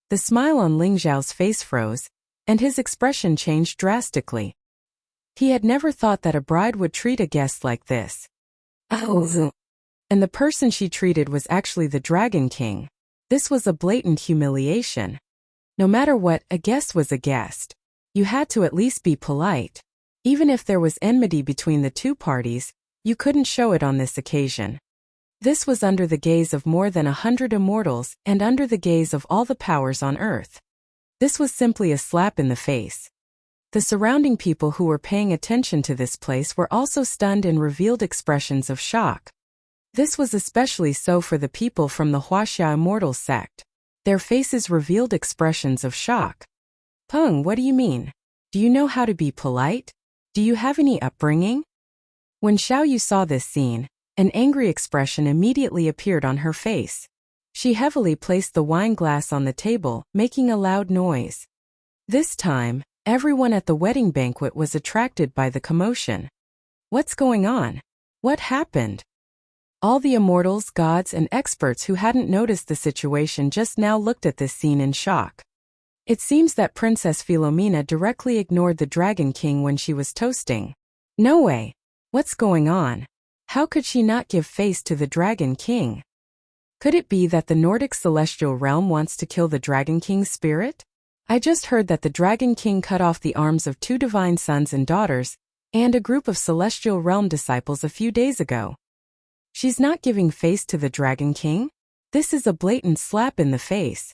The smile on Ling Zhao's face froze, and his expression changed drastically. He had never thought that a bride would treat a guest like this. And the person she treated was actually the Dragon King. This was a blatant humiliation. No matter what, a guest was a guest. You had to at least be polite. Even if there was enmity between the two parties, you couldn't show it on this occasion. This was under the gaze of more than 100 immortals and under the gaze of all the powers on Earth. This was simply a slap in the face. The surrounding people who were paying attention to this place were also stunned and revealed expressions of shock. This was especially so for the people from the Wuxia Immortal sect. Their faces revealed expressions of shock. Peng, what do you mean? Do you know how to be polite? Do you have any upbringing? When Xiao Yu saw this scene, an angry expression immediately appeared on her face. She heavily placed the wine glass on the table, making a loud noise. This time, everyone at the wedding banquet was attracted by the commotion. What's going on? What happened? All the immortals, gods, and experts who hadn't noticed the situation just now looked at this scene in shock. It seems that Princess Philomena directly ignored the Dragon King when she was toasting. No way. What's going on? How could she not give face to the Dragon King? Could it be that the Nordic celestial realm wants to kill the Dragon King's spirit? I just heard that the Dragon King cut off the arms of 2 divine sons and daughters, and a group of celestial realm disciples a few days ago. She's not giving face to the Dragon King? This is a blatant slap in the face.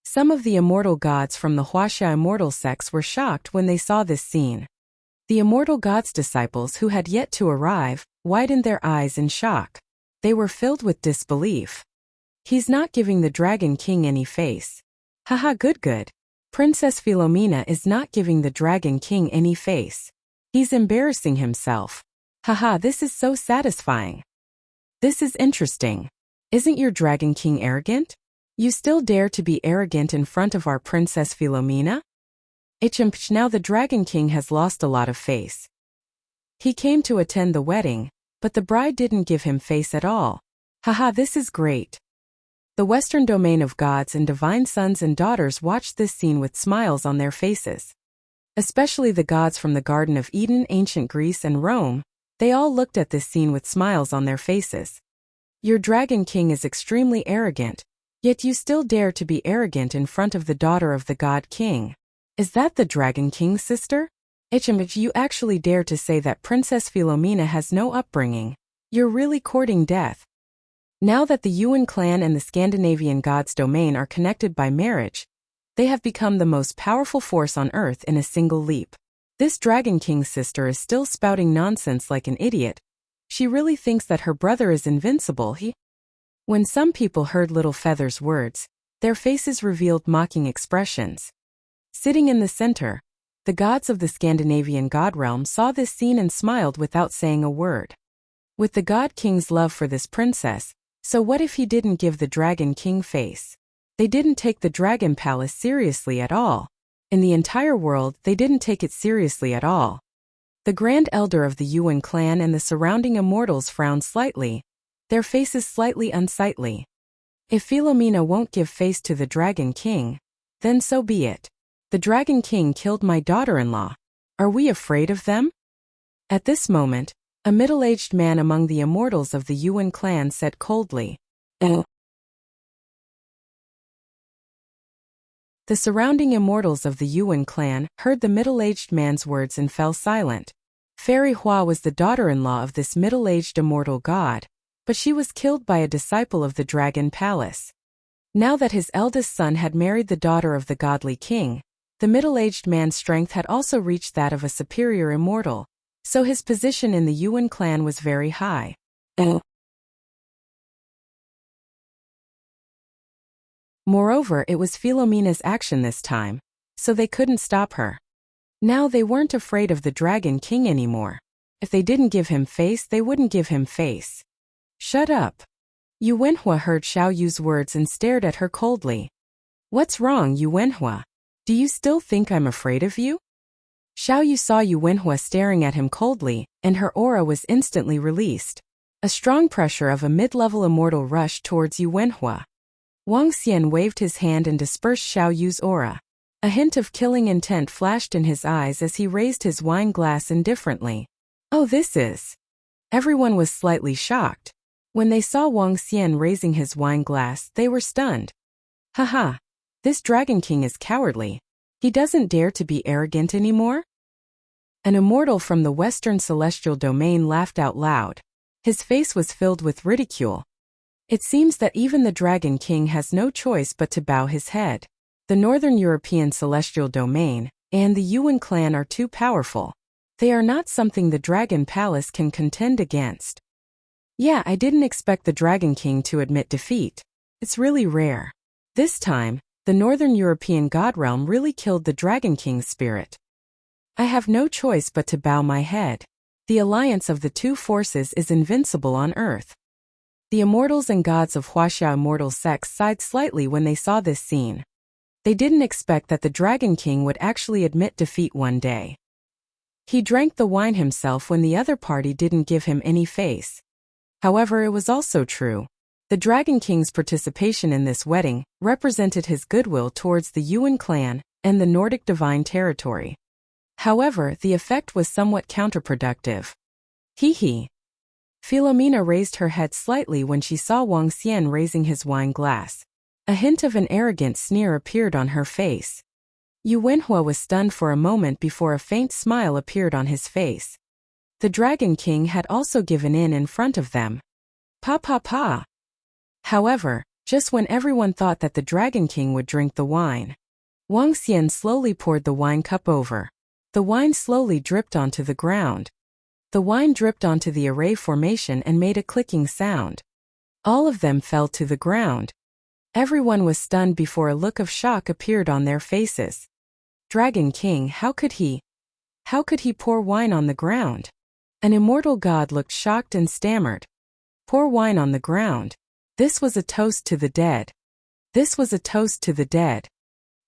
Some of the immortal gods from the Wuxia immortal sects were shocked when they saw this scene. The immortal gods' disciples who had yet to arrive widened their eyes in shock. They were filled with disbelief. He's not giving the Dragon King any face. Haha, good. Princess Philomena is not giving the Dragon King any face. He's embarrassing himself. Haha, this is so satisfying. This is interesting. Isn't your Dragon King arrogant? You still dare to be arrogant in front of our Princess Philomena? Now the Dragon King has lost a lot of face. He came to attend the wedding, but the bride didn't give him face at all. Haha, this is great. The Western domain of gods and divine sons and daughters watched this scene with smiles on their faces. Especially the gods from the Garden of Eden, ancient Greece and Rome, they all looked at this scene with smiles on their faces. Your Dragon King is extremely arrogant, yet you still dare to be arrogant in front of the daughter of the God King. Is that the Dragon King's sister? You actually dare to say that Princess Philomena has no upbringing. You're really courting death. Now that the Yuan clan and the Scandinavian gods' domain are connected by marriage, they have become the most powerful force on Earth in a single leap. This Dragon King's sister is still spouting nonsense like an idiot. She really thinks that her brother is invincible. When some people heard Little Feather's words, their faces revealed mocking expressions. Sitting in the center, the gods of the Scandinavian god realm saw this scene and smiled without saying a word. With the God King's love for this princess, so what if he didn't give the Dragon King face? They didn't take the Dragon Palace seriously at all. In the entire world, they didn't take it seriously at all. The Grand Elder of the Yuan clan and the surrounding immortals frowned slightly, their faces slightly unsightly. If Philomena won't give face to the Dragon King, then so be it. The Dragon King killed my daughter-in-law. Are we afraid of them? At this moment, a middle-aged man among the immortals of the Yuan clan said coldly, "Eh." The surrounding immortals of the Yuan clan heard the middle-aged man's words and fell silent. Fairy Hua was the daughter-in-law of this middle-aged immortal god, but she was killed by a disciple of the Dragon Palace. Now that his eldest son had married the daughter of the godly king, the middle-aged man's strength had also reached that of a superior immortal, so his position in the Yuan clan was very high. Moreover, it was Philomena's action this time, so they couldn't stop her. Now they weren't afraid of the Dragon King anymore. If they didn't give him face, they wouldn't give him face. Shut up. Yu Wenhua heard Xiao Yu's words and stared at her coldly. What's wrong, Yu Wenhua? Do you still think I'm afraid of you? Xiao Yu saw Yu Wenhua staring at him coldly, and her aura was instantly released. A strong pressure of a mid-level immortal rushed towards Yu Wenhua. Wang Xian waved his hand and dispersed Xiao Yu's aura. A hint of killing intent flashed in his eyes as he raised his wine glass indifferently. Oh, this is... Everyone was slightly shocked. When they saw Wang Xian raising his wine glass, they were stunned. Haha. This Dragon King is cowardly. He doesn't dare to be arrogant anymore? An immortal from the Western celestial domain laughed out loud. His face was filled with ridicule. It seems that even the Dragon King has no choice but to bow his head. The Northern European celestial domain and the Yuan clan are too powerful. They are not something the Dragon Palace can contend against. Yeah, I didn't expect the Dragon King to admit defeat. It's really rare. This time, the Northern European god realm really killed the Dragon King's spirit. I have no choice but to bow my head. The alliance of the two forces is invincible on Earth. The immortals and gods of Wuxia immortal sects sighed slightly when they saw this scene. They didn't expect that the Dragon King would actually admit defeat one day. He drank the wine himself when the other party didn't give him any face. However, it was also true. The Dragon King's participation in this wedding represented his goodwill towards the Yuan clan and the Nordic divine territory. However, the effect was somewhat counterproductive. Hee hee. Philomena raised her head slightly when she saw Wuxia raising his wine glass. A hint of an arrogant sneer appeared on her face. Yu Wenhua was stunned for a moment before a faint smile appeared on his face. The Dragon King had also given in front of them. Pa pa pa. However, just when everyone thought that the Dragon King would drink the wine, Wuxia slowly poured the wine cup over. The wine slowly dripped onto the ground. The wine dripped onto the array formation and made a clicking sound. All of them fell to the ground. Everyone was stunned before a look of shock appeared on their faces. Dragon King, how could he pour wine on the ground? An immortal god looked shocked and stammered. Pour wine on the ground. This was a toast to the dead. This was a toast to the dead.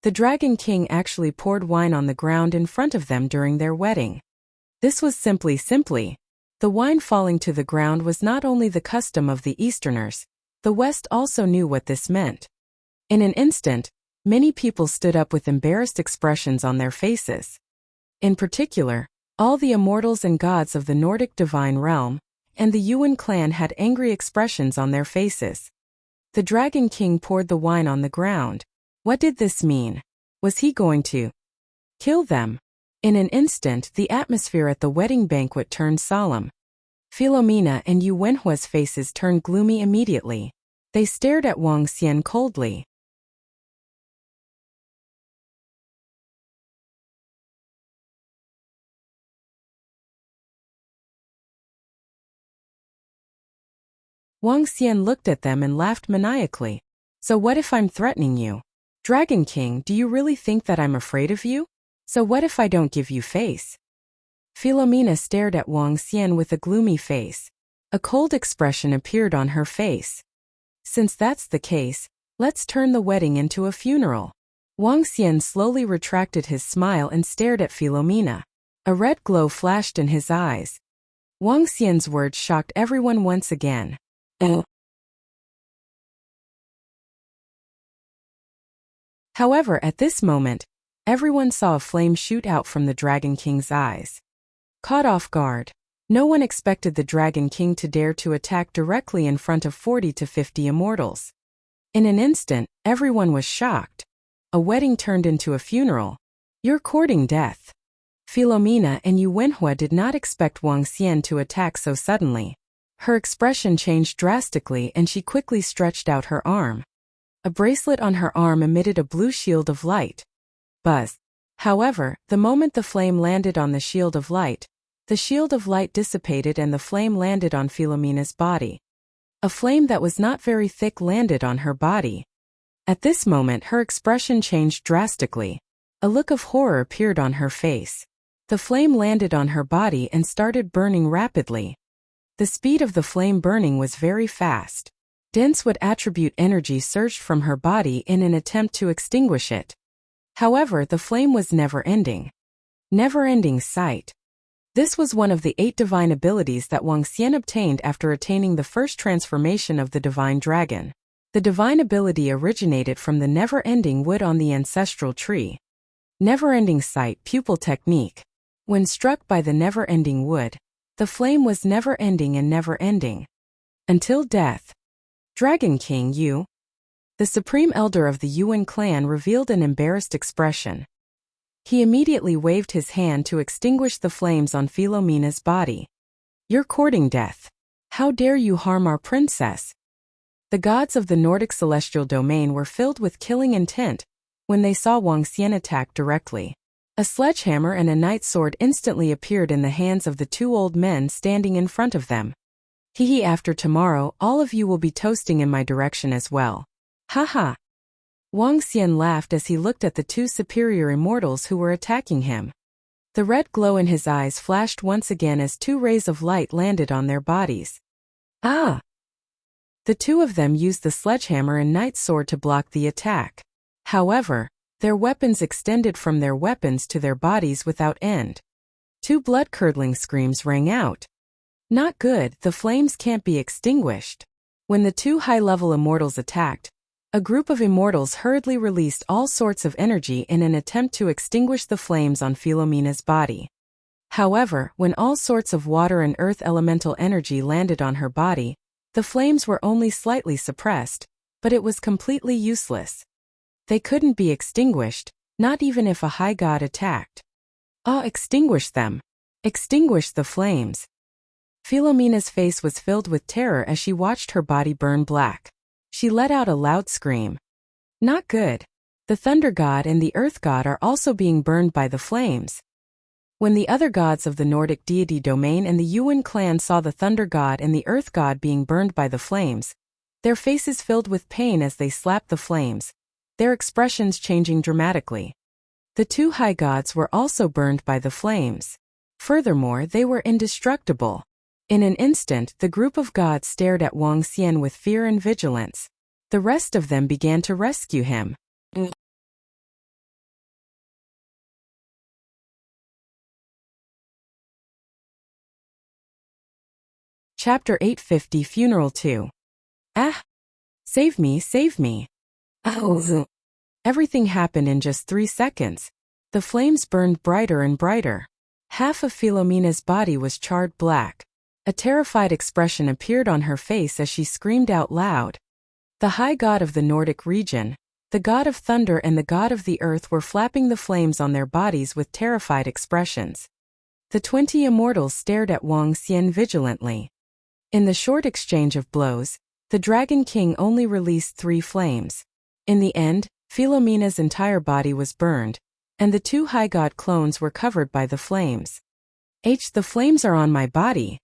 The Dragon King actually poured wine on the ground in front of them during their wedding. This was simply. The wine falling to the ground was not only the custom of the Easterners, the West also knew what this meant. In an instant, many people stood up with embarrassed expressions on their faces. In particular, all the immortals and gods of the Nordic divine realm, and the Yuan clan had angry expressions on their faces. The Dragon King poured the wine on the ground. What did this mean? Was he going to kill them? In an instant, the atmosphere at the wedding banquet turned solemn. Philomena and Yu Wenhua's faces turned gloomy immediately. They stared at Wuxia coldly. Wuxia looked at them and laughed maniacally. So what if I'm threatening you? Dragon King, do you really think that I'm afraid of you? So what if I don't give you face? Philomena stared at Wuxia with a gloomy face. A cold expression appeared on her face. Since that's the case, let's turn the wedding into a funeral. Wuxia slowly retracted his smile and stared at Philomena. A red glow flashed in his eyes. Wuxia's words shocked everyone once again. However, at this moment, everyone saw a flame shoot out from the Dragon King's eyes. Caught off guard, no one expected the Dragon King to dare to attack directly in front of 40 to 50 immortals. In an instant, everyone was shocked. A wedding turned into a funeral. You're courting death. Philomena and Yu Wenhua did not expect Wuxia to attack so suddenly. Her expression changed drastically and she quickly stretched out her arm. A bracelet on her arm emitted a blue shield of light. Buzz. However, the moment the flame landed on the shield of light dissipated and the flame landed on Philomena's body. A flame that was not very thick landed on her body. At this moment her expression changed drastically. A look of horror appeared on her face. The flame landed on her body and started burning rapidly. The speed of the flame burning was very fast. Dense wood attribute energy surged from her body in an attempt to extinguish it. However, the flame was never-ending. Never-ending sight. This was one of the 8 divine abilities that Wuxia obtained after attaining the first transformation of the divine dragon. The divine ability originated from the never-ending wood on the ancestral tree. Never-ending sight pupil technique. When struck by the never-ending wood, the flame was never-ending and never-ending. Until death. Dragon King Yu. The supreme elder of the Yuan clan revealed an embarrassed expression. He immediately waved his hand to extinguish the flames on Philomena's body. You're courting death. How dare you harm our princess? The gods of the Nordic celestial domain were filled with killing intent when they saw Wuxia attack directly. A sledgehammer and a night sword instantly appeared in the hands of the 2 old men standing in front of them. Hehe, after tomorrow, all of you will be toasting in my direction as well. Haha. Wuxia laughed as he looked at the 2 superior immortals who were attacking him. The red glow in his eyes flashed once again as 2 rays of light landed on their bodies. Ah! The 2 of them used the sledgehammer and night sword to block the attack. However, their weapons extended from their weapons to their bodies without end. 2 blood-curdling screams rang out. Not good, the flames can't be extinguished. When the 2 high-level immortals attacked, a group of immortals hurriedly released all sorts of energy in an attempt to extinguish the flames on Philomena's body. However, when all sorts of water and earth elemental energy landed on her body, the flames were only slightly suppressed, but it was completely useless. They couldn't be extinguished, not even if a high god attacked. Extinguish them! Extinguish the flames! Philomena's face was filled with terror as she watched her body burn black. She let out a loud scream. Not good. The thunder god and the earth god are also being burned by the flames. When the other gods of the Nordic deity domain and the Yuan clan saw the thunder god and the earth god being burned by the flames, their faces filled with pain as they slapped the flames, their expressions changing dramatically. The two high gods were also burned by the flames. Furthermore, they were indestructible. In an instant, the group of gods stared at Wang Xian with fear and vigilance. The rest of them began to rescue him. Chapter 850 Funeral 2. Save me, save me. Everything happened in just 3 seconds. The flames burned brighter and brighter. Half of Philomena's body was charred black. A terrified expression appeared on her face as she screamed out loud. The high god of the Nordic region, the god of thunder and the god of the earth were flapping the flames on their bodies with terrified expressions. The 20 immortals stared at Wang Xian vigilantly. In the short exchange of blows, the Dragon King only released 3 flames. In the end, Philomena's entire body was burned, and the 2 high god clones were covered by the flames. The flames are on my body.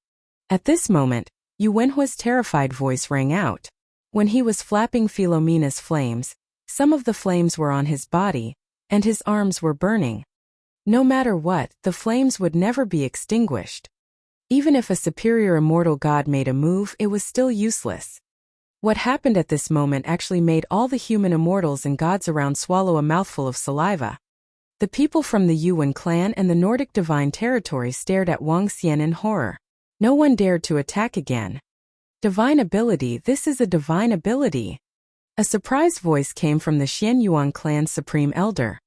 At this moment, Yu Wenhua's terrified voice rang out. When he was flapping Philomena's flames, some of the flames were on his body, and his arms were burning. No matter what, the flames would never be extinguished. Even if a superior immortal god made a move, it was still useless. What happened at this moment actually made all the human immortals and gods around swallow a mouthful of saliva. The people from the Yuan clan and the Nordic divine territory stared at Wang Xian in horror. No one dared to attack again. Divine ability, this is a divine ability. A surprised voice came from the Xianyuan clan's supreme elder.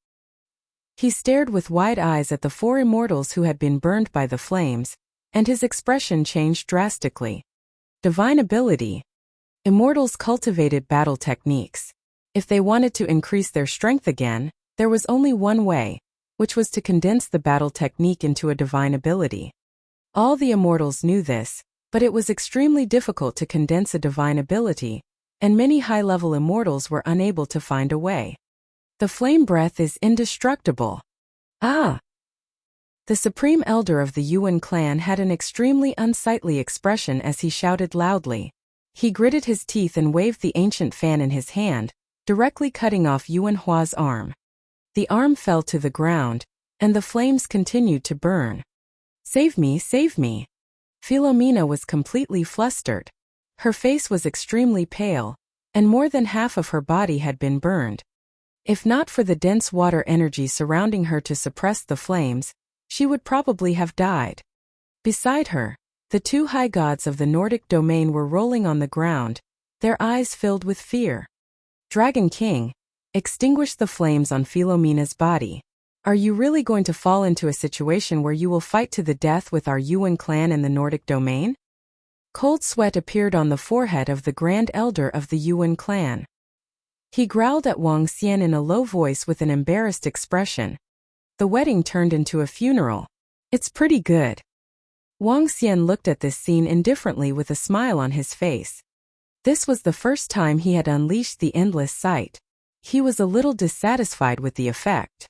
He stared with wide eyes at the 4 immortals who had been burned by the flames, and his expression changed drastically. Divine ability. Immortals cultivated battle techniques. If they wanted to increase their strength again, there was only one way, which was to condense the battle technique into a divine ability. All the immortals knew this, but it was extremely difficult to condense a divine ability, and many high-level immortals were unable to find a way. The flame breath is indestructible. The supreme elder of the Yuan clan had an extremely unsightly expression as he shouted loudly. He gritted his teeth and waved the ancient fan in his hand, directly cutting off Yu Wenhua's arm. The arm fell to the ground, and the flames continued to burn. Save me, save me. Philomena was completely flustered. Her face was extremely pale, and more than half of her body had been burned. If not for the dense water energy surrounding her to suppress the flames, she would probably have died. Beside her, the 2 high gods of the Nordic domain were rolling on the ground, their eyes filled with fear. Dragon King, extinguish the flames on Philomena's body. Are you really going to fall into a situation where you will fight to the death with our Yuan clan and the Nordic domain? Cold sweat appeared on the forehead of the Grand Elder of the Yuan clan. He growled at Wang Xian in a low voice with an embarrassed expression. The wedding turned into a funeral. It's pretty good. Wang Xian looked at this scene indifferently with a smile on his face. This was the first time he had unleashed the endless sight. He was a little dissatisfied with the effect.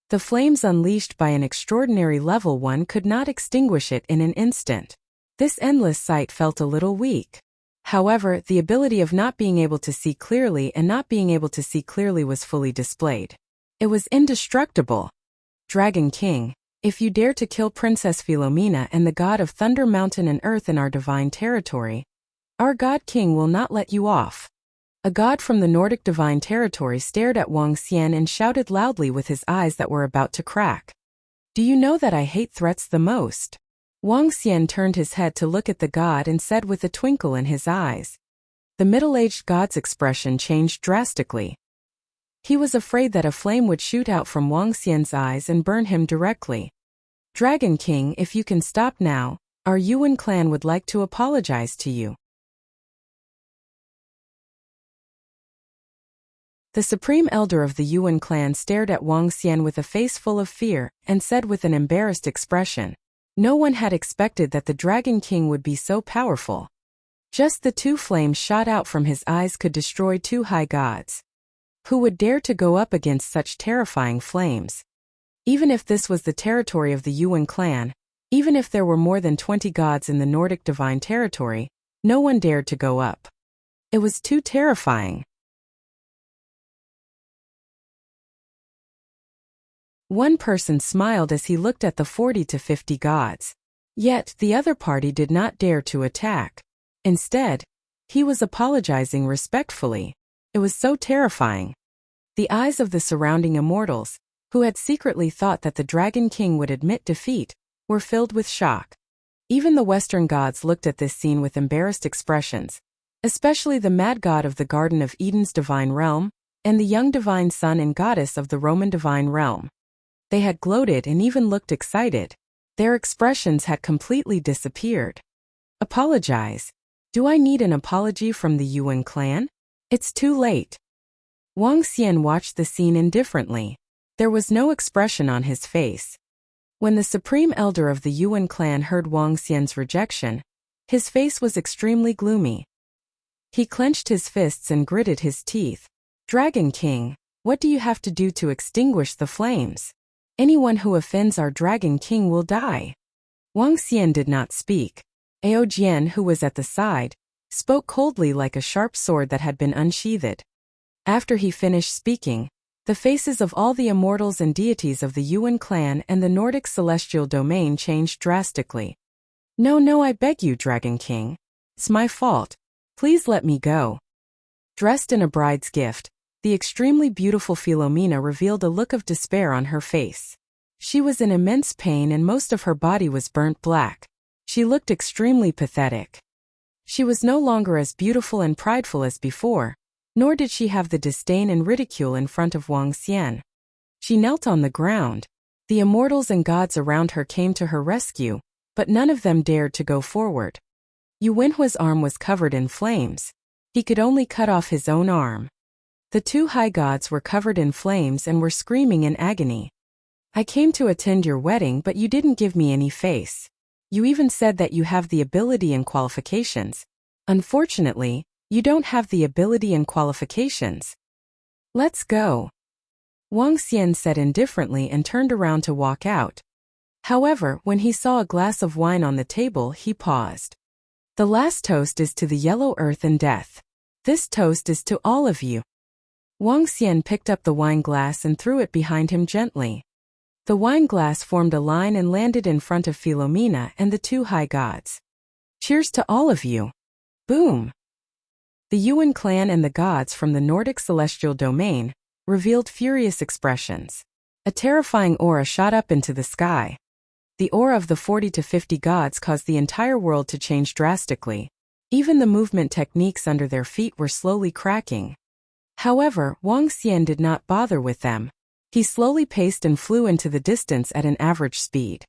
The flames unleashed by an extraordinary level 1 could not extinguish it in an instant. This endless sight felt a little weak. However, the ability of not being able to see clearly and not being able to see clearly was fully displayed. It was indestructible. Dragon King, if you dare to kill Princess Philomena and the god of Thunder Mountain and Earth in our divine territory, our God King will not let you off. A god from the Nordic divine territory stared at Wang Xian and shouted loudly with his eyes that were about to crack. Do you know that I hate threats the most? Wang Xian turned his head to look at the god and said with a twinkle in his eyes. The middle-aged god's expression changed drastically. He was afraid that a flame would shoot out from Wang Xian's eyes and burn him directly. Dragon King, if you can stop now, our Yuan clan would like to apologize to you. The supreme elder of the Yuan clan stared at Wang Xian with a face full of fear and said with an embarrassed expression, "No one had expected that the Dragon King would be so powerful. Just the 2 flames shot out from his eyes could destroy 2 high gods. Who would dare to go up against such terrifying flames? Even if this was the territory of the Yuan clan, even if there were more than 20 gods in the Nordic divine territory, no one dared to go up. It was too terrifying." One person smiled as he looked at the 40 to 50 gods. Yet, the other party did not dare to attack. Instead, he was apologizing respectfully. It was so terrifying. The eyes of the surrounding immortals, who had secretly thought that the Dragon King would admit defeat, were filled with shock. Even the Western gods looked at this scene with embarrassed expressions, especially the mad god of the Garden of Eden's divine realm, and the young divine son and goddess of the Roman divine realm. They had gloated and even looked excited. Their expressions had completely disappeared. Apologize. Do I need an apology from the Yuan clan? It's too late. Wang Xian watched the scene indifferently. There was no expression on his face. When the supreme elder of the Yuan clan heard Wang Xian's rejection, his face was extremely gloomy. He clenched his fists and gritted his teeth. "Dragon King, what do you have to do to extinguish the flames? Anyone who offends our Dragon King will die." Wang Xian did not speak. Ao Jian, who was at the side, spoke coldly like a sharp sword that had been unsheathed. After he finished speaking, the faces of all the immortals and deities of the Yuan clan and the Nordic celestial domain changed drastically. No, I beg you, Dragon King. It's my fault. Please let me go." Dressed in a bride's gift, the extremely beautiful Philomena revealed a look of despair on her face. She was in immense pain and most of her body was burnt black. She looked extremely pathetic. She was no longer as beautiful and prideful as before, nor did she have the disdain and ridicule in front of Wang Xian. She knelt on the ground. The immortals and gods around her came to her rescue, but none of them dared to go forward. Yu Wenhua's arm was covered in flames. He could only cut off his own arm. The 2 high gods were covered in flames and were screaming in agony. "I came to attend your wedding, but you didn't give me any face. You even said that you have the ability and qualifications. Unfortunately, you don't have the ability and qualifications. Let's go." Wang Xian said indifferently and turned around to walk out. However, when he saw a glass of wine on the table, he paused. "The last toast is to the yellow earth and death. This toast is to all of you." Wang Xian picked up the wine glass and threw it behind him gently. The wine glass formed a line and landed in front of Philomena and the 2 high gods. "Cheers to all of you." Boom! The Yuan clan and the gods from the Nordic celestial domain revealed furious expressions. A terrifying aura shot up into the sky. The aura of the 40 to 50 gods caused the entire world to change drastically. Even the movement techniques under their feet were slowly cracking. However, Wang Xian did not bother with them. He slowly paced and flew into the distance at an average speed.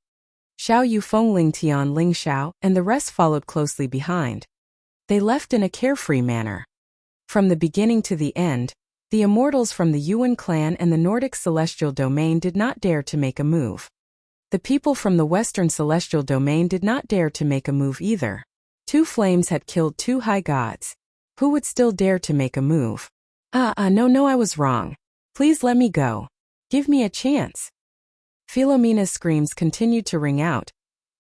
Xiao Yufeng, Ling Tian, Ling Xiao, and the rest followed closely behind. They left in a carefree manner. From the beginning to the end, the immortals from the Yuan clan and the Nordic celestial domain did not dare to make a move. The people from the Western celestial domain did not dare to make a move either. 2 flames had killed 2 high gods. Who would still dare to make a move? No, I was wrong. Please let me go. Give me a chance." Philomena's screams continued to ring out,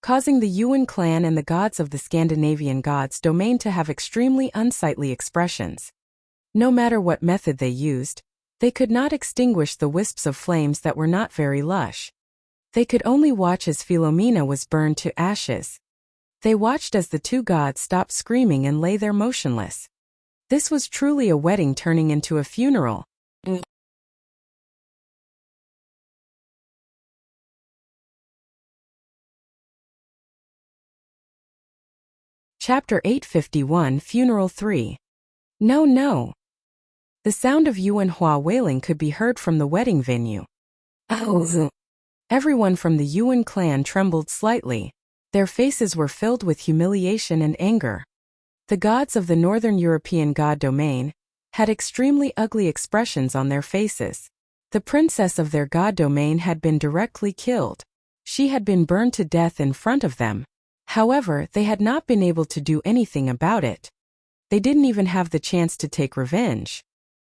causing the Yuan clan and the gods of the Scandinavian gods domain to have extremely unsightly expressions. No matter what method they used, they could not extinguish the wisps of flames that were not very lush. They could only watch as Philomena was burned to ashes. They watched as the 2 gods stopped screaming and lay there motionless. This was truly a wedding turning into a funeral. Chapter 851, Funeral 3. No. The sound of Yu Wenhua wailing could be heard from the wedding venue. "Oh!" Everyone from the Yuan clan trembled slightly. Their faces were filled with humiliation and anger. The gods of the Northern European god domain had extremely ugly expressions on their faces. The princess of their god domain had been directly killed. She had been burned to death in front of them. However, they had not been able to do anything about it. They didn't even have the chance to take revenge.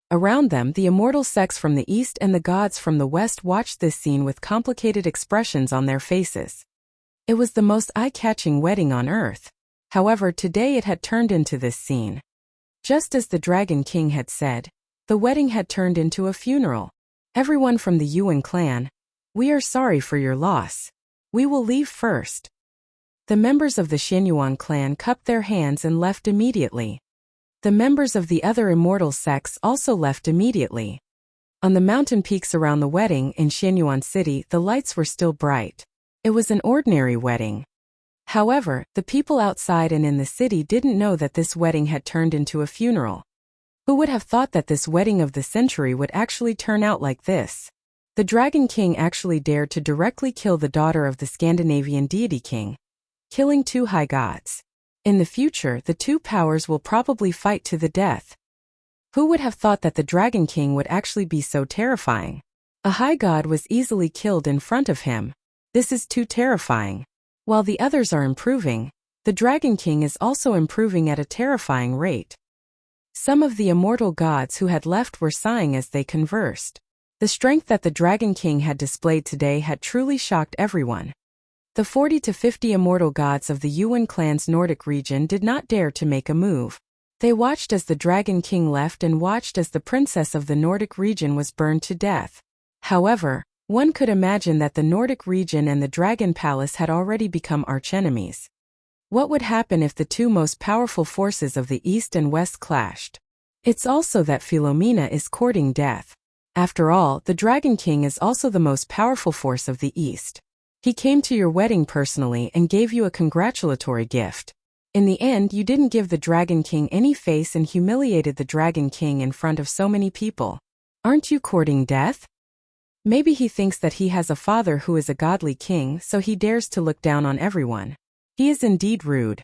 Around them, the immortal sects from the east and the gods from the west watched this scene with complicated expressions on their faces. It was the most eye-catching wedding on earth. However, today it had turned into this scene. Just as the Dragon King had said, the wedding had turned into a funeral. Everyone from the Yuan clan, we are sorry for your loss. We will leave first. The members of the Xianyuan clan cupped their hands and left immediately. The members of the other immortal sects also left immediately. On the mountain peaks around the wedding in Xianyuan City, the lights were still bright. It was an ordinary wedding. However, the people outside and in the city didn't know that this wedding had turned into a funeral. Who would have thought that this wedding of the century would actually turn out like this? The Dragon King actually dared to directly kill the daughter of the Scandinavian deity king, killing two high gods. In the future, the two powers will probably fight to the death. Who would have thought that the Dragon King would actually be so terrifying? A high god was easily killed in front of him. This is too terrifying. While the others are improving, the Dragon King is also improving at a terrifying rate. Some of the immortal gods who had left were sighing as they conversed. The strength that the Dragon King had displayed today had truly shocked everyone. The 40 to 50 immortal gods of the Yuan clan's Nordic region did not dare to make a move. They watched as the Dragon King left and watched as the princess of the Nordic region was burned to death. However, one could imagine that the Nordic region and the Dragon Palace had already become archenemies. What would happen if the two most powerful forces of the East and West clashed? It's also that Philomena is courting death. After all, the Dragon King is also the most powerful force of the East. He came to your wedding personally and gave you a congratulatory gift. In the end, you didn't give the Dragon King any face and humiliated the Dragon King in front of so many people. Aren't you courting death? Maybe he thinks that he has a father who is a godly king, so he dares to look down on everyone. He is indeed rude.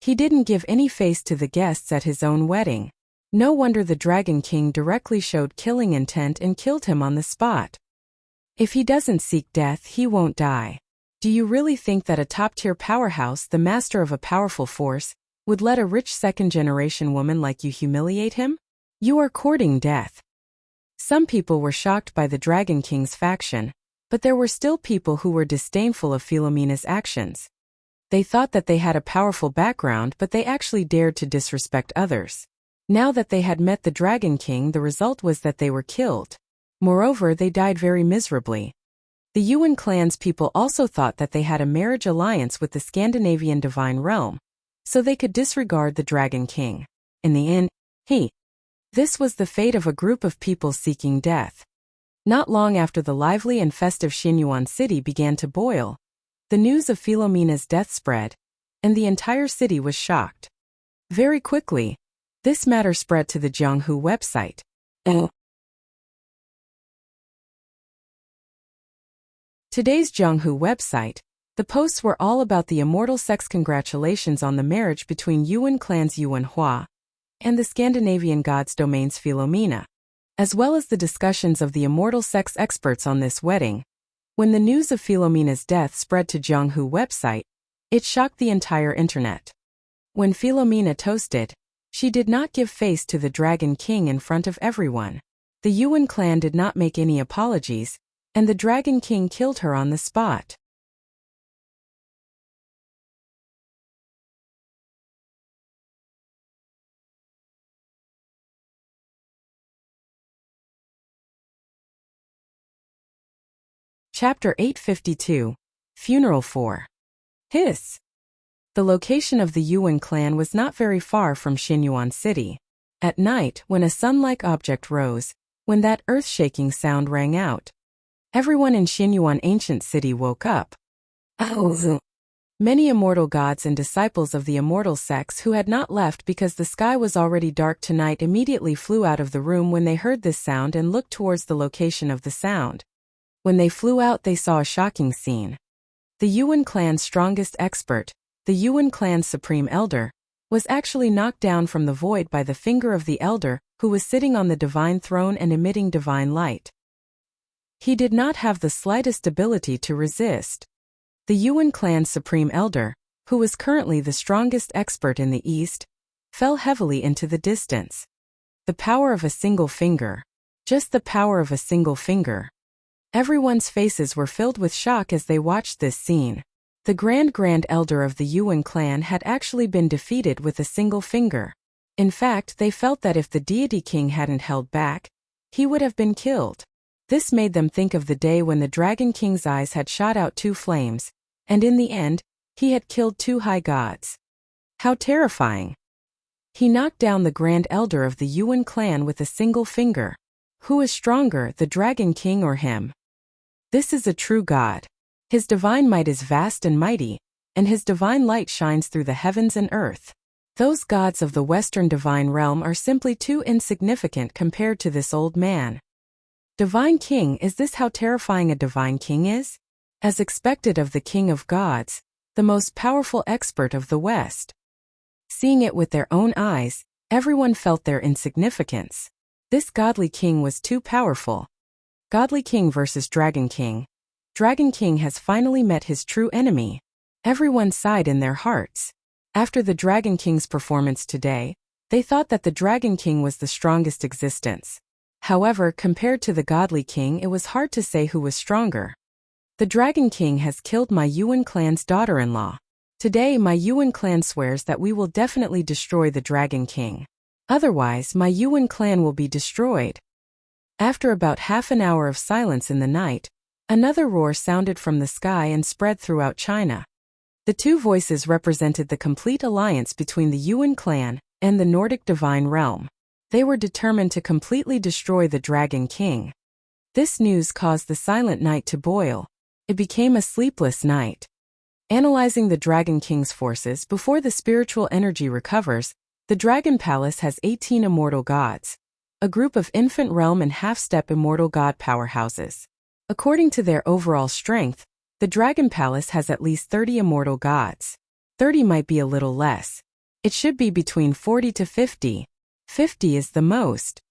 He didn't give any face to the guests at his own wedding. No wonder the Dragon King directly showed killing intent and killed him on the spot. If he doesn't seek death, he won't die. Do you really think that a top-tier powerhouse, the master of a powerful force, would let a rich second-generation woman like you humiliate him? You are courting death. Some people were shocked by the Dragon King's faction, but there were still people who were disdainful of Philomena's actions. They thought that they had a powerful background, but they actually dared to disrespect others. Now that they had met the Dragon King, the result was that they were killed. Moreover, they died very miserably. The Yuan clan's people also thought that they had a marriage alliance with the Scandinavian divine realm, so they could disregard the Dragon King. In the end, this was the fate of a group of people seeking death. Not long after the lively and festive Xianyuan city began to boil, the news of Philomena's death spread, and the entire city was shocked. Very quickly, this matter spread to the Jianghu website. Today's Jianghu website, the posts were all about the immortal sex congratulations on the marriage between Yuan clan's Yuan Hua and the Scandinavian god's domain's Philomena, as well as the discussions of the immortal sex experts on this wedding. When the news of Philomena's death spread to Jianghu website, it shocked the entire internet. When Philomena toasted, she did not give face to the Dragon King in front of everyone. The Yuan clan did not make any apologies, and the Dragon King killed her on the spot. Chapter 852. Funeral 4. Hiss. The location of the Yuan clan was not very far from Xianyuan City. At night, when a sun-like object rose, when that earth-shaking sound rang out, everyone in Xianyuan ancient city woke up. Many immortal gods and disciples of the immortal sects who had not left because the sky was already dark tonight immediately flew out of the room when they heard this sound and looked towards the location of the sound. When they flew out, they saw a shocking scene. The Yuan clan's strongest expert, the Yuan clan's supreme elder, was actually knocked down from the void by the finger of the elder, who was sitting on the divine throne and emitting divine light. He did not have the slightest ability to resist. The Yuan clan's supreme elder, who was currently the strongest expert in the East, fell heavily into the distance. The power of a single finger. Just the power of a single finger. Everyone's faces were filled with shock as they watched this scene. The grand elder of the Yuan clan had actually been defeated with a single finger. In fact, they felt that if the deity king hadn't held back, he would have been killed. This made them think of the day when the Dragon King's eyes had shot out 2 flames, and in the end, he had killed 2 high gods. How terrifying! He knocked down the grand elder of the Yuan clan with a single finger. Who is stronger, the Dragon King or him? This is a true god. His divine might is vast and mighty, and his divine light shines through the heavens and earth. Those gods of the Western divine realm are simply too insignificant compared to this old man. Divine King, is this how terrifying a divine king is? As expected of the king of gods, the most powerful expert of the West. Seeing it with their own eyes, everyone felt their insignificance. This godly king was too powerful. Godly King versus Dragon King. Dragon King has finally met his true enemy. Everyone sighed in their hearts. After the Dragon King's performance today, they thought that the Dragon King was the strongest existence. However, compared to the Godly King, it was hard to say who was stronger. The Dragon King has killed my Yuan clan's daughter-in-law. Today my Yuan clan swears that we will definitely destroy the Dragon King. Otherwise, my Yuan clan will be destroyed. After about half an hour of silence in the night, another roar sounded from the sky and spread throughout China. The 2 voices represented the complete alliance between the Yuan clan and the Nordic divine realm. They were determined to completely destroy the Dragon King. This news caused the silent night to boil. It became a sleepless night. Analyzing the Dragon King's forces before the spiritual energy recovers, the Dragon Palace has 18 immortal gods, a group of infant realm and half-step immortal god powerhouses. According to their overall strength, the Dragon Palace has at least 30 immortal gods. 30 might be a little less. It should be between 40 to 50. 50 is the most.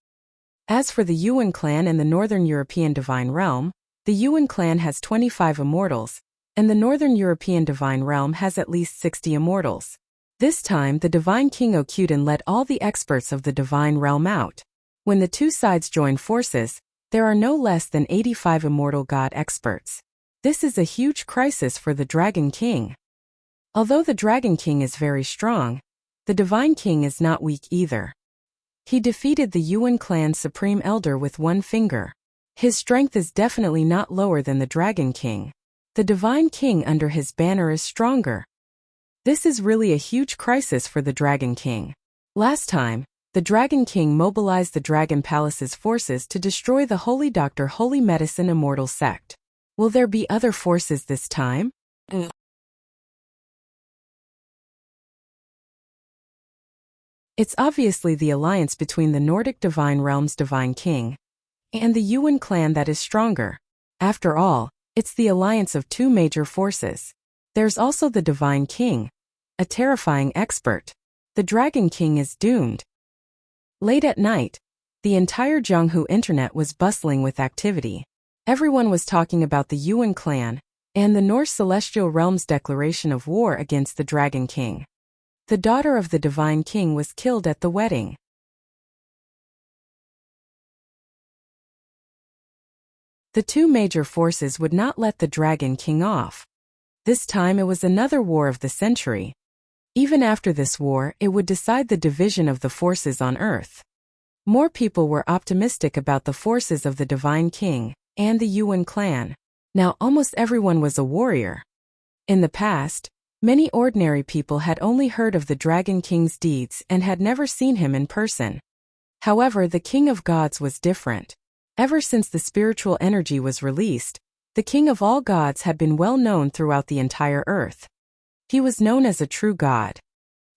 As for the Yuan clan and the Northern European Divine Realm, the Yuan clan has 25 immortals, and the Northern European Divine Realm has at least 60 immortals. This time, the Divine King Okyuden let all the experts of the Divine Realm out. When the 2 sides join forces, there are no less than 85 immortal god experts. This is a huge crisis for the Dragon King. Although the Dragon King is very strong, the Divine King is not weak either. He defeated the Yuan clan's supreme elder with 1 finger. His strength is definitely not lower than the Dragon King. The Divine King under his banner is stronger. This is really a huge crisis for the Dragon King. Last time, the Dragon King mobilized the Dragon Palace's forces to destroy the Holy Doctor Holy Medicine Immortal sect. Will there be other forces this time? It's obviously the alliance between the Nordic Divine Realm's Divine King and the Yuan clan that is stronger. After all, it's the alliance of 2 major forces. There's also the Divine King, a terrifying expert. The Dragon King is doomed. Late at night, the entire Jianghu internet was bustling with activity. Everyone was talking about the Yuan clan and the Norse Celestial Realm's declaration of war against the Dragon King. The daughter of the Divine King was killed at the wedding. The 2 major forces would not let the Dragon King off. This time it was another war of the century. Even after this war, it would decide the division of the forces on Earth. More people were optimistic about the forces of the Divine King and the Yuan clan. Now almost everyone was a warrior. In the past, many ordinary people had only heard of the Dragon King's deeds and had never seen him in person. However, the King of Gods was different. Ever since the spiritual energy was released, the King of all gods had been well known throughout the entire earth. He was known as a true god.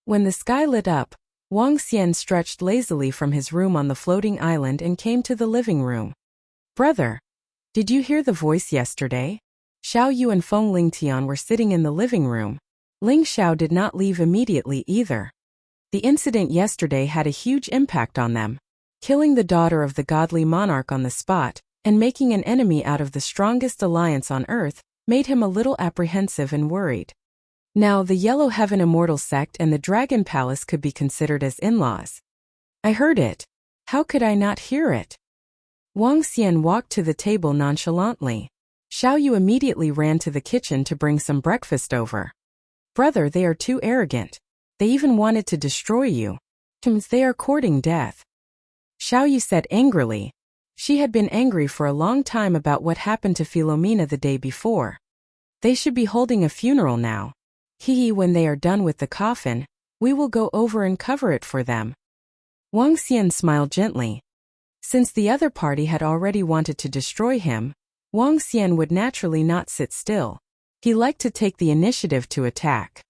When the sky lit up, Wuxia stretched lazily from his room on the floating island and came to the living room. "Brother, Did you hear the voice yesterday? Xiao Yu and Feng Lingtian were sitting in the living room. Ling Xiao did not leave immediately either. The incident yesterday had a huge impact on them. Killing the daughter of the godly monarch on the spot, and making an enemy out of the strongest alliance on earth, made him a little apprehensive and worried. Now the Yellow Heaven Immortal Sect and the Dragon Palace could be considered as in-laws. I heard it. How could I not hear it? Wang Xian walked to the table nonchalantly. Xiao Yu immediately ran to the kitchen to bring some breakfast over. Brother, they are too arrogant. They even wanted to destroy you. They are courting death. Xiao Yu said angrily. She had been angry for a long time about what happened to Philomena the day before. They should be holding a funeral now. When they are done with the coffin, we will go over and cover it for them. Wang Xian smiled gently. Since the other party had already wanted to destroy him, Wang Xian would naturally not sit still. He liked to take the initiative to attack.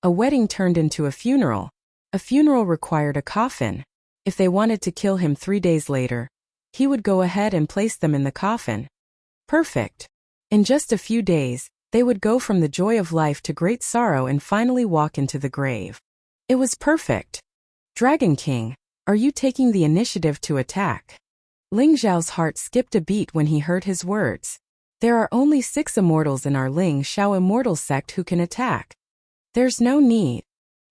A wedding turned into a funeral. A funeral required a coffin. If they wanted to kill him 3 days later, he would go ahead and place them in the coffin. Perfect. In just a few days, they would go from the joy of life to great sorrow and finally walk into the grave. It was perfect. Dragon King, are you taking the initiative to attack? Ling Xiao's heart skipped a beat when he heard his words. There are only 6 immortals in our Ling Xiao immortal sect who can attack. There's no need.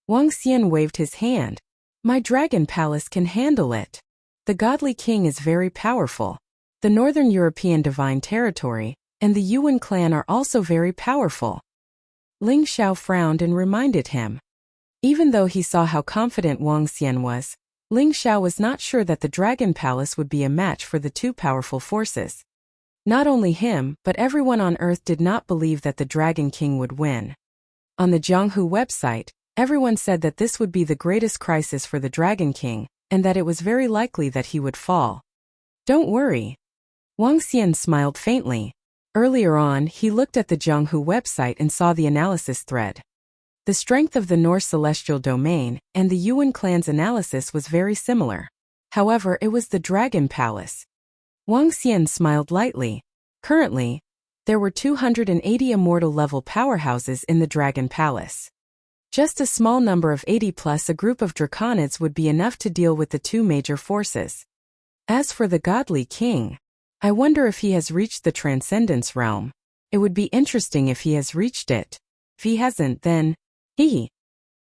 Wang Xian waved his hand. My Dragon Palace can handle it. The Godly King is very powerful. The Northern European Divine Territory and the Yuan clan are also very powerful. Ling Xiao frowned and reminded him. Even though he saw how confident Wang Xian was, Ling Xiao was not sure that the Dragon Palace would be a match for the 2 powerful forces. Not only him, but everyone on Earth did not believe that the Dragon King would win. On the Jianghu website, everyone said that this would be the greatest crisis for the Dragon King, and that it was very likely that he would fall. Don't worry. Wang Xian smiled faintly. Earlier on, he looked at the Jianghu website and saw the analysis thread. The strength of the Norse celestial domain and the Yuan clan's analysis was very similar. However, it was the Dragon Palace. Wang Xian smiled lightly. Currently, there were 280 immortal-level powerhouses in the Dragon Palace. Just a small number of 80 plus a group of draconids would be enough to deal with the 2 major forces. As for the Godly King, I wonder if he has reached the Transcendence realm. It would be interesting if he has reached it. If he hasn't, then,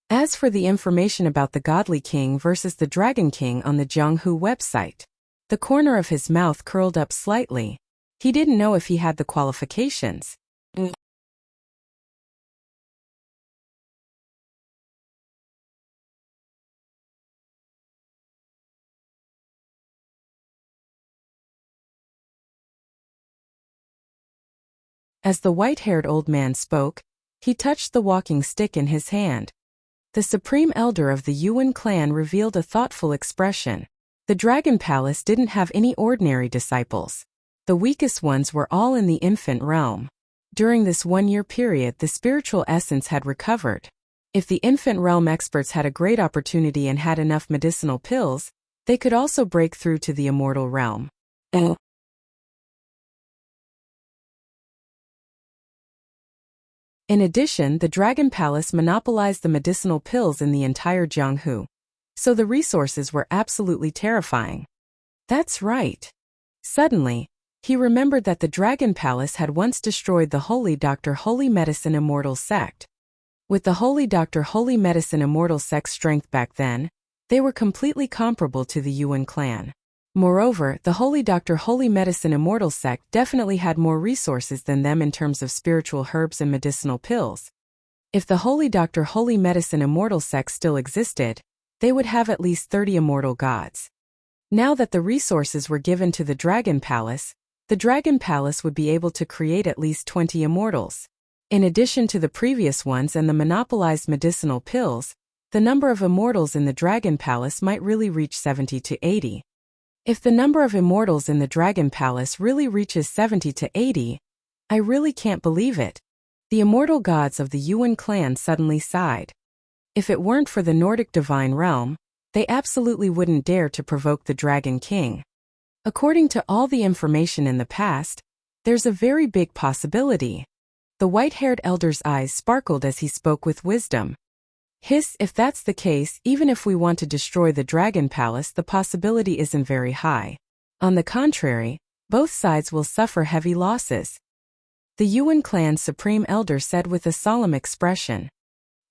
As for the information about the Godly King versus the Dragon King on the Jianghu website, the corner of his mouth curled up slightly. He didn't know if he had the qualifications. As the white-haired old man spoke, he touched the walking stick in his hand. The supreme elder of the Yuan clan revealed a thoughtful expression. The Dragon Palace didn't have any ordinary disciples. The weakest ones were all in the infant realm. During this 1-year period, the spiritual essence had recovered. If the infant realm experts had a great opportunity and had enough medicinal pills, they could also break through to the immortal realm. In addition, the Dragon Palace monopolized the medicinal pills in the entire Jianghu. So the resources were absolutely terrifying. That's right. Suddenly, he remembered that the Dragon Palace had once destroyed the Holy Doctor Holy Medicine Immortal Sect. With the Holy Doctor Holy Medicine Immortal Sect's strength back then, they were completely comparable to the Yuan clan. Moreover, the Holy Doctor Holy Medicine Immortal Sect definitely had more resources than them in terms of spiritual herbs and medicinal pills. If the Holy Doctor Holy Medicine Immortal Sect still existed, they would have at least 30 immortal gods. Now that the resources were given to the Dragon Palace would be able to create at least 20 immortals. In addition to the previous ones and the monopolized medicinal pills, the number of immortals in the Dragon Palace might really reach 70 to 80. If the number of immortals in the Dragon Palace really reaches 70 to 80, I really can't believe it. The immortal gods of the Yuan clan suddenly sighed. If it weren't for the Nordic divine realm, they absolutely wouldn't dare to provoke the Dragon King. According to all the information in the past, There's a very big possibility. The white-haired elder's eyes sparkled as he spoke with wisdom. Hiss, if that's the case, even if we want to destroy the Dragon Palace, the possibility isn't very high. On the contrary, both sides will suffer heavy losses. The Yuan clan's supreme elder said with a solemn expression.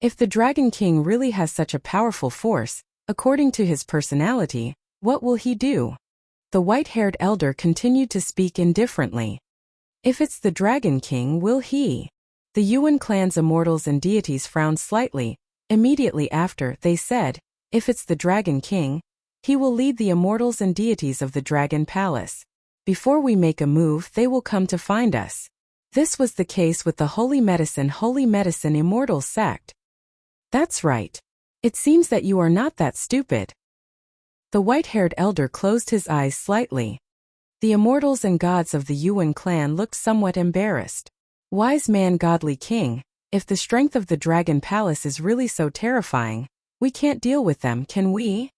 If the Dragon King really has such a powerful force, according to his personality, what will he do? The white-haired elder continued to speak indifferently. If it's the Dragon King, will he? The Yuan clan's immortals and deities frowned slightly. Immediately after, they said, if it's the Dragon King, he will lead the immortals and deities of the Dragon Palace. Before we make a move, they will come to find us. This was the case with the Holy Medicine Immortal sect. That's right. It seems that you are not that stupid. The white-haired elder closed his eyes slightly. The immortals and gods of the Yuan clan looked somewhat embarrassed. Wise man, godly king, if the strength of the Dragon Palace is really so terrifying, we can't deal with them, can we?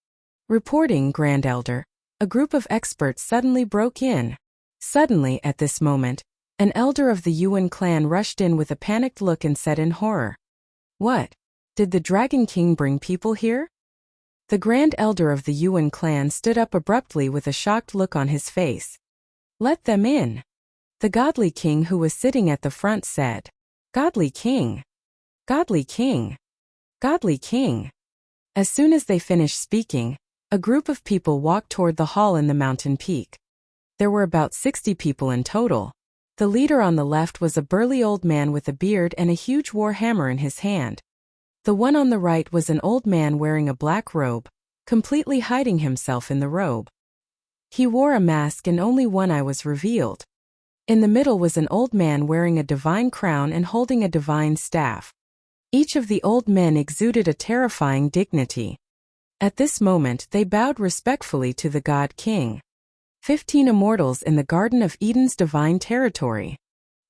Reporting, Grand Elder. A group of experts suddenly broke in. Suddenly, at this moment, an elder of the Yuan clan rushed in with a panicked look and said in horror. What? Did the Dragon King bring people here? The Grand Elder of the Yuan clan stood up abruptly with a shocked look on his face. Let them in. The godly king who was sitting at the front said. Godly king. Godly king. Godly king. As soon as they finished speaking, a group of people walked toward the hall in the mountain peak. There were about 60 people in total. The leader on the left was a burly old man with a beard and a huge war hammer in his hand. The one on the right was an old man wearing a black robe, completely hiding himself in the robe. He wore a mask and only one eye was revealed. In the middle was an old man wearing a divine crown and holding a divine staff. Each of the old men exuded a terrifying dignity. At this moment they bowed respectfully to the God King. 15 immortals in the Garden of Eden's divine territory.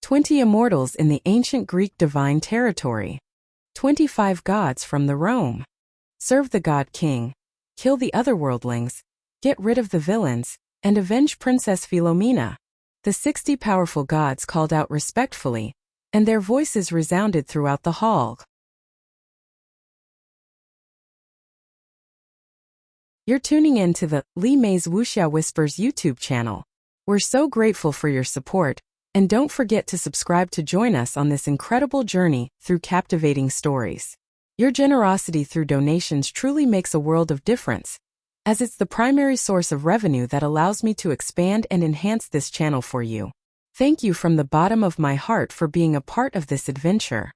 20 immortals in the ancient Greek divine territory. 25 gods from the Rome. Serve the God King, kill the otherworldlings, get rid of the villains, and avenge Princess Philomena. The 60 powerful gods called out respectfully, and their voices resounded throughout the hall. You're tuning in to the Li Mei's Wuxia Whispers YouTube channel. We're so grateful for your support, and don't forget to subscribe to join us on this incredible journey through captivating stories. Your generosity through donations truly makes a world of difference, as it's the primary source of revenue that allows me to expand and enhance this channel for you. Thank you from the bottom of my heart for being a part of this adventure.